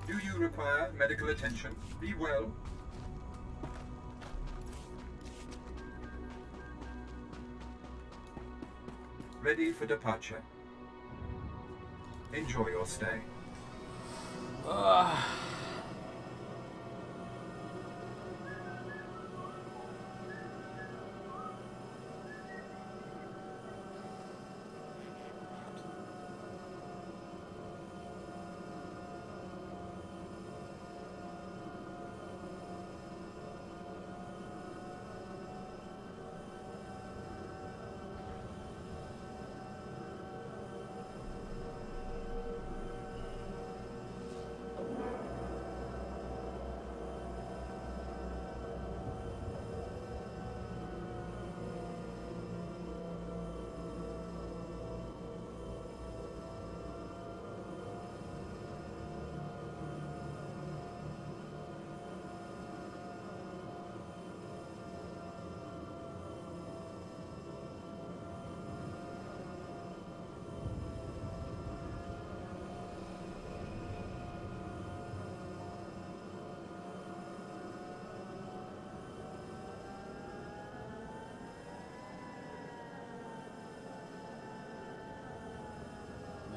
S3: Do you require medical attention? Be well. Ready for departure. Enjoy your stay.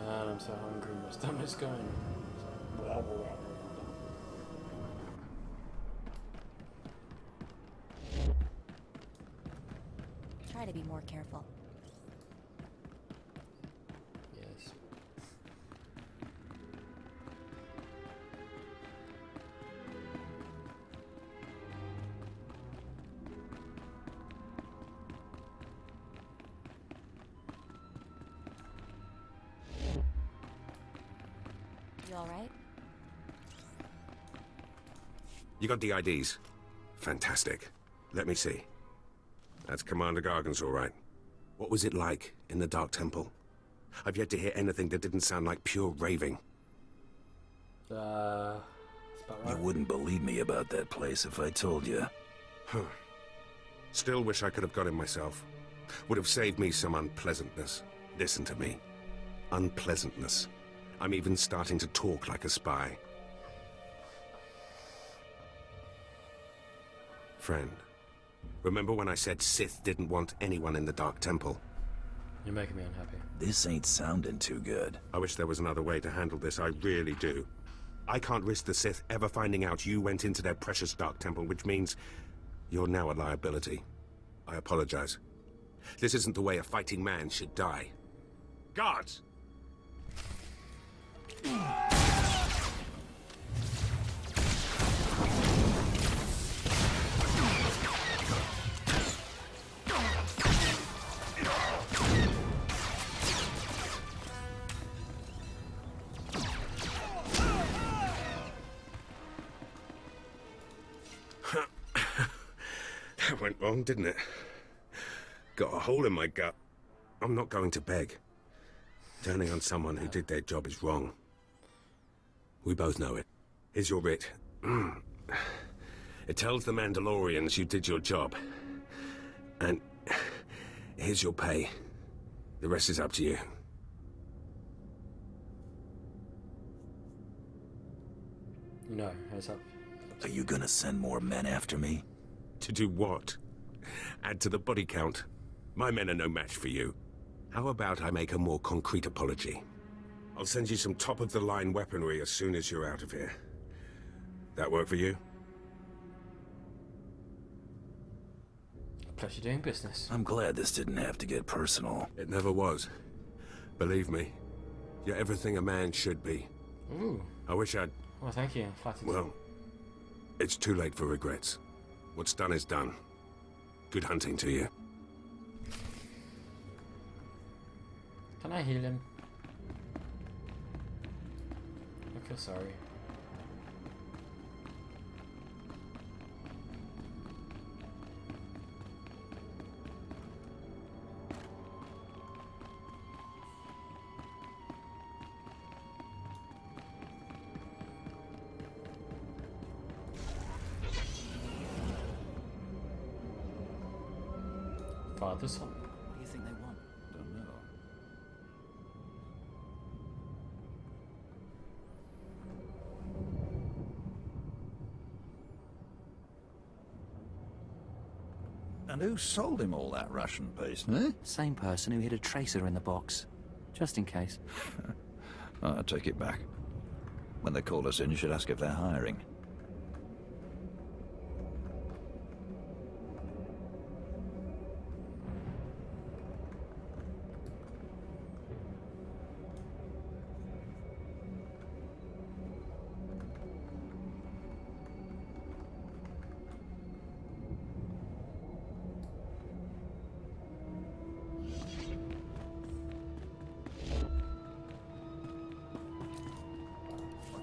S2: Man, I'm so hungry. My stomach's going.
S4: Try to be more careful.
S2: Yes.
S4: You alright?
S22: You got the IDs? Fantastic. Let me see. That's Commander Gargan's all right. What was it like in the Dark Temple? I've yet to hear anything that didn't sound like pure raving.
S2: That's about right.
S5: You wouldn't believe me about that place if I told you.
S22: Huh. Still wish I could have got him myself. Would have saved me some unpleasantness. Listen to me. Unpleasantness. I'm even starting to talk like a spy. Friend, remember when I said Sith didn't want anyone in the Dark Temple?
S2: You're making me unhappy.
S5: This ain't sounding too good.
S22: I wish there was another way to handle this, I really do. I can't risk the Sith ever finding out you went into their precious Dark Temple, which means you're now a liability. I apologize. This isn't the way a fighting man should die. Guards! That went wrong, didn't it? Got a hole in my gut. I'm not going to beg. Turning on someone who did their job is wrong. We both know it. Here's your writ. It tells the Mandalorians you did your job. And here's your pay. The rest is up to you.
S2: No, it's up.
S5: Are you gonna send more men after me?
S22: To do what? Add to the body count. My men are no match for you. How about I make a more concrete apology? I'll send you some top-of-the-line weaponry as soon as you're out of here. That work for you?
S2: Pleasure doing business.
S5: I'm glad this didn't have to get personal.
S22: It never was. Believe me. You're everything a man should be.
S2: Ooh.
S22: I wish I'd...
S2: Well, thank you. Flattered.
S22: Well, it's too late for regrets. What's done is done. Good hunting to you.
S2: Can I heal him? I feel sorry. Father son.
S7: What do you think they want?
S14: Don't know.
S7: And who sold him all that Russian paste, eh?
S19: Same person who hid a tracer in the box. Just in case.
S7: I take it back. When they call us in, you should ask if they're hiring.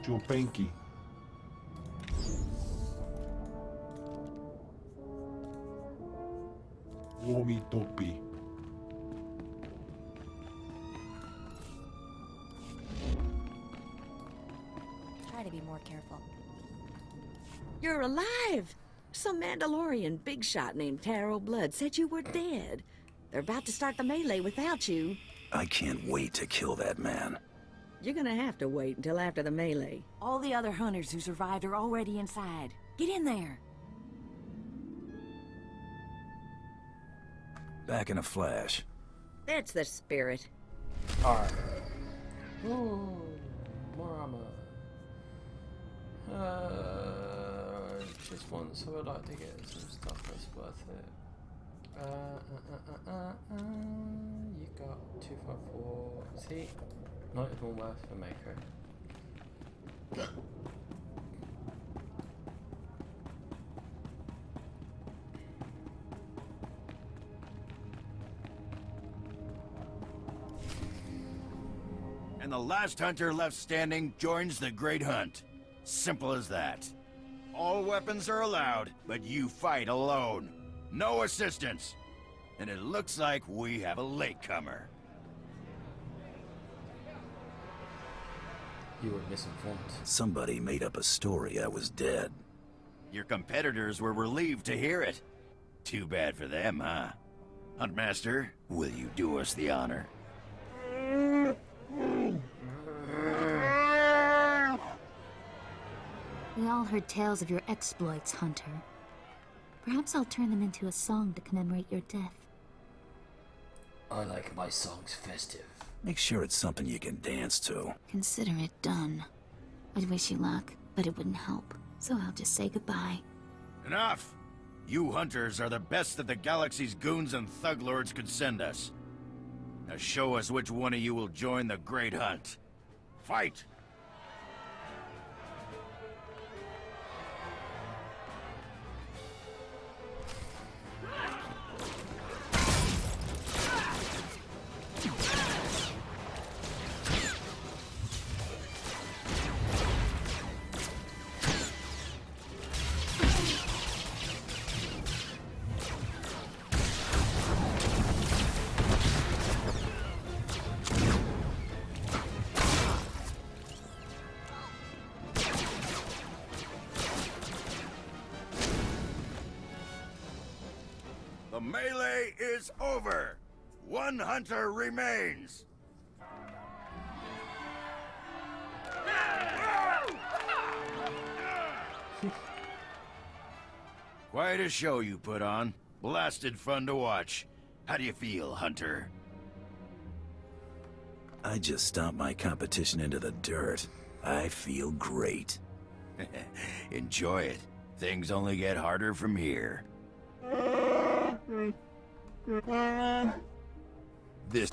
S12: Joe Panky. Uomi topi.
S15: Try to be more careful. You're alive! Some Mandalorian big shot named Taro Blood said you were dead. They're about to start the melee without you.
S5: I can't wait to kill that man.
S15: You're gonna have to wait until after the melee. All the other hunters who survived are already inside. Get in there.
S5: Back in a flash.
S15: That's the spirit.
S2: Alright. Ooh, more armor. Just once I would like to get some stuff that's worth it. You got 254. See? Not even worth a maker.
S23: And the last hunter left standing joins the Great Hunt. Simple as that. All weapons are allowed, but you fight alone. No assistance. And it looks like we have a latecomer.
S2: You were misinformed.
S5: Somebody made up a story I was dead.
S23: Your competitors were relieved to hear it. Too bad for them, huh? Huntmaster, will you do us the honor?
S4: We all heard tales of your exploits, Hunter. Perhaps I'll turn them into a song to commemorate your death.
S2: I like my songs festive.
S5: Make sure it's something you can dance to.
S4: Consider it done. I'd wish you luck, but it wouldn't help. So I'll just say goodbye.
S23: Enough! You hunters are the best that the galaxy's goons and thug lords could send us. Now show us which one of you will join the Great Hunt. Fight! The melee is over. One hunter remains. Quite a show you put on. Blasted fun to watch. How do you feel, Hunter?
S5: I just stomped my competition into the dirt. I feel great.
S23: Enjoy it. Things only get harder from here. This...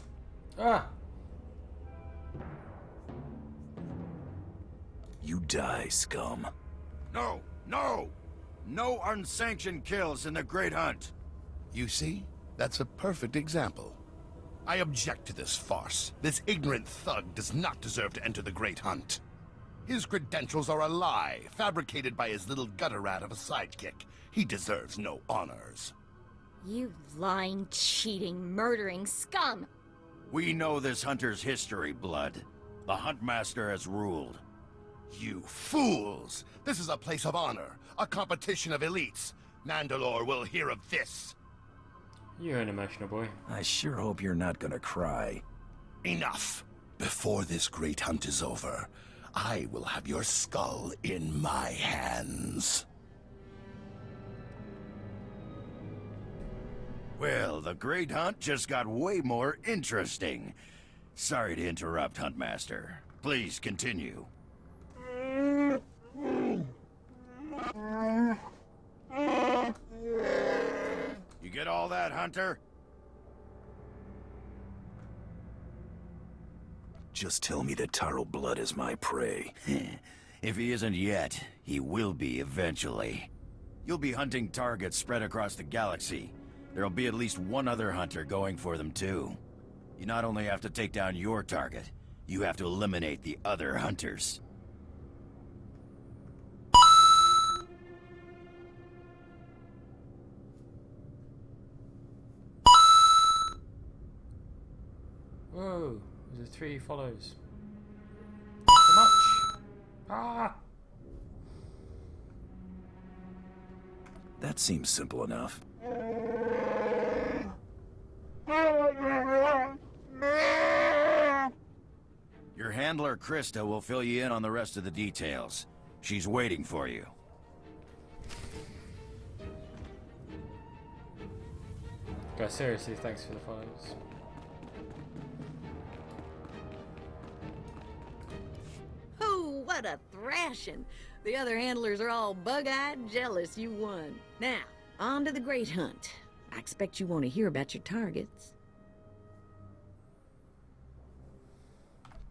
S5: You die, scum.
S23: No! No! No unsanctioned kills in the Great Hunt!
S1: You see? That's a perfect example. I object to this farce. This ignorant thug does not deserve to enter the Great Hunt. His credentials are a lie, fabricated by his little gutter rat of a sidekick. He deserves no honors.
S4: You lying, cheating, murdering scum!
S23: We know this hunter's history, Blood. The Huntmaster has ruled.
S1: You fools! This is a place of honor, a competition of elites. Mandalore will hear of this.
S2: You're an emotional boy.
S5: I sure hope you're not gonna cry.
S1: Enough! Before this great hunt is over, I will have your skull in my hands.
S23: Well, the Great Hunt just got way more interesting. Sorry to interrupt, Huntmaster. Please continue. You get all that, Hunter?
S5: Just tell me that Taro Blood is my prey.
S23: If he isn't yet, he will be eventually. You'll be hunting targets spread across the galaxy. There'll be at least one other hunter going for them too. You not only have to take down your target, you have to eliminate the other hunters.
S2: Whoa, there's 3 follows. So much. Ah!
S5: That seems simple enough.
S23: Your handler, Krista, will fill you in on the rest of the details. She's waiting for you.
S2: Guys, seriously, thanks for the follows.
S15: Oh, what a thrashing! The other handlers are all bug-eyed jealous you won. Now, on to the Great Hunt. I expect you want to hear about your targets.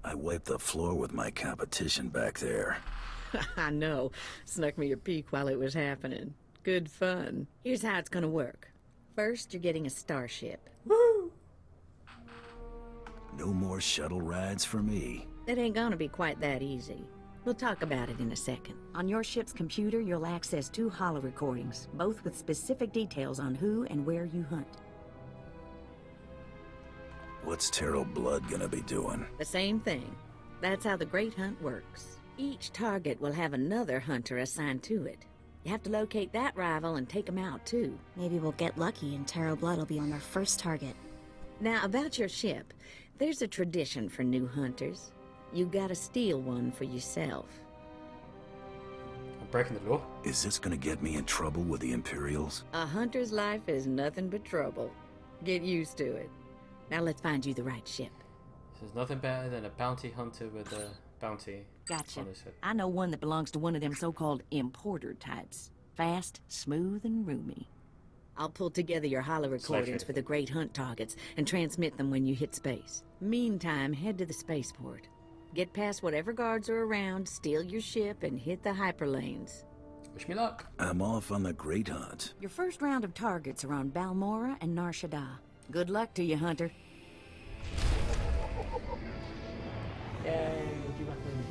S5: I wiped the floor with my competition back there.
S15: I know. Snuck me a peek while it was happening. Good fun. Here's how it's gonna work. First, you're getting a starship.
S5: Woo! No more shuttle rides for me.
S15: It ain't gonna be quite that easy. We'll talk about it in a second. On your ship's computer, you'll access 2 holo recordings, both with specific details on who and where you hunt.
S5: What's Taro Blood gonna be doing?
S15: The same thing. That's how the Great Hunt works. Each target will have another hunter assigned to it. You have to locate that rival and take him out, too.
S4: Maybe we'll get lucky and Tarot Blood will be on our first target.
S15: Now, about your ship, there's a tradition for new hunters. You gotta steal one for yourself.
S2: I'm breaking the law.
S5: Is this gonna get me in trouble with the Imperials?
S15: A hunter's life is nothing but trouble. Get used to it. Now let's find you the right ship.
S2: There's nothing better than a bounty hunter with a bounty
S15: Gotcha.
S2: on his head.
S15: I know one that belongs to one of them so-called importer types. Fast, smooth, and roomy. I'll pull together your hollow recordings for the great hunt targets and transmit them when you hit space. Meantime, head to the spaceport. Get past whatever guards are around, steal your ship, and hit the hyperlanes.
S2: Wish me luck.
S5: I'm off on the Great Hunt.
S15: Your first round of targets are on Balmora and Nar Shaddaa. Good luck to you, Hunter.
S2: Yay, you reckon?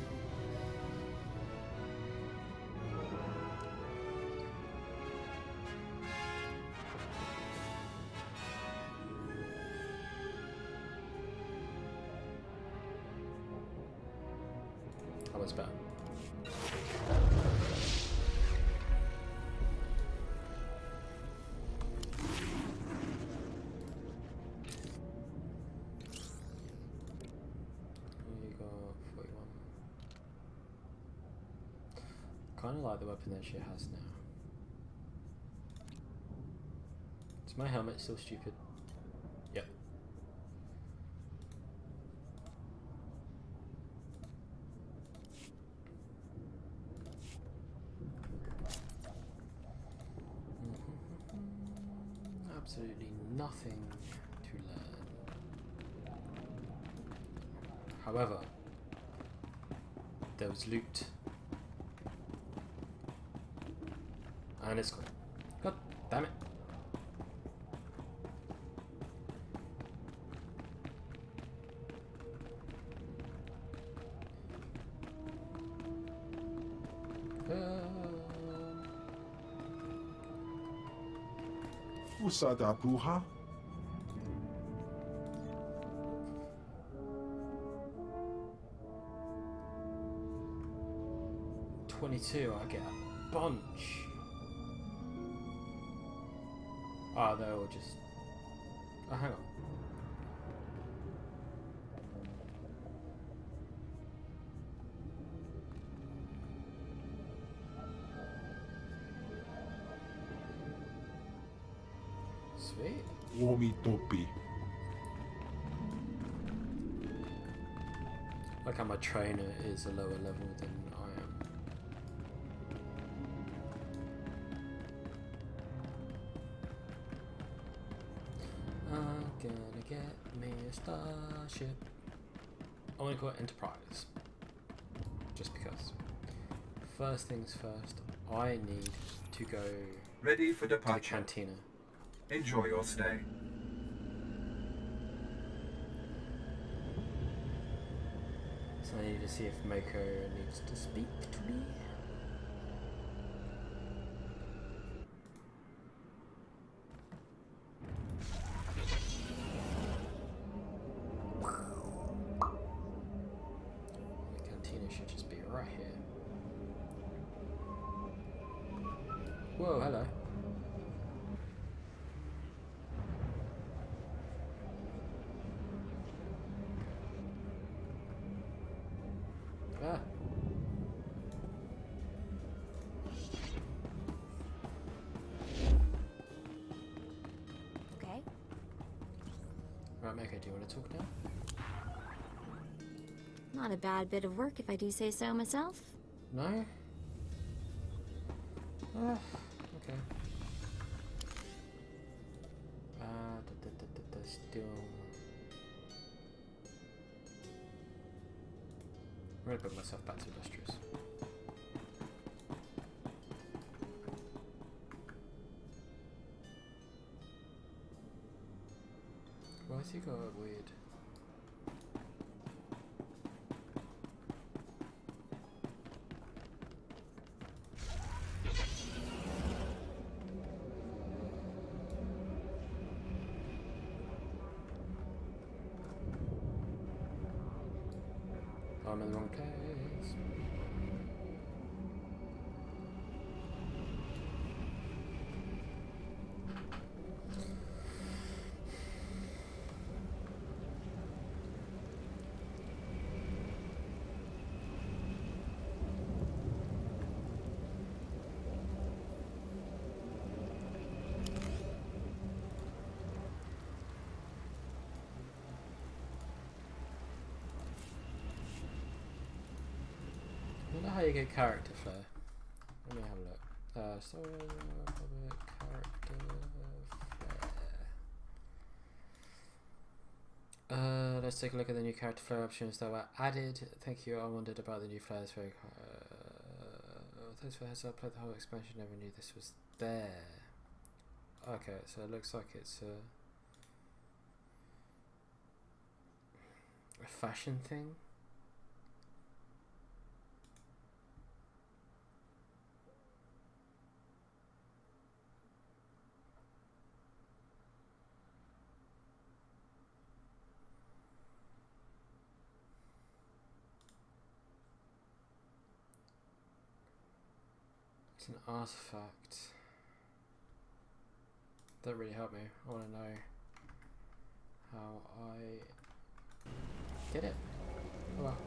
S2: That was better. You got 41. Kind of like the weapon that she has now. Is my helmet still stupid? Yep. Absolutely nothing to learn. However, there was loot. And it's gone. God damn it.
S12: Usada bruha?
S2: $22, I get a bunch. Ah, they're all just... Oh, hang on. Sweet.
S12: Womi topi.
S2: Like how my trainer is a lower level than I am. I'm gonna get me a starship. I want to call it Enterprise. Just because. First things first, I need to go
S3: Ready for
S2: to the
S3: departure.
S2: cantina.
S3: Enjoy your stay.
S2: So I need to see if Mako needs to speak to me. The cantina should just be right here. Whoa, hello. Ah.
S4: Okay.
S2: Right, Mako, do you want to talk now?
S4: Not a bad bit of work if I do say so myself.
S2: No? Okay. Still... I'm gonna put myself back to illustrious. Why has he got a weird... I'm in the wrong place. how you get character flair. Let me have a look. Character flair. Let's take a look at the new character flair options that were added. Thank you. I wondered about the new flares. Thanks for the heads up. Played the whole expansion. Never knew this was there. Okay, so it looks like it's a fashion thing. It's an artifact. That really helped me. I want to know how I get it. Oh well.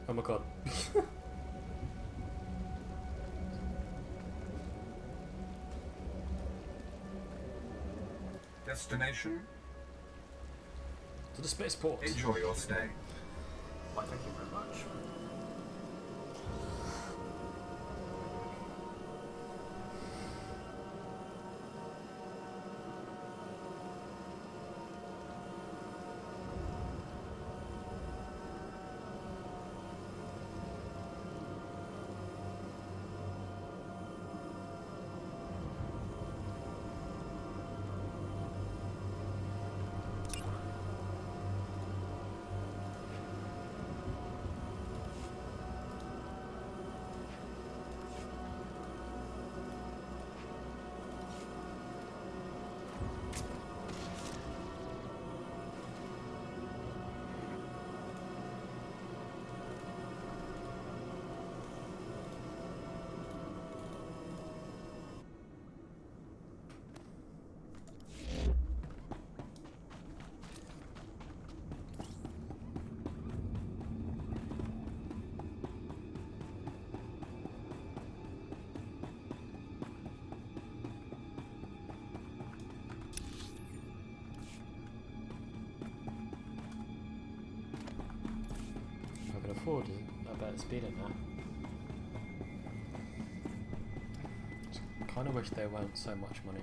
S2: Oh my god.
S3: Destination?
S2: To the spaceport.
S3: Enjoy your stay.
S2: Why, thank you very much. Afford it, I better speed it now. Kind of wish there weren't so much money.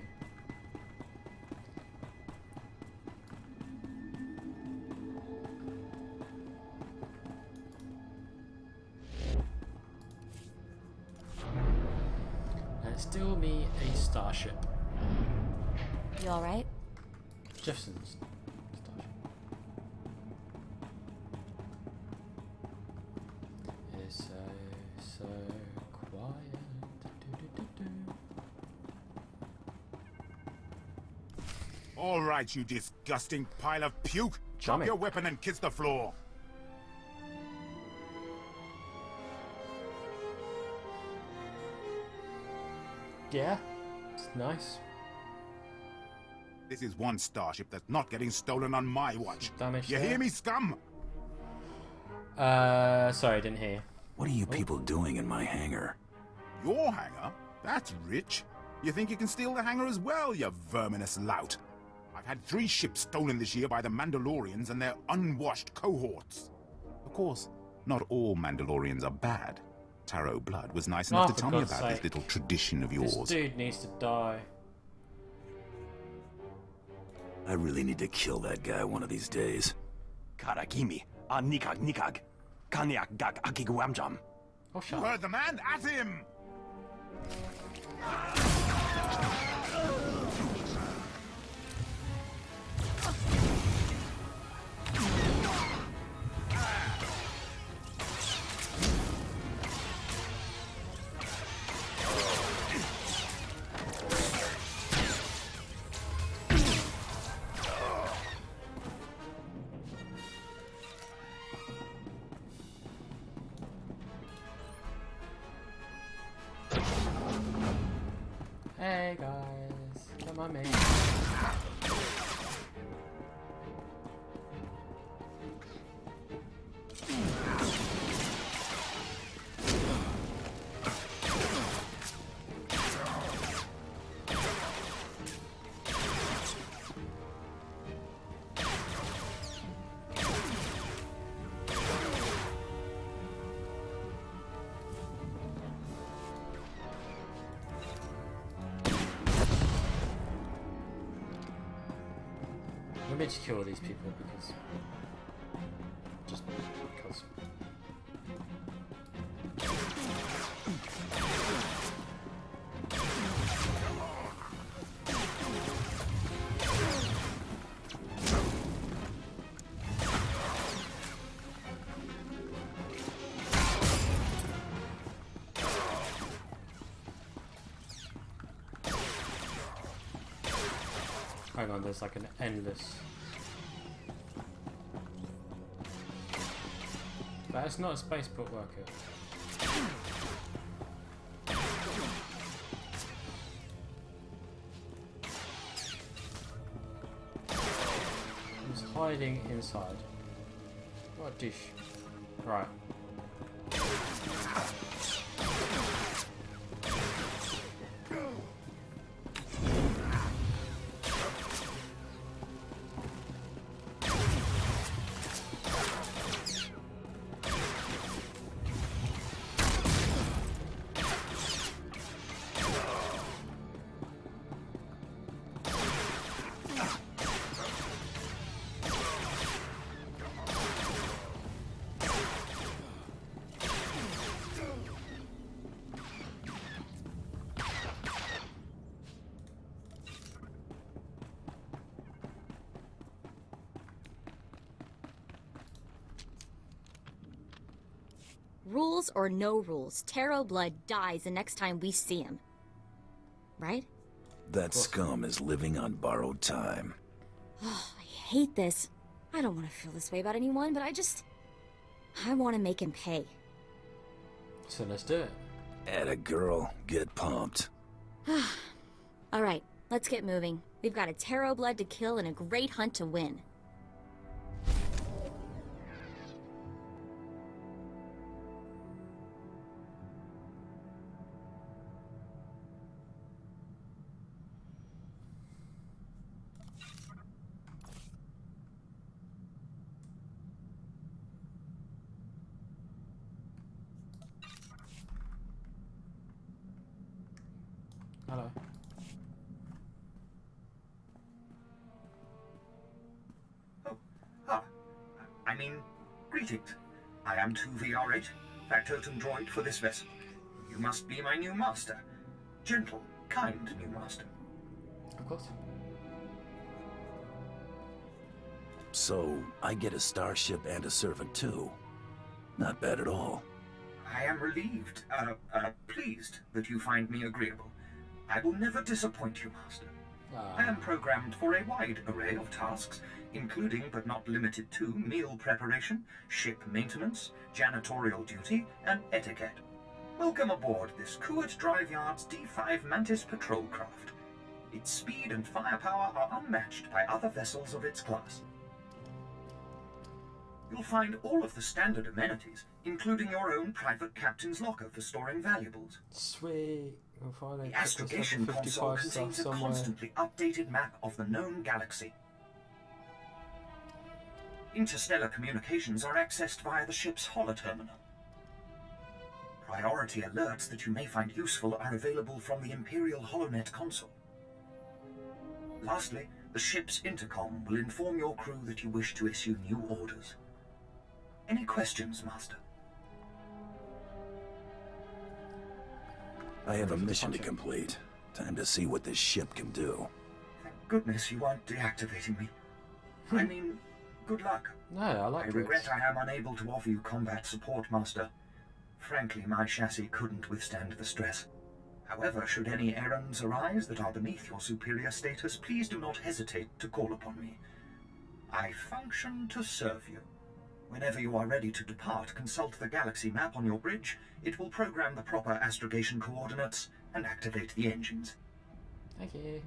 S2: And it's still me a starship.
S4: You alright?
S2: Jefferson's. So quiet.
S8: All right, you disgusting pile of puke. Drop your weapon and kiss the floor.
S2: Yeah, it's nice.
S8: This is one starship that's not getting stolen on my watch.
S2: Damage
S8: you
S2: there.
S8: hear me, scum?
S2: Sorry, I didn't hear.
S5: What are you people doing in my hangar?
S8: Your hangar? That's rich. You think you can steal the hangar as well, you verminous lout? I've had 3 ships stolen this year by the Mandalorians and their unwashed cohorts. Of course, not all Mandalorians are bad. Taro Blood was nice enough to tell me about this little tradition of yours.
S2: This dude needs to die.
S5: I really need to kill that guy one of these days.
S23: Karakimi, nikag nikag. Kanyak gak akiguamjam.
S2: Oh,
S8: you heard the man? At him!
S2: Let me just kill these people because... Just because... Hang on, there's like an endless... That's not a spaceport worker. He's hiding inside. What a dish. Right.
S4: Rules or no rules, Taro Blood dies the next time we see him. Right?
S5: That scum is living on borrowed time.
S4: Oh, I hate this. I don't want to feel this way about anyone, but I want to make him pay.
S2: So let's do it.
S5: Atta girl, get pumped.
S4: Alright, let's get moving. We've got a Taro Blood to kill and a great hunt to win.
S2: Hello.
S3: Greetings. I am 2VR8, factotum droid for this vessel. You must be my new master. Gentle, kind new master.
S2: Of course.
S5: So, I get a starship and a servant too. Not bad at all.
S3: I am relieved, pleased that you find me agreeable. I will never disappoint you, Master. I am programmed for a wide array of tasks, including but not limited to meal preparation, ship maintenance, janitorial duty, and etiquette. Welcome aboard this Kuat Drive Yard's D5 Mantis patrol craft. Its speed and firepower are unmatched by other vessels of its class. You'll find all of the standard amenities, including your own private captain's locker for storing valuables.
S2: Sweet. We'll find
S3: The astrogation console contains a constantly updated map of the known galaxy. Interstellar communications are accessed via the ship's holoterminal. Priority alerts that you may find useful are available from the Imperial HoloNet console. Lastly, the ship's intercom will inform your crew that you wish to issue new orders. Any questions, Master?
S5: I have a mission to complete. Time to see what this ship can do.
S3: Thank goodness you aren't deactivating me. I mean, good luck.
S2: No, I like
S3: I regret I am unable to offer you combat support, Master. Frankly, my chassis couldn't withstand the stress. However, should any errands arise that are beneath your superior status, please do not hesitate to call upon me. I function to serve you. Whenever you are ready to depart, consult the galaxy map on your bridge. It will program the proper astrogation coordinates and activate the engines.
S2: Thank you.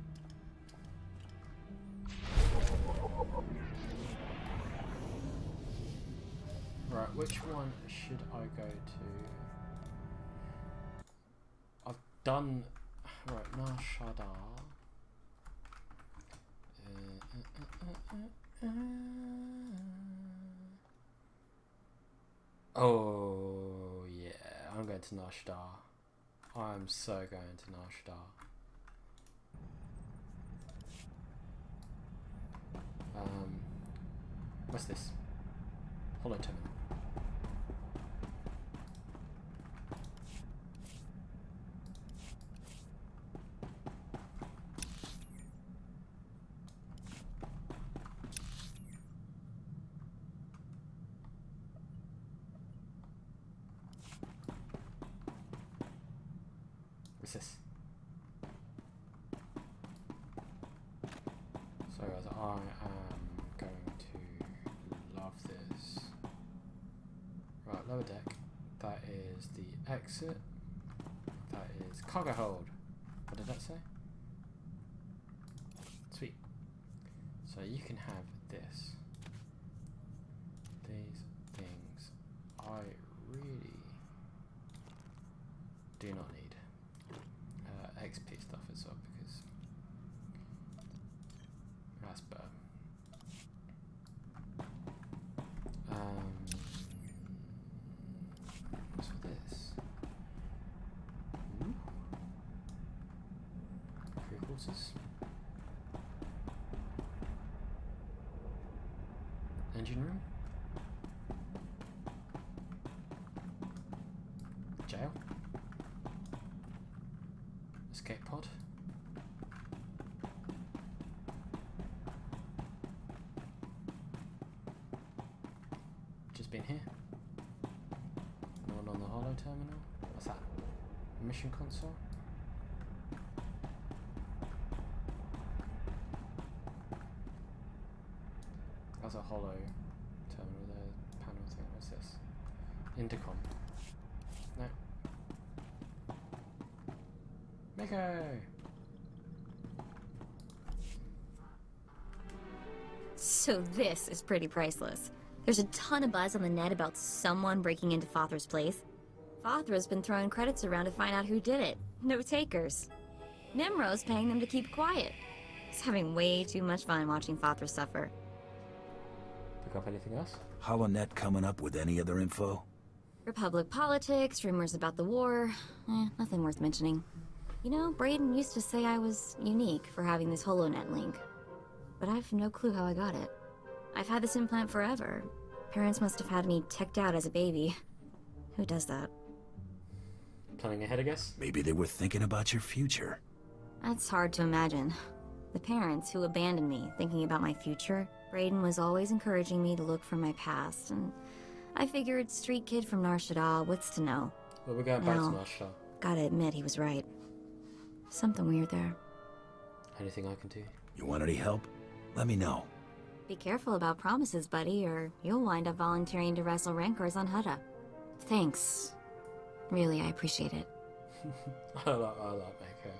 S2: Right, which one should I go to? I've done... Right, Nashada. Oh, yeah, I'm going to Nashda. I'm so going to Nashda. What's this? Hollow terminal. What's this? So as I am going to love this. Right, lower deck. That is the exit. That is cargo hold. What did that say? Sweet. So you can have this. These things I really do not need. XP stuff as well because that's better. What's for this? Ooh. 3/4. Engine room. Jail. Escape pod. Just been here. No one on the hollow terminal. What's that? Mission console. That's a hollow terminal there. Panel thing. What's this? Intercom. No. Miko!
S4: So this is pretty priceless. There's a ton of buzz on the net about someone breaking into Fothra's place. Fothra's been throwing credits around to find out who did it. No takers. Nimro's paying them to keep quiet. He's having way too much fun watching Fothra suffer.
S2: Pick up anything else?
S5: HoloNet coming up with any other info?
S4: Republic politics, rumors about the war. Nothing worth mentioning. You know, Brayden used to say I was unique for having this HoloNet link. But I've no clue how I got it. I've had this implant forever. Parents must have had me teched out as a baby. Who does that?
S2: Planning ahead, I guess?
S5: Maybe they were thinking about your future.
S4: That's hard to imagine. The parents who abandoned me thinking about my future, Brayden was always encouraging me to look for my past, and I figured street kid from Nar Shaddaa, what's to know?
S2: Well, we're going back to Nar Shaddaa.
S4: Gotta admit, he was right. Something weird there.
S2: Anything I can do?
S5: You want any help? Let me know.
S4: Be careful about promises, buddy, or you'll wind up volunteering to wrestle Rancors on Hutta. Thanks. Really, I appreciate it.
S2: I like Mako.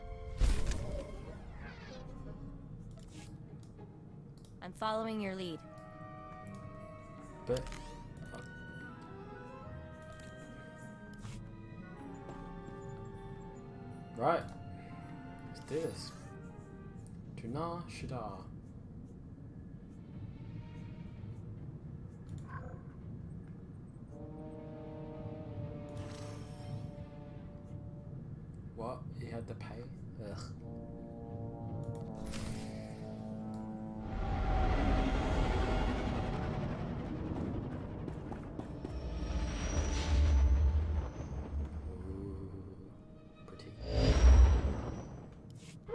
S4: I'm following your lead.
S2: But... Right. Let's do this. To Nar Shaddaa. What? You had to pay? Ugh.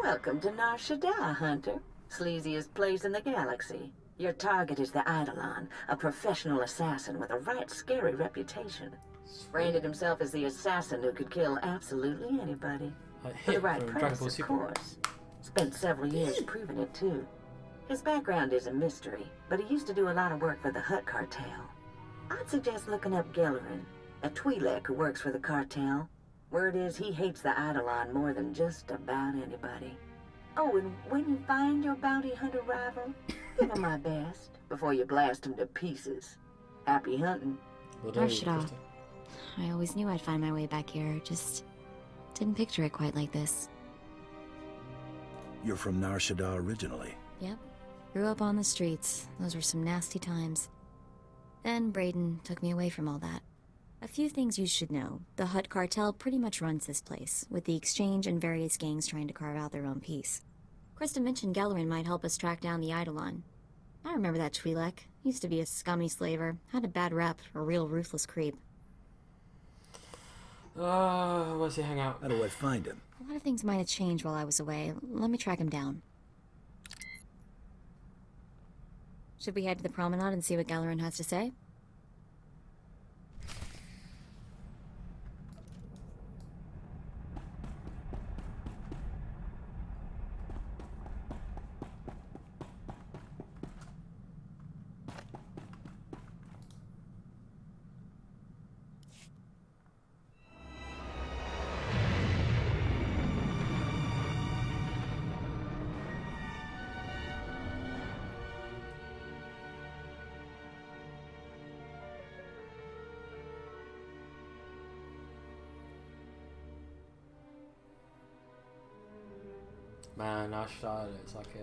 S15: Welcome to Nar Shaddaa, Hunter. Sleaziest place in the galaxy. Your target is the Eidolon, a professional assassin with a right scary reputation. Branded himself as the assassin who could kill absolutely anybody. For the right price, of course. Spent several years proving it, too. His background is a mystery, but he used to do a lot of work for the Hutt cartel. I'd suggest looking up Gellerin, a Twi'lek who works for the cartel. Word is he hates the Eidolon more than just about anybody. Oh, and when you find your bounty hunter rival, give him my best before you blast him to pieces. Happy hunting.
S4: Nar Shaddaa. I always knew I'd find my way back here, just didn't picture it quite like this.
S5: You're from Nar Shaddaa originally?
S4: Yep. Grew up on the streets. Those were some nasty times. Then Brayden took me away from all that. A few things you should know. The Hutt cartel pretty much runs this place, with the Exchange and various gangs trying to carve out their own piece. Krista mentioned Gellerin might help us track down the Eidolon. I remember that Twi'lek. Used to be a scummy slaver. Had a bad rep, a real ruthless creep.
S2: Where's he hang out?
S23: How do I find him?
S4: A lot of things might have changed while I was away. Let me track him down. Should we head to the promenade and see what Galerin has to say?
S2: Man, Ashdod is like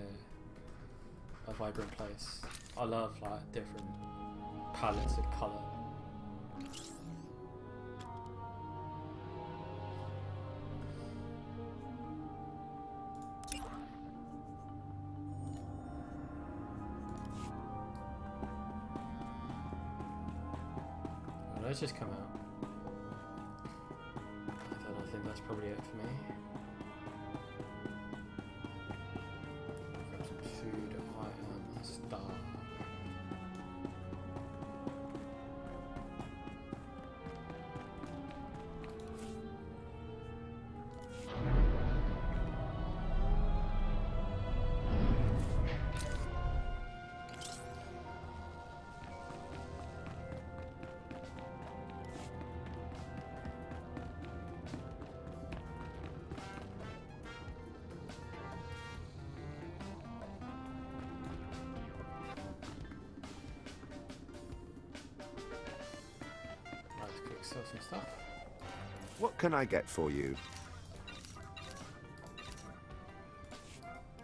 S2: a vibrant place. I love like different palettes of colour. Well, let's just come out. I think that's probably it for me. Food, I am starved. Sell some stuff.
S9: What can I get for you?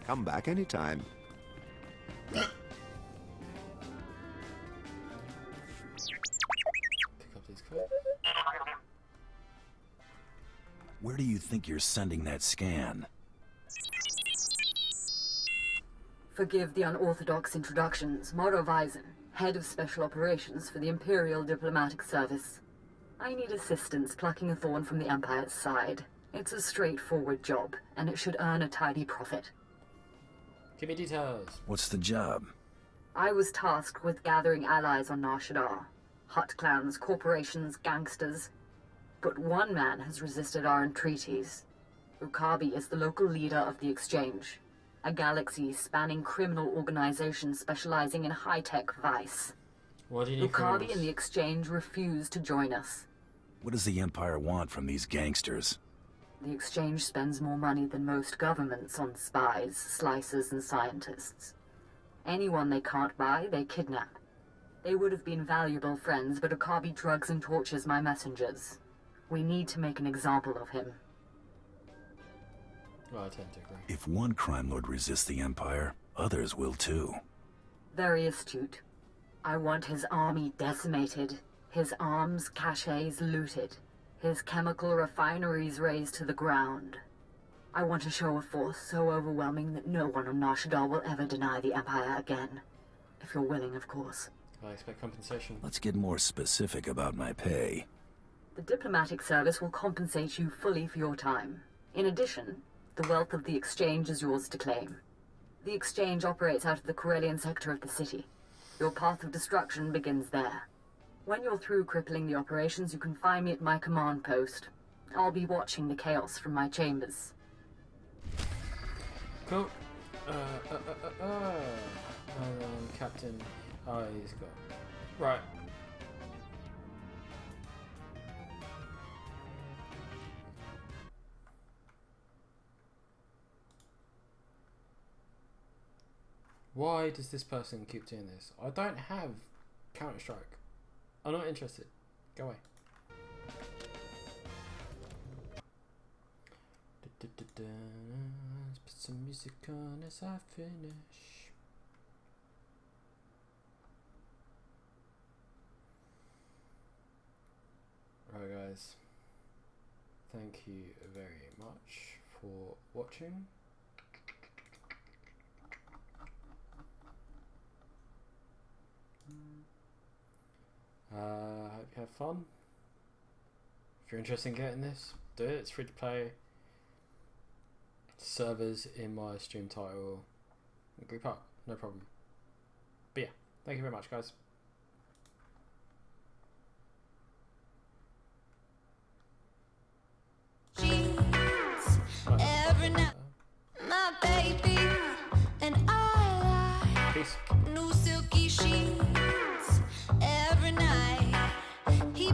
S9: Come back anytime.
S2: Pick up these clothes.
S5: Where do you think you're sending that scan?
S10: Forgive the unorthodox introductions. Moro Vizon, head of special operations for the Imperial Diplomatic Service. I need assistance plucking a thorn from the Empire's side. It's a straightforward job, and it should earn a tidy profit.
S2: Give me details.
S5: What's the job?
S10: I was tasked with gathering allies on Nar Shaddaa. Hut clans, corporations, gangsters. But one man has resisted our entreaties. Ukabi is the local leader of the Exchange, a galaxy-spanning criminal organization specializing in high-tech vice.
S2: What do you need?
S10: Ukabi and the Exchange refuse to join us.
S5: What does the Empire want from these gangsters?
S10: The Exchange spends more money than most governments on spies, slicers, and scientists. Anyone they can't buy, they kidnap. They would have been valuable friends, but Ukabi drugs and tortures my messengers. We need to make an example of him.
S2: Oh, I tend to agree.
S5: If one crime lord resists the Empire, others will too.
S10: Very astute. I want his army decimated, his arms caches looted, his chemical refineries razed to the ground. I want a show of force so overwhelming that no one on Nar Shaddaa will ever deny the Empire again. If you're willing, of course.
S2: I expect compensation.
S5: Let's get more specific about my pay.
S10: The diplomatic service will compensate you fully for your time. In addition, the wealth of the Exchange is yours to claim. The Exchange operates out of the Corellian sector of the city. Your path of destruction begins there. When you're through crippling the operations, you can find me at my command post. I'll be watching the chaos from my chambers.
S2: Cool. Captain. Oh, he's got... Right. Why does this person keep doing this? I don't have Counter-Strike. I'm not interested. Go away. Let's put some music on as I finish. Right, guys. Thank you very much for watching. have fun. If you're interested in getting this, do it. It's free to play. Servers in my stream title. Group up, no problem. But yeah, thank you very much, guys.
S6: Every night, my baby and I like new silky sheets. Every night, he